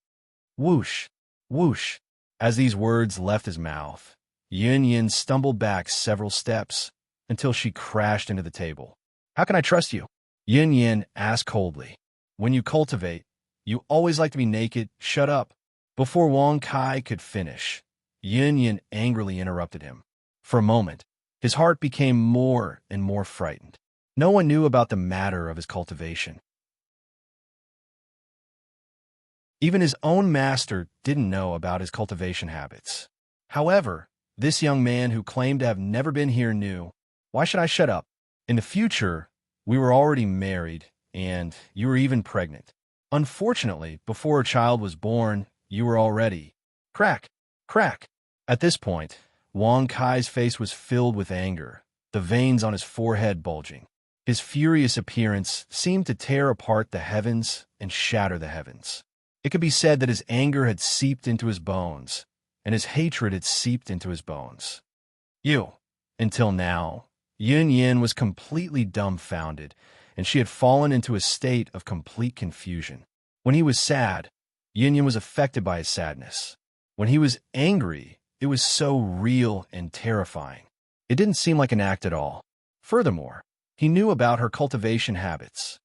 Whoosh, whoosh. As these words left his mouth, Yin Yin stumbled back several steps until she crashed into the table. How can I trust you? Yin Yin asked coldly. When you cultivate, you always like to be naked. Shut up. Before Wang Kai could finish, Yin Yin angrily interrupted him. For a moment, his heart became more and more frightened. No one knew about the matter of his cultivation. Even his own master didn't know about his cultivation habits. However, this young man who claimed to have never been here knew. Why should I shut up? In the future, we were already married, and you were even pregnant. Unfortunately, before a child was born, you were already... Crack! Crack! At this point, Wang Kai's face was filled with anger, the veins on his forehead bulging. His furious appearance seemed to tear apart the heavens and shatter the heavens. It could be said that his anger had seeped into his bones, and his hatred had seeped into his bones. Until now, Yin Yin was completely dumbfounded, and she had fallen into a state of complete confusion. When he was sad, Yin Yin was affected by his sadness. When he was angry, it was so real and terrifying. It didn't seem like an act at all. Furthermore, he knew about her cultivation habits.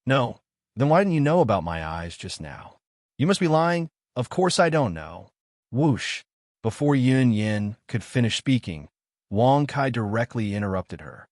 No, then why didn't you know about my eyes just now? You must be lying. Of course I don't know. Whoosh. Before Yun Yin could finish speaking, Wang Kai directly interrupted her.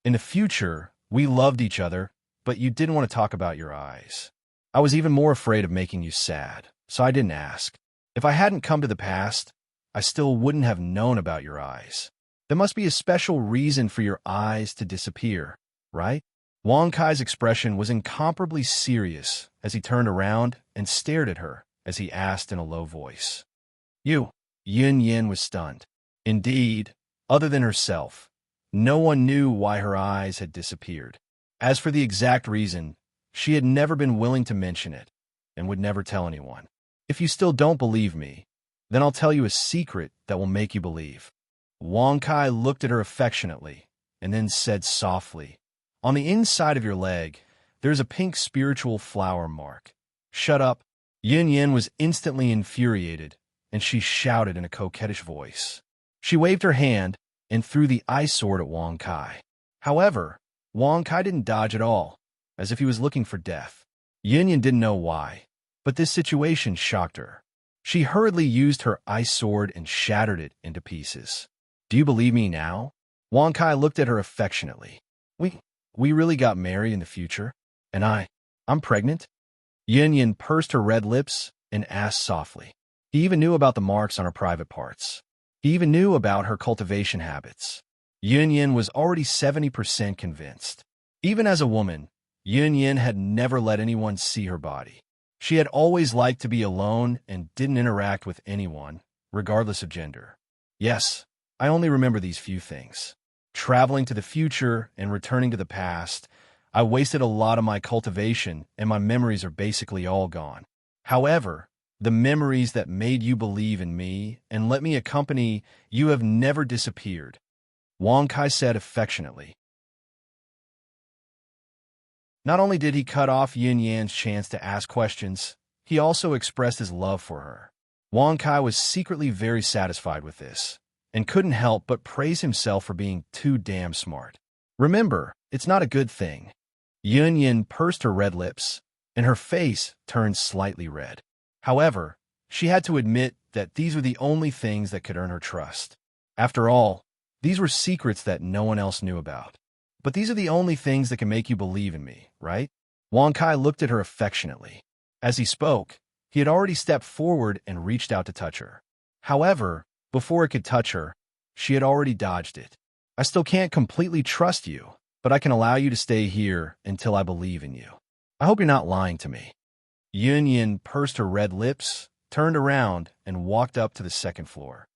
In the future, we loved each other, but you didn't want to talk about your eyes. I was even more afraid of making you sad, so I didn't ask. If I hadn't come to the past, I still wouldn't have known about your eyes. There must be a special reason for your eyes to disappear, right? Wang Kai's expression was incomparably serious as he turned around and stared at her as he asked in a low voice. Yun Yin was stunned. Indeed, other than herself, no one knew why her eyes had disappeared. As for the exact reason, she had never been willing to mention it and would never tell anyone. If you still don't believe me, then I'll tell you a secret that will make you believe. Wang Kai looked at her affectionately and then said softly, On the inside of your leg, there's a pink spiritual flower mark. Shut up. Yin Yin was instantly infuriated, and she shouted in a coquettish voice. She waved her hand and threw the ice sword at Wang Kai. However, Wang Kai didn't dodge at all, as if he was looking for death. Yin Yin didn't know why, but this situation shocked her. She hurriedly used her ice sword and shattered it into pieces. Do you believe me now? Wang Kai looked at her affectionately. We really got married in the future, and I'm pregnant? Yin Yin pursed her red lips and asked softly. He even knew about the marks on her private parts. He even knew about her cultivation habits. Yin Yin was already 70% convinced. Even as a woman, Yin Yin had never let anyone see her body. She had always liked to be alone and didn't interact with anyone, regardless of gender. Yes, I only remember these few things. Traveling to the future and returning to the past, I wasted a lot of my cultivation and my memories are basically all gone. However, the memories that made you believe in me and let me accompany you have never disappeared, Wang Kai said affectionately. Not only did he cut off Yin Yan's chance to ask questions, he also expressed his love for her. Wang Kai was secretly very satisfied with this, and couldn't help but praise himself for being too damn smart. Remember, it's not a good thing. Yun Yin pursed her red lips, and her face turned slightly red. However, she had to admit that these were the only things that could earn her trust. After all, these were secrets that no one else knew about. But these are the only things that can make you believe in me, right? Wang Kai looked at her affectionately. As he spoke, he had already stepped forward and reached out to touch her. However, before it could touch her, she had already dodged it. I still can't completely trust you, but I can allow you to stay here until I believe in you. I hope you're not lying to me. Yun pursed her red lips, turned around, and walked up to the second floor.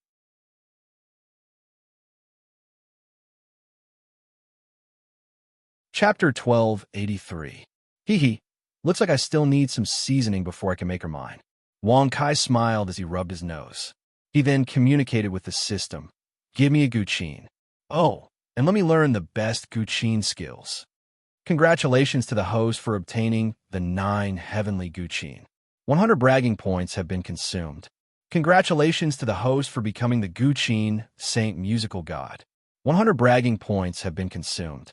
Chapter 1283. Hee. Looks like I still need some seasoning before I can make her mine. Wang Kai smiled as he rubbed his nose. He then communicated with the system. Give me a Guqin. Oh, and let me learn the best Guqin skills. Congratulations to the host for obtaining the 9 heavenly Guqin. 100 bragging points have been consumed. Congratulations to the host for becoming the Guqin Saint Musical God. 100 bragging points have been consumed.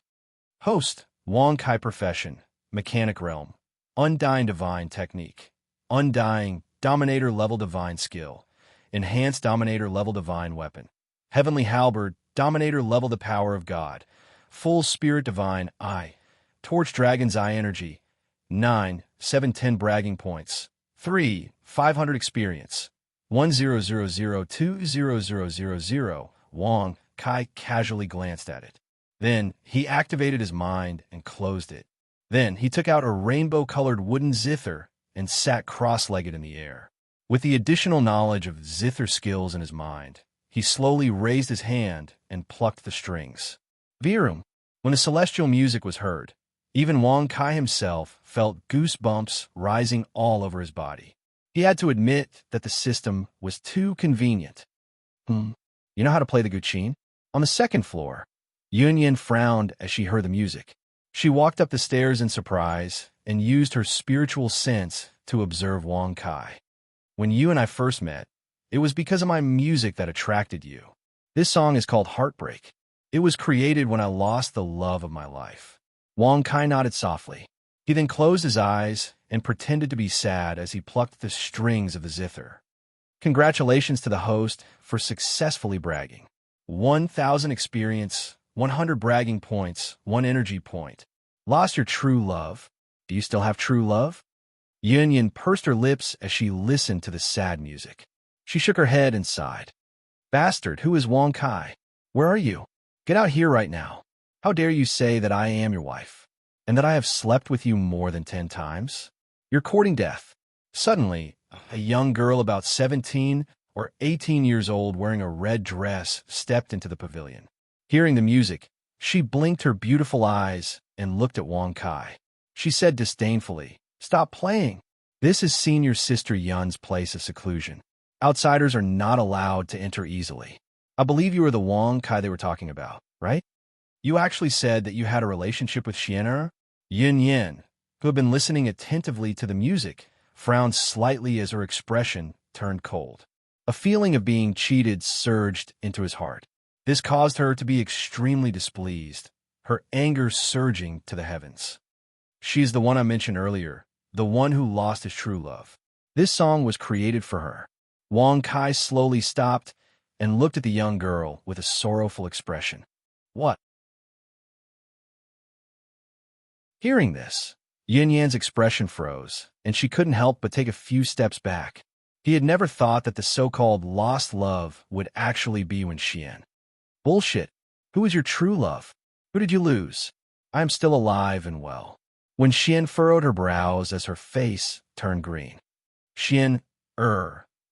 Host, Wang Kai Profession, Mechanic Realm, Undying Divine Technique, Undying Dominator Level Divine Skill, Enhanced Dominator Level Divine Weapon, Heavenly Halberd, Dominator Level The Power of God, Full Spirit Divine Eye, Torch Dragon's Eye Energy, 9, 710 bragging points, 3, 500 experience, 10002000. Wang Kai casually glanced at it. Then he activated his mind and closed it. Then he took out a rainbow-colored wooden zither and sat cross-legged in the air. With the additional knowledge of zither skills in his mind, he slowly raised his hand and plucked the strings. Virum. When the celestial music was heard, even Wang Kai himself felt goosebumps rising all over his body. He had to admit that the system was too convenient. You know how to play the Guqin? On the second floor, Yun frowned as she heard the music. She walked up the stairs in surprise and used her spiritual sense to observe Wang Kai. When you and I first met, it was because of my music that attracted you. This song is called Heartbreak. It was created when I lost the love of my life. Wang Kai nodded softly. He then closed his eyes and pretended to be sad as he plucked the strings of the zither. Congratulations to the host for successfully bragging. 1,000 experience, 100 bragging points, 1 energy point. Lost your true love. Do you still have true love? Yun pursed her lips as she listened to the sad music. She shook her head and sighed. Bastard, who is Wang Kai? Where are you? Get out here right now. How dare you say that I am your wife, and that I have slept with you more than 10 times? You're courting death. Suddenly, a young girl about 17 or 18 years old wearing a red dress stepped into the pavilion. Hearing the music, she blinked her beautiful eyes and looked at Wang Kai. She said disdainfully, Stop playing. This is senior sister Yun's place of seclusion. Outsiders are not allowed to enter easily. I believe you are the Wang Kai they were talking about, right? You actually said that you had a relationship with Xianer? Yun, who had been listening attentively to the music, frowned slightly as her expression turned cold. A feeling of being cheated surged into his heart. This caused her to be extremely displeased, her anger surging to the heavens. She is the one I mentioned earlier, the one who lost his true love. This song was created for her. Wang Kai slowly stopped and looked at the young girl with a sorrowful expression. What? Hearing this, Yun's expression froze, and she couldn't help but take a few steps back. He had never thought that the so-called lost love would actually be when Xian. Bullshit. Who is your true love? Who did you lose? I am still alive and well. When Xian furrowed her brows as her face turned green. Xian,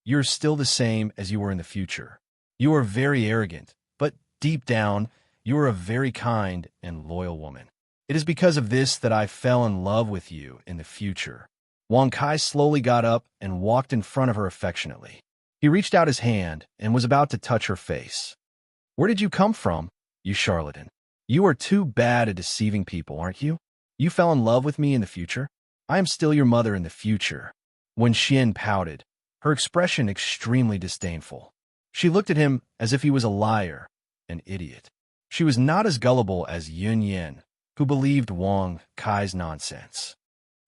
you're still the same as you were in the future. You are very arrogant, but deep down, you are a very kind and loyal woman. It is because of this that I fell in love with you in the future. Wang Kai slowly got up and walked in front of her affectionately. He reached out his hand and was about to touch her face. Where did you come from, you charlatan? You are too bad at deceiving people, aren't you? You fell in love with me in the future? I am still your mother in the future. When Xian pouted, her expression extremely disdainful. She looked at him as if he was a liar, an idiot. She was not as gullible as Yun, who believed Wang Kai's nonsense.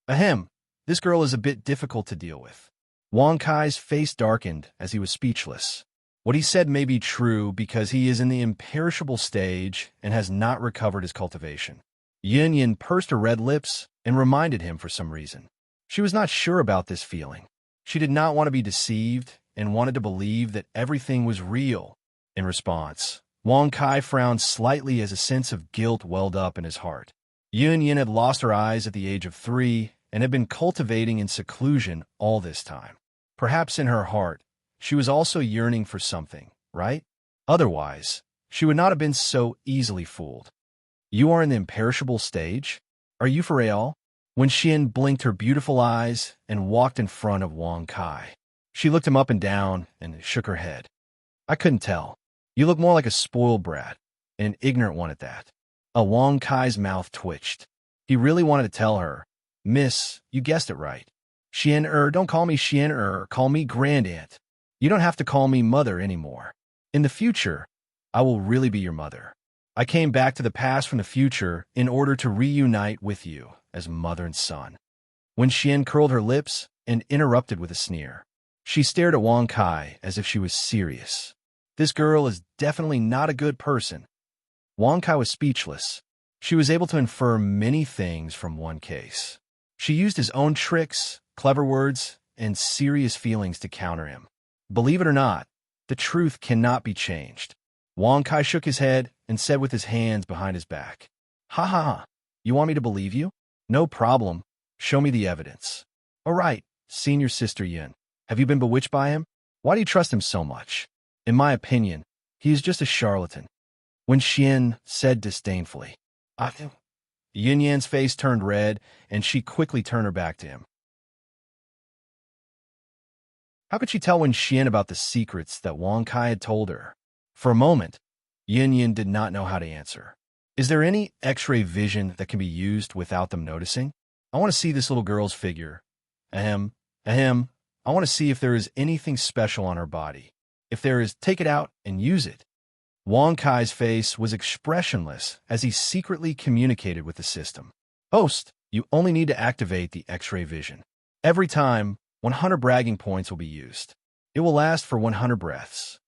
Ahem, this girl is a bit difficult to deal with. Wang Kai's face darkened as he was speechless. What he said may be true because he is in the imperishable stage and has not recovered his cultivation. Yun pursed her red lips and reminded him for some reason. She was not sure about this feeling. She did not want to be deceived and wanted to believe that everything was real. In response, Wang Kai frowned slightly as a sense of guilt welled up in his heart. Yun Yin had lost her eyes at the age of 3 and had been cultivating in seclusion all this time. Perhaps in her heart, she was also yearning for something, right? Otherwise, she would not have been so easily fooled. You are in the imperishable stage? Are you for real? When Xian blinked her beautiful eyes and walked in front of Wang Kai, she looked him up and down and shook her head. I couldn't tell. You look more like a spoiled brat, and an ignorant one at that. Wang Kai's mouth twitched. He really wanted to tell her, Miss, you guessed it right. Xian don't call me Xian call me Grandaunt. You don't have to call me mother anymore. In the future, I will really be your mother. I came back to the past from the future in order to reunite with you as mother and son. When Xian curled her lips and interrupted with a sneer, she stared at Wang Kai as if she was serious. This girl is definitely not a good person. Wang Kai was speechless. She was able to infer many things from one case. She used his own tricks, clever words, and serious feelings to counter him. Believe it or not, the truth cannot be changed. Wang Kai shook his head and said with his hands behind his back, Ha ha ha, you want me to believe you? No problem. Show me the evidence. All right, senior sister Yin. Have you been bewitched by him? Why do you trust him so much? In my opinion, he is just a charlatan. When Xian said disdainfully, Yin Yan's face turned red, and she quickly turned her back to him. How could she tell when Xian about the secrets that Wang Kai had told her? For a moment, Yin Yin did not know how to answer. Is there any X-ray vision that can be used without them noticing? I want to see this little girl's figure. Ahem. I want to see if there is anything special on her body. If there is, take it out and use it. Wang Kai's face was expressionless as he secretly communicated with the system. Host, you only need to activate the X-ray vision. Every time, 100 bragging points will be used. It will last for 100 breaths.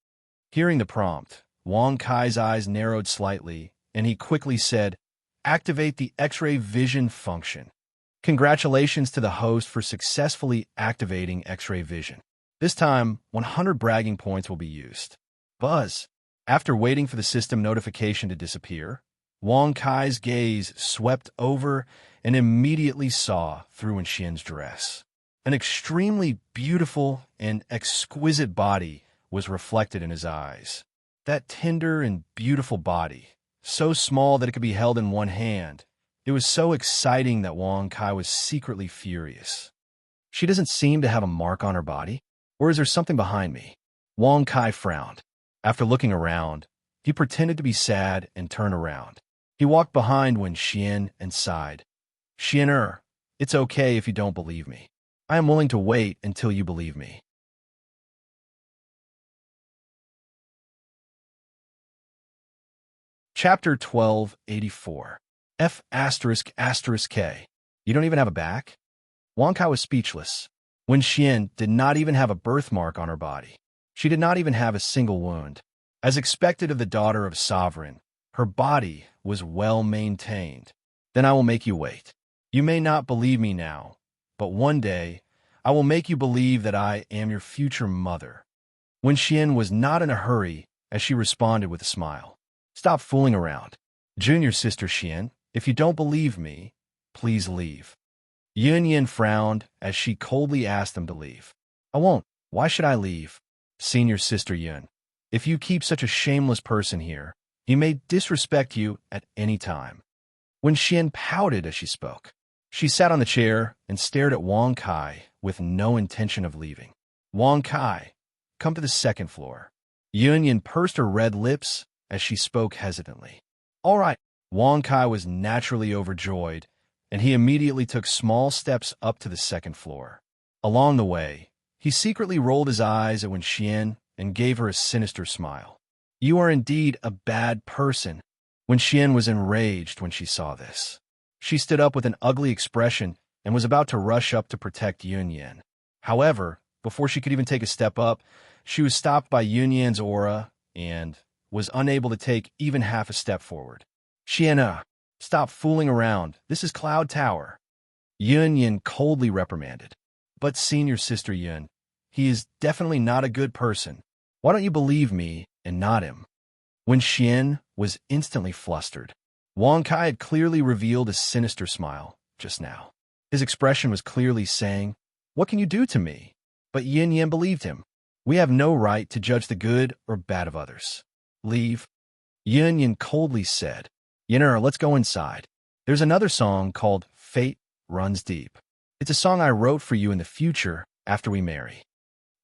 Hearing the prompt, Wang Kai's eyes narrowed slightly, and he quickly said, Activate the X-ray vision function. Congratulations to the host for successfully activating X-ray vision. This time, 100 bragging points will be used. Buzz. After waiting for the system notification to disappear, Wang Kai's gaze swept over and immediately saw through Xian's dress. An extremely beautiful and exquisite body was reflected in his eyes. That tender and beautiful body, so small that it could be held in one hand. It was so exciting that Wang Kai was secretly furious. She doesn't seem to have a mark on her body, or is there something behind me? Wang Kai frowned. After looking around, he pretended to be sad and turned around. He walked behind Wen Xian and sighed. Xian, it's okay if you don't believe me. I am willing to wait until you believe me. Chapter 1284. F***K. You don't even have a back? Wang Kai was speechless. Wen Xian did not even have a birthmark on her body. She did not even have a single wound. As expected of the daughter of sovereign, her body was well maintained. Then I will make you wait. You may not believe me now, but one day I will make you believe that I am your future mother. Wen Xian was not in a hurry as she responded with a smile. Stop fooling around. Junior sister Xian, if you don't believe me, please leave. Yun Yin frowned as she coldly asked them to leave. I won't. Why should I leave? Senior sister Yun, if you keep such a shameless person here, he may disrespect you at any time. When Xian pouted as she spoke, she sat on the chair and stared at Wang Kai with no intention of leaving. Wang Kai, come to the second floor. Yun Yin pursed her red lips as she spoke hesitantly. All right. Wang Kai was naturally overjoyed, and he immediately took small steps up to the second floor. Along the way, he secretly rolled his eyes at Wen Xian and gave her a sinister smile. You are indeed a bad person. Wen Xian was enraged when she saw this. She stood up with an ugly expression and was about to rush up to protect Yun Yan. However, before she could even take a step up, she was stopped by Yun Yan's aura and was unable to take even half a step forward. Xian, stop fooling around. This is Cloud Tower. Yun Yan coldly reprimanded. But senior sister Yun, He is definitely not a good person. Why don't you believe me and not him?" When Xian was instantly flustered. Wang Kai had clearly revealed a sinister smile just now. His expression was clearly saying, "What can you do to me?" But Yin Yan believed him. "We have no right to judge the good or bad of others. Leave." Yin Yan coldly said, "Yin'er, let's go inside. There's another song called Fate Runs Deep. It's a song I wrote for you in the future after we marry."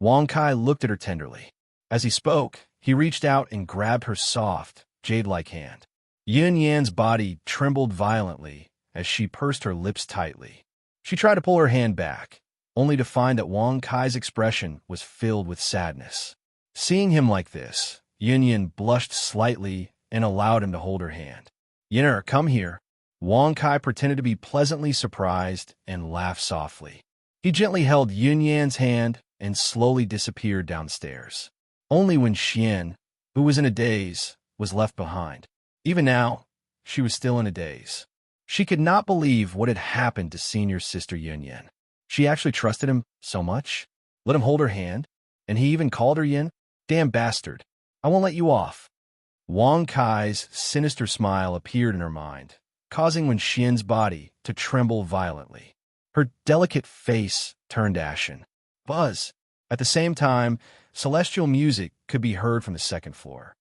Wang Kai looked at her tenderly. As he spoke, he reached out and grabbed her soft, jade-like hand. Yin Yan's body trembled violently as she pursed her lips tightly. She tried to pull her hand back, only to find that Wang Kai's expression was filled with sadness. Seeing him like this, Yin Yan blushed slightly and allowed him to hold her hand. "Yin'er, come here." Wang Kai pretended to be pleasantly surprised and laughed softly. He gently held Yin Yan's hand and slowly disappeared downstairs. Only when Xian, who was in a daze, was left behind. Even now, she was still in a daze. She could not believe what had happened to senior sister Yin Yan. She actually trusted him so much, let him hold her hand, and he even called her Yin. Damn bastard. I won't let you off. Wang Kai's sinister smile appeared in her mind, causing Wen Xian's body to tremble violently. Her delicate face turned ashen. Buzz. At the same time, celestial music could be heard from the second floor.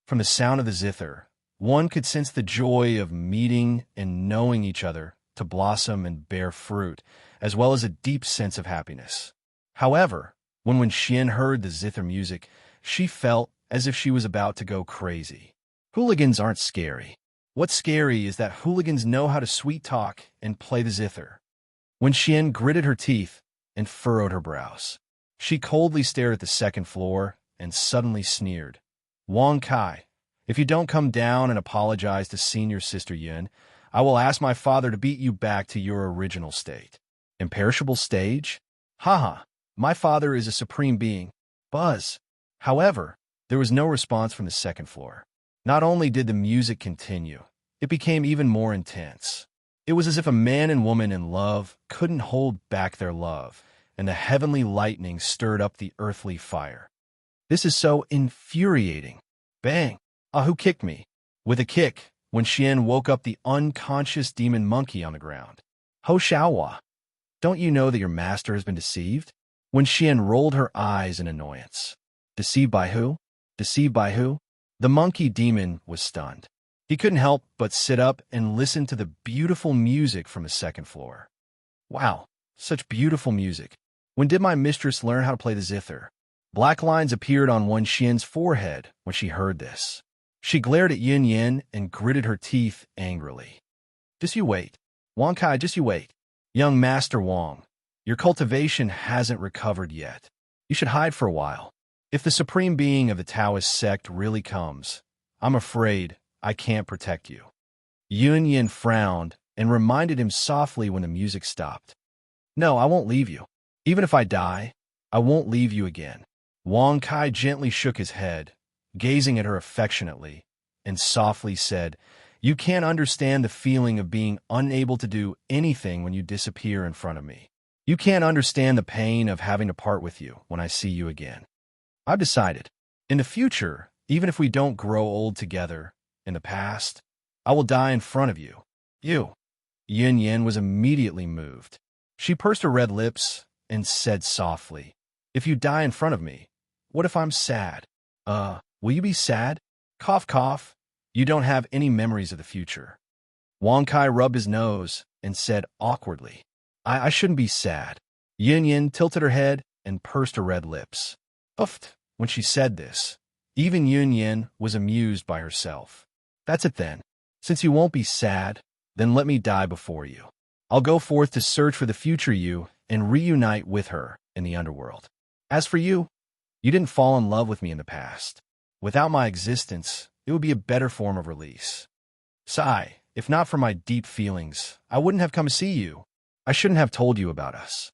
From the sound of the zither, one could sense the joy of meeting and knowing each other to blossom and bear fruit, as well as a deep sense of happiness. However, when Wen Xian heard the zither music, she felt as if she was about to go crazy. Hooligans aren't scary. What's scary is that hooligans know how to sweet talk and play the zither. Wen Xian gritted her teeth and furrowed her brows. She coldly stared at the second floor and suddenly sneered. "Wang Kai, if you don't come down and apologize to senior sister Yun, I will ask my father to beat you back to your original state." Imperishable stage? Haha, my father is a supreme being. Buzz. However, there was no response from the second floor. Not only did the music continue, it became even more intense. It was as if a man and woman in love couldn't hold back their love, and the heavenly lightning stirred up the earthly fire. This is so infuriating. Bang! Ah, who kicked me? With a kick, Wen Xian woke up the unconscious demon monkey on the ground. Ho Xiaohua, don't you know that your master has been deceived? Wen Xian rolled her eyes in annoyance. Deceived by who? Deceived by who? The monkey demon was stunned. He couldn't help but sit up and listen to the beautiful music from the second floor. Wow, such beautiful music. When did my mistress learn how to play the zither? Black lines appeared on Wen Xian's forehead when she heard this. She glared at Yin Yan and gritted her teeth angrily. Just you wait. Wang Kai, just you wait. Young Master Wang, your cultivation hasn't recovered yet. You should hide for a while. If the supreme being of the Taoist sect really comes, I'm afraid I can't protect you. Yun Yin frowned and reminded him softly when the music stopped. No, I won't leave you. Even if I die, I won't leave you again. Wang Kai gently shook his head, gazing at her affectionately, and softly said, "You can't understand the feeling of being unable to do anything when you disappear in front of me. You can't understand the pain of having to part with you when I see you again. I've decided, in the future, even if we don't grow old together, in the past, I will die in front of you. You." Yin Yan was immediately moved. She pursed her red lips and said softly, "If you die in front of me, what if I'm sad? Will you be sad? Cough, cough. You don't have any memories of the future." Wang Kai rubbed his nose and said awkwardly, I shouldn't be sad." Yin Yan tilted her head and pursed her red lips. Uffed. When she said this, even Yin Yan was amused by herself. "That's it then. Since you won't be sad, then let me die before you. I'll go forth to search for the future you and reunite with her in the underworld. As for you, you didn't fall in love with me in the past. Without my existence, it would be a better form of release. Sigh, if not for my deep feelings, I wouldn't have come to see you. I shouldn't have told you about us."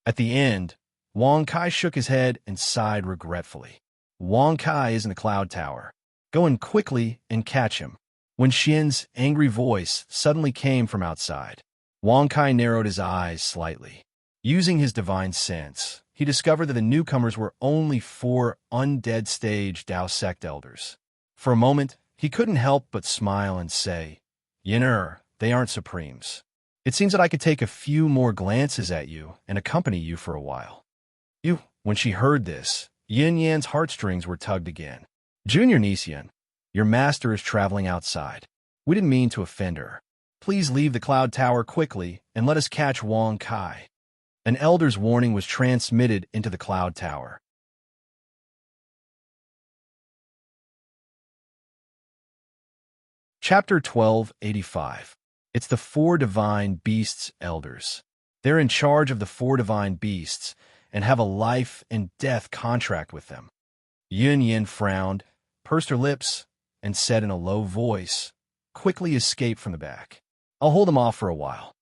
At the end, Wang Kai shook his head and sighed regretfully. Wang Kai is in the cloud tower. Go in quickly and catch him. Wen Xian's angry voice suddenly came from outside. Wang Kai narrowed his eyes slightly. Using his divine sense, he discovered that the newcomers were only 4 undead stage Dao sect elders. For a moment, he couldn't help but smile and say, "Yin'er, they aren't supremes. It seems that I could take a few more glances at you and accompany you for a while." When she heard this, Yin Yan's heartstrings were tugged again. "Junior niece Yin, your master is traveling outside. We didn't mean to offend her. Please leave the cloud tower quickly and let us catch Wang Kai." An elder's warning was transmitted into the cloud tower. Chapter 1285. It's the 4 divine beasts elders. They're in charge of the 4 divine beasts and have a life and death contract with them. Yun Yin frowned, pursed her lips, and said in a low voice, "Quickly escape from the back. I'll hold them off for a while.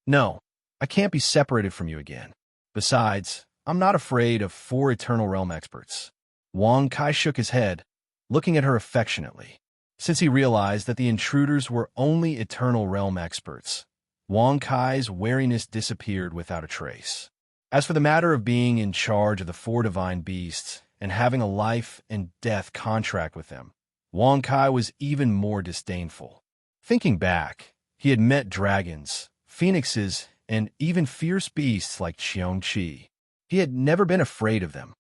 No, I can't be separated from you again. Besides, I'm not afraid of 4 Eternal Realm experts." Wang Kai shook his head, looking at her affectionately. Since he realized that the intruders were only Eternal Realm experts, Wang Kai's wariness disappeared without a trace. As for the matter of being in charge of the 4 divine beasts and having a life and death contract with them, Wang Kai was even more disdainful. Thinking back, he had met dragons, phoenixes, and even fierce beasts like Qiongqi. He had never been afraid of them.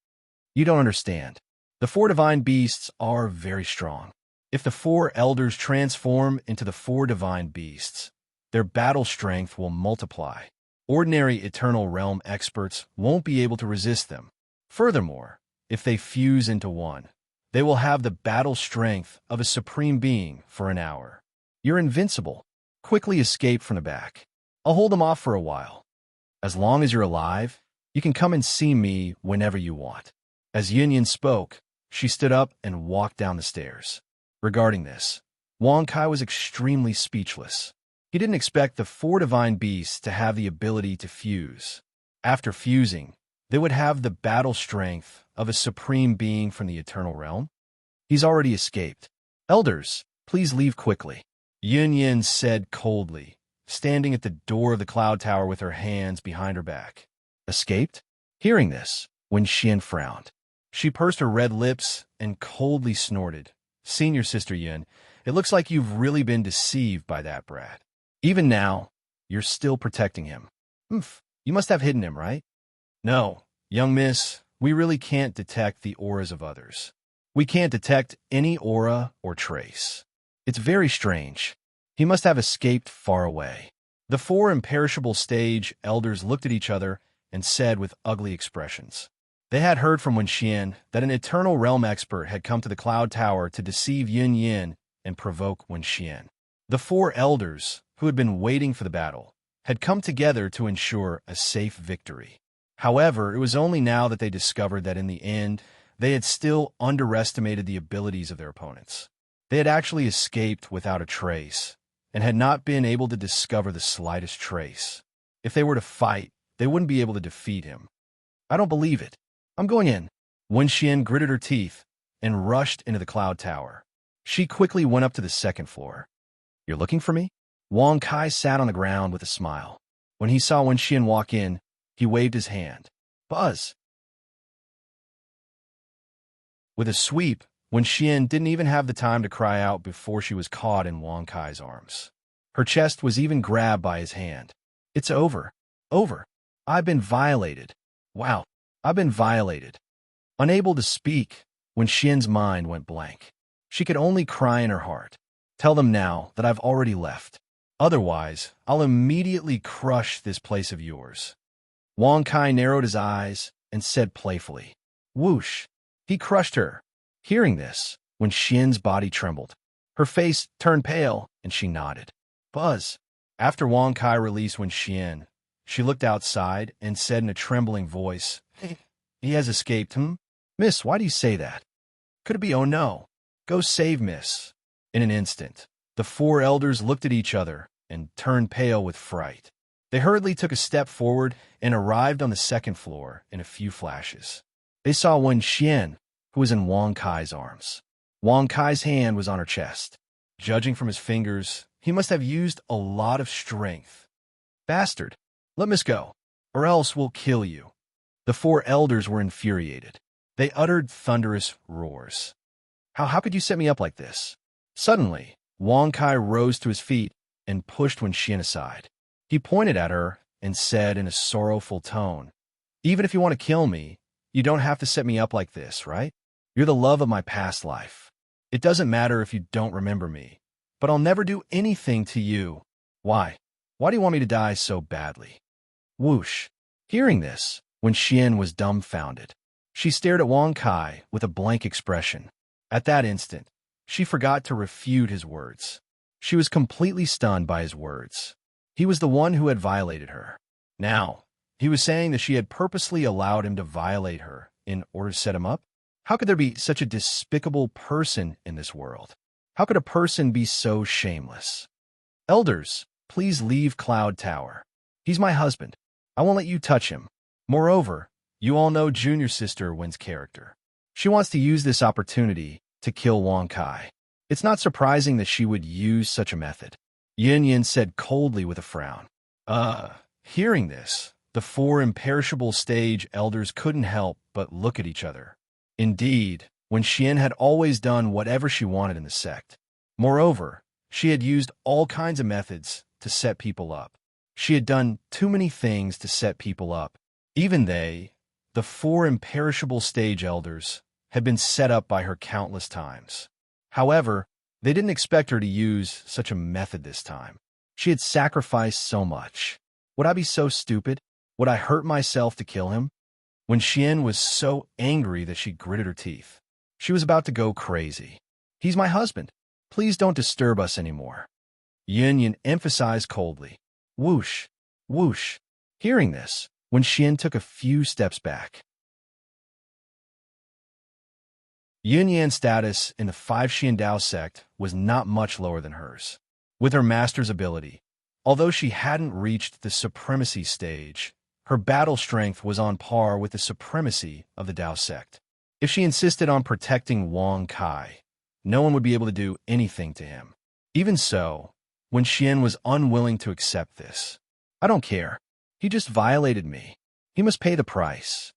You don't understand. The 4 divine beasts are very strong. If the 4 elders transform into the 4 divine beasts, their battle strength will multiply. Ordinary Eternal Realm experts won't be able to resist them. Furthermore, if they fuse into one, they will have the battle strength of a supreme being for an hour. You're invincible. Quickly escape from the back. I'll hold them off for a while. As long as you're alive, you can come and see me whenever you want." As Yin Yin spoke, she stood up and walked down the stairs. Regarding this, Wang Kai was extremely speechless. He didn't expect the 4 divine beasts to have the ability to fuse. After fusing, they would have the battle strength of a supreme being from the Eternal Realm. He's already escaped. "Elders, please leave quickly," Yin Yin said coldly, standing at the door of the cloud tower with her hands behind her back. "Escaped?" Hearing this, Wen Xian frowned. She pursed her red lips and coldly snorted. "Senior Sister Yin, it looks like you've really been deceived by that brat. Even now, you're still protecting him. You must have hidden him, right?" "No, young miss, we really can't detect the auras of others. We can't detect any aura or trace. It's very strange. He must have escaped far away." The 4 imperishable stage elders looked at each other and said with ugly expressions. They had heard from Wen Xian that an Eternal Realm expert had come to the Cloud Tower to deceive Yin Yin and provoke Wen Xian. The 4 elders, who had been waiting for the battle, had come together to ensure a safe victory. However, it was only now that they discovered that in the end, they had still underestimated the abilities of their opponents. They had actually escaped without a trace, and had not been able to discover the slightest trace. If they were to fight, they wouldn't be able to defeat him. "I don't believe it. I'm going in." Wen Xian gritted her teeth and rushed into the cloud tower. She quickly went up to the 2nd floor. "You're looking for me?" Wang Kai sat on the ground with a smile. When he saw Wen Xian walk in, he waved his hand. "Buzz." With a sweep, Wen Xian didn't even have the time to cry out before she was caught in Wang Kai's arms. Her chest was even grabbed by his hand. "It's over. Over. I've been violated. Wow. I've been violated." Unable to speak, Wen Xian's mind went blank. She could only cry in her heart. "Tell them now that I've already left. Otherwise, I'll immediately crush this place of yours." Wang Kai narrowed his eyes and said playfully, "Whoosh." He crushed her. Hearing this, Wen Xian's body trembled. Her face turned pale, and she nodded. "Buzz." After Wang Kai released Wen Xian, she looked outside and said in a trembling voice, "He has escaped, Miss, why do you say that? Could it be, oh no? Go save Miss." In an instant, the 4 elders looked at each other and turned pale with fright. They hurriedly took a step forward and arrived on the 2nd floor in a few flashes. They saw Wen Xian, who was in Wang Kai's arms. Wang Kai's hand was on her chest. Judging from his fingers, he must have used a lot of strength. Bastard, let us go, or else we'll kill you. The four elders were infuriated. They uttered thunderous roars. How could you set me up like this? Suddenly, Wang Kai rose to his feet and pushed Wen Xian aside. He pointed at her and said in a sorrowful tone, "Even if you want to kill me, you don't have to set me up like this, right? You're the love of my past life. It doesn't matter if you don't remember me, but I'll never do anything to you. Why? Why do you want me to die so badly?" Whoosh. Hearing this, Wen Xian was dumbfounded. She stared at Wang Kai with a blank expression. At that instant, she forgot to refute his words. She was completely stunned by his words. He was the one who had violated her. Now, he was saying that she had purposely allowed him to violate her in order to set him up? How could there be such a despicable person in this world? How could a person be so shameless? Elders, please leave Cloud Tower. He's my husband. I won't let you touch him. Moreover, you all know Junior Sister Wen's character. She wants to use this opportunity to kill Wang Kai. It's not surprising that she would use such a method. Yin Yin said coldly with a frown. Hearing this, the four imperishable stage elders couldn't help but look at each other. Indeed, Wen Xian had always done whatever she wanted in the sect. Moreover, she had used all kinds of methods to set people up. She had done too many things to set people up. Even they, the four imperishable stage elders, had been set up by her countless times. However, they didn't expect her to use such a method this time. She had sacrificed so much. Would I be so stupid? Would I hurt myself to kill him? Wen Xian was so angry that she gritted her teeth. She was about to go crazy. He's my husband. Please don't disturb us anymore. Yin Yin emphasized coldly. Whoosh, whoosh. Hearing this, Wen Xian took a few steps back. Yin Yan's status in the Five Xian Dao sect was not much lower than hers. With her master's ability, although she hadn't reached the supremacy stage, her battle strength was on par with the supremacy of the Dao sect. If she insisted on protecting Wang Kai, no one would be able to do anything to him. Even so, Wen Xian was unwilling to accept this. I don't care. He just violated me. He must pay the price.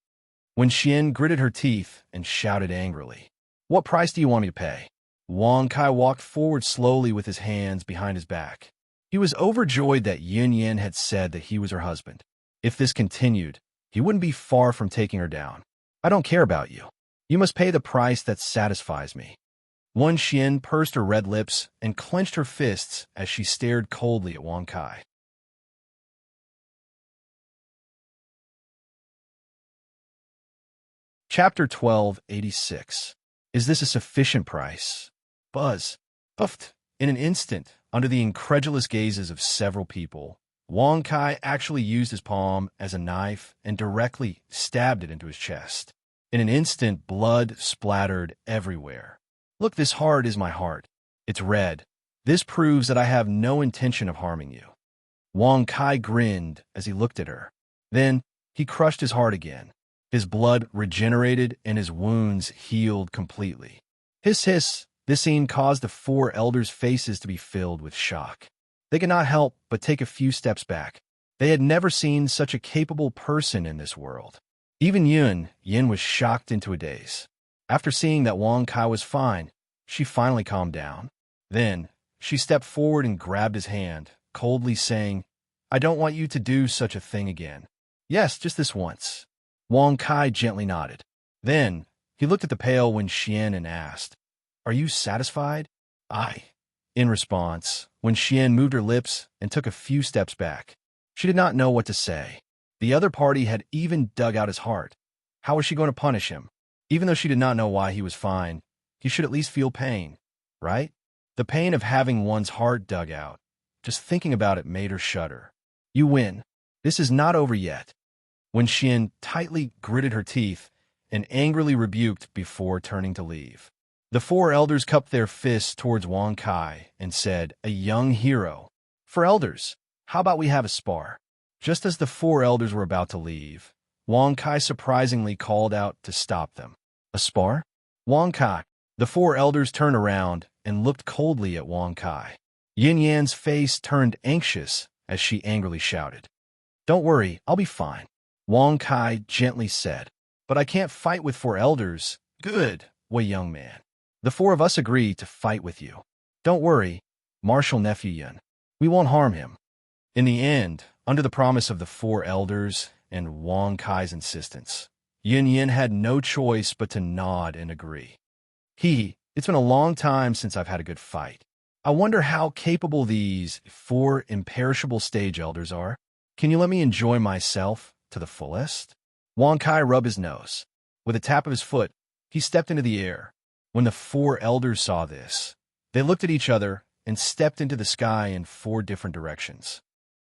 Wen Xian gritted her teeth and shouted angrily. What price do you want me to pay? Wang Kai walked forward slowly with his hands behind his back. He was overjoyed that Yin Yan had said that he was her husband. If this continued, he wouldn't be far from taking her down. I don't care about you. You must pay the price that satisfies me. Wen Xian pursed her red lips and clenched her fists as she stared coldly at Wang Kai. Chapter 1286. Is this a sufficient price? Buzz. Puffed. In an instant, under the incredulous gazes of several people, Wang Kai actually used his palm as a knife and directly stabbed it into his chest. In an instant, blood splattered everywhere. Look, this heart is my heart. It's red. This proves that I have no intention of harming you. Wang Kai grinned as he looked at her. Then, he crushed his heart again. His blood regenerated and his wounds healed completely. Hiss, hiss. This scene caused the four elders' faces to be filled with shock. They could not help but take a few steps back. They had never seen such a capable person in this world. Even Yin was shocked into a daze. After seeing that Wang Kai was fine, she finally calmed down. Then, she stepped forward and grabbed his hand, coldly saying, I don't want you to do such a thing again. Yes, just this once. Wang Kai gently nodded. Then, he looked at the pale Wen Xian and asked, Are you satisfied? Aye. In response, Wen Xian moved her lips and took a few steps back. She did not know what to say. The other party had even dug out his heart. How was she going to punish him? Even though she did not know why he was fine, he should at least feel pain, right? The pain of having one's heart dug out. Just thinking about it made her shudder. You win. This is not over yet. Wen Xian tightly gritted her teeth and angrily rebuked before turning to leave. The four elders cupped their fists towards Wang Kai and said, A young hero. For elders, how about we have a spar? Just as the four elders were about to leave, Wang Kai surprisingly called out to stop them. A spar? Wang Kai. The four elders turned around and looked coldly at Wang Kai. Yin Yan's face turned anxious as she angrily shouted. "Don't worry, I'll be fine," Wang Kai gently said. "But I can't fight with 4 elders." "Good, Wei young man. The 4 of us agree to fight with you. Don't worry, martial nephew Yun. We won't harm him." In the end, under the promise of the 4 elders and Wang Kai's insistence, Yun Yin had no choice but to nod and agree. It's been a long time since I've had a good fight. I wonder how capable these 4 imperishable stage elders are. Can you let me enjoy myself to the fullest? Wang Kai rubbed his nose. With a tap of his foot, he stepped into the air. When the 4 elders saw this, they looked at each other and stepped into the sky in 4 different directions.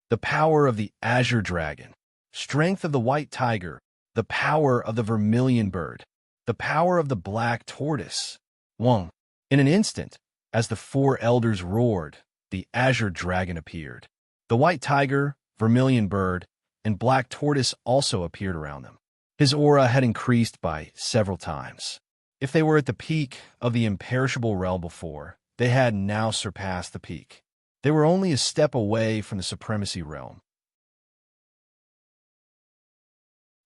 The power of the azure dragon, strength of the white tiger, the power of the vermilion bird, the power of the black tortoise. Wang. In an instant, as the 4 elders roared, the azure dragon appeared. The white tiger, vermilion bird, and black tortoise also appeared around them. His aura had increased by several times. If they were at the peak of the imperishable realm before, they had now surpassed the peak. They were only a step away from the supremacy realm.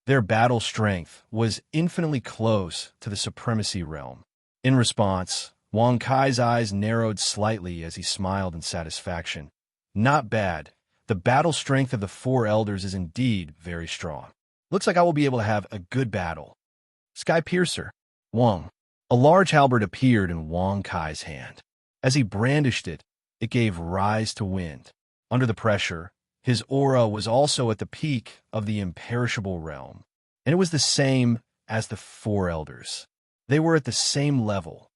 Their battle strength was infinitely close to the supremacy realm. In response, Wang Kai's eyes narrowed slightly as he smiled in satisfaction. Not bad. The battle strength of the 4 elders is indeed very strong. Looks like I will be able to have a good battle. Sky Piercer. Wang. A large halberd appeared in Wang Kai's hand. As he brandished it, it gave rise to wind. Under the pressure, his aura was also at the peak of the imperishable realm, and it was the same as the 4 elders. They were at the same level.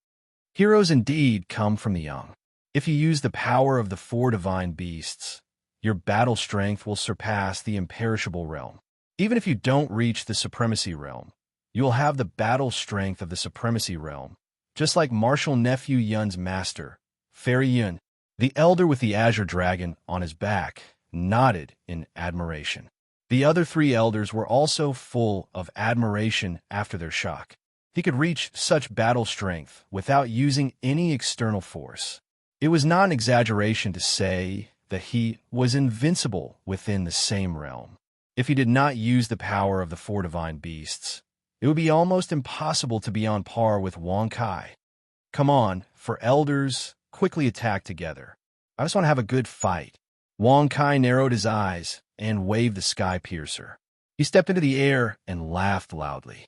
Heroes indeed come from the young. If you use the power of the 4 divine beasts, your battle strength will surpass the imperishable realm. Even if you don't reach the supremacy realm, you will have the battle strength of the supremacy realm, just like martial nephew Yun's master, Fairy Yun. The elder with the azure dragon on his back nodded in admiration. The other 3 elders were also full of admiration after their shock. He could reach such battle strength without using any external force. It was not an exaggeration to say that he was invincible within the same realm. If he did not use the power of the 4 divine beasts, it would be almost impossible to be on par with Wang Kai. Come on, for elders, quickly attack together. I just want to have a good fight. Wang Kai narrowed his eyes and waved the Sky Piercer. He stepped into the air and laughed loudly.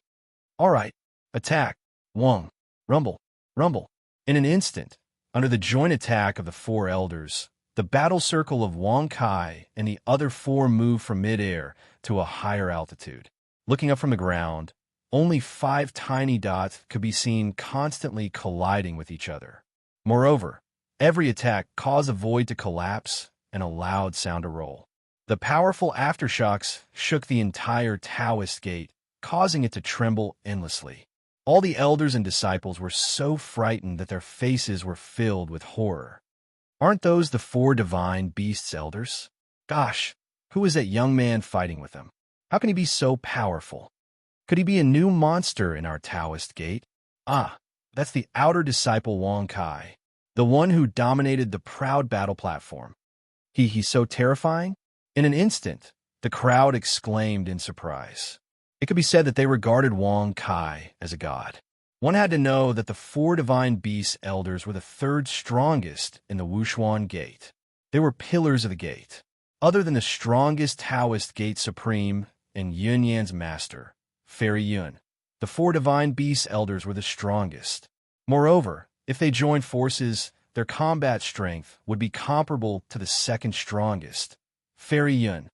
All right, attack. Wang. Rumble. Rumble. In an instant, under the joint attack of the 4 elders, the battle circle of Wang Kai and the other 4 moved from midair to a higher altitude. Looking up from the ground, only 5 tiny dots could be seen constantly colliding with each other. Moreover, every attack caused a void to collapse and a loud sound to roll. The powerful aftershocks shook the entire Taoist gate, causing it to tremble endlessly. All the elders and disciples were so frightened that their faces were filled with horror. Aren't those the 4 divine beasts' elders? Gosh, who is that young man fighting with them? How can he be so powerful? Could he be a new monster in our Taoist gate? Ah, that's the outer disciple Wang Kai, the one who dominated the proud battle platform. He's so terrifying? In an instant, the crowd exclaimed in surprise. It could be said that they regarded Wang Kai as a god. One had to know that the 4 divine beast elders were the 3rd strongest in the Wushuan gate. They were pillars of the gate. Other than the strongest Taoist gate supreme and Yun Yan's master, Fairy Yun, the 4 divine beast elders were the strongest. Moreover, if they joined forces, their combat strength would be comparable to the 2nd strongest, Fairy Yun.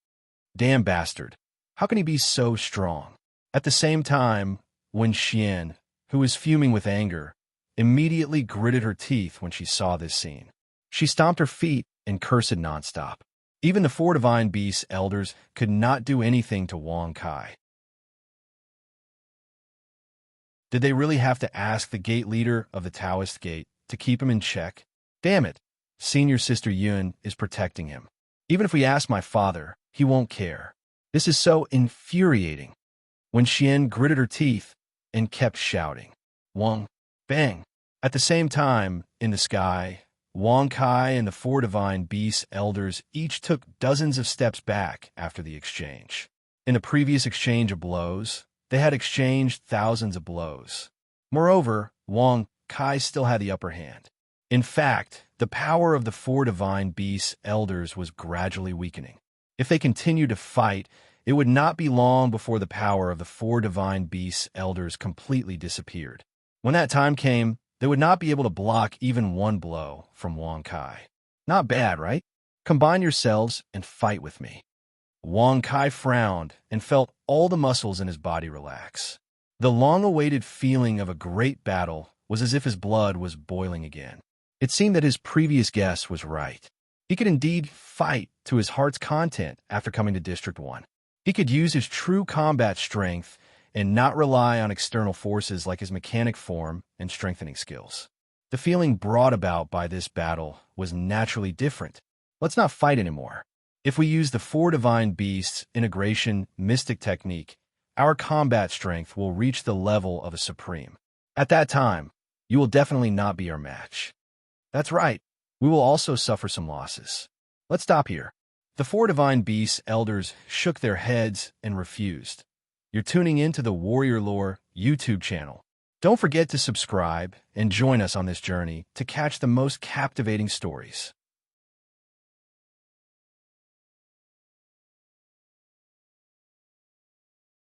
Damn bastard. How can he be so strong? At the same time, Wen Xian, who was fuming with anger, immediately gritted her teeth when she saw this scene. She stomped her feet and cursed nonstop. Even the 4 divine beast elders could not do anything to Wang Kai. Did they really have to ask the gate leader of the Taoist gate to keep him in check? Damn it, senior sister Yun is protecting him. Even if we ask my father, he won't care. This is so infuriating. When Xian gritted her teeth and kept shouting, Wang, bang. At the same time, in the sky, Wang Kai and the four divine beast elders each took dozens of steps back after the exchange. In a previous exchange of blows, they had exchanged thousands of blows. Moreover, Wang Kai still had the upper hand. In fact, the power of the four divine beast elders was gradually weakening. If they continued to fight, it would not be long before the power of the four divine beast elders completely disappeared. When that time came, they would not be able to block even one blow from Wang Kai. Not bad, right? Combine yourselves and fight with me. Wang Kai frowned and felt all the muscles in his body relax. The long-awaited feeling of a great battle was as if his blood was boiling again. It seemed that his previous guess was right. He could indeed fight to his heart's content after coming to District 1. He could use his true combat strength and not rely on external forces like his mechanic form and strengthening skills. The feeling brought about by this battle was naturally different. Let's not fight anymore. If we use the four divine beasts integration mystic technique, our combat strength will reach the level of a supreme. At that time, you will definitely not be our match. That's right. We will also suffer some losses. Let's stop here. The four divine beasts elders shook their heads and refused. You're tuning into the Warrior Lore YouTube channel. Don't forget to subscribe and join us on this journey to catch the most captivating stories.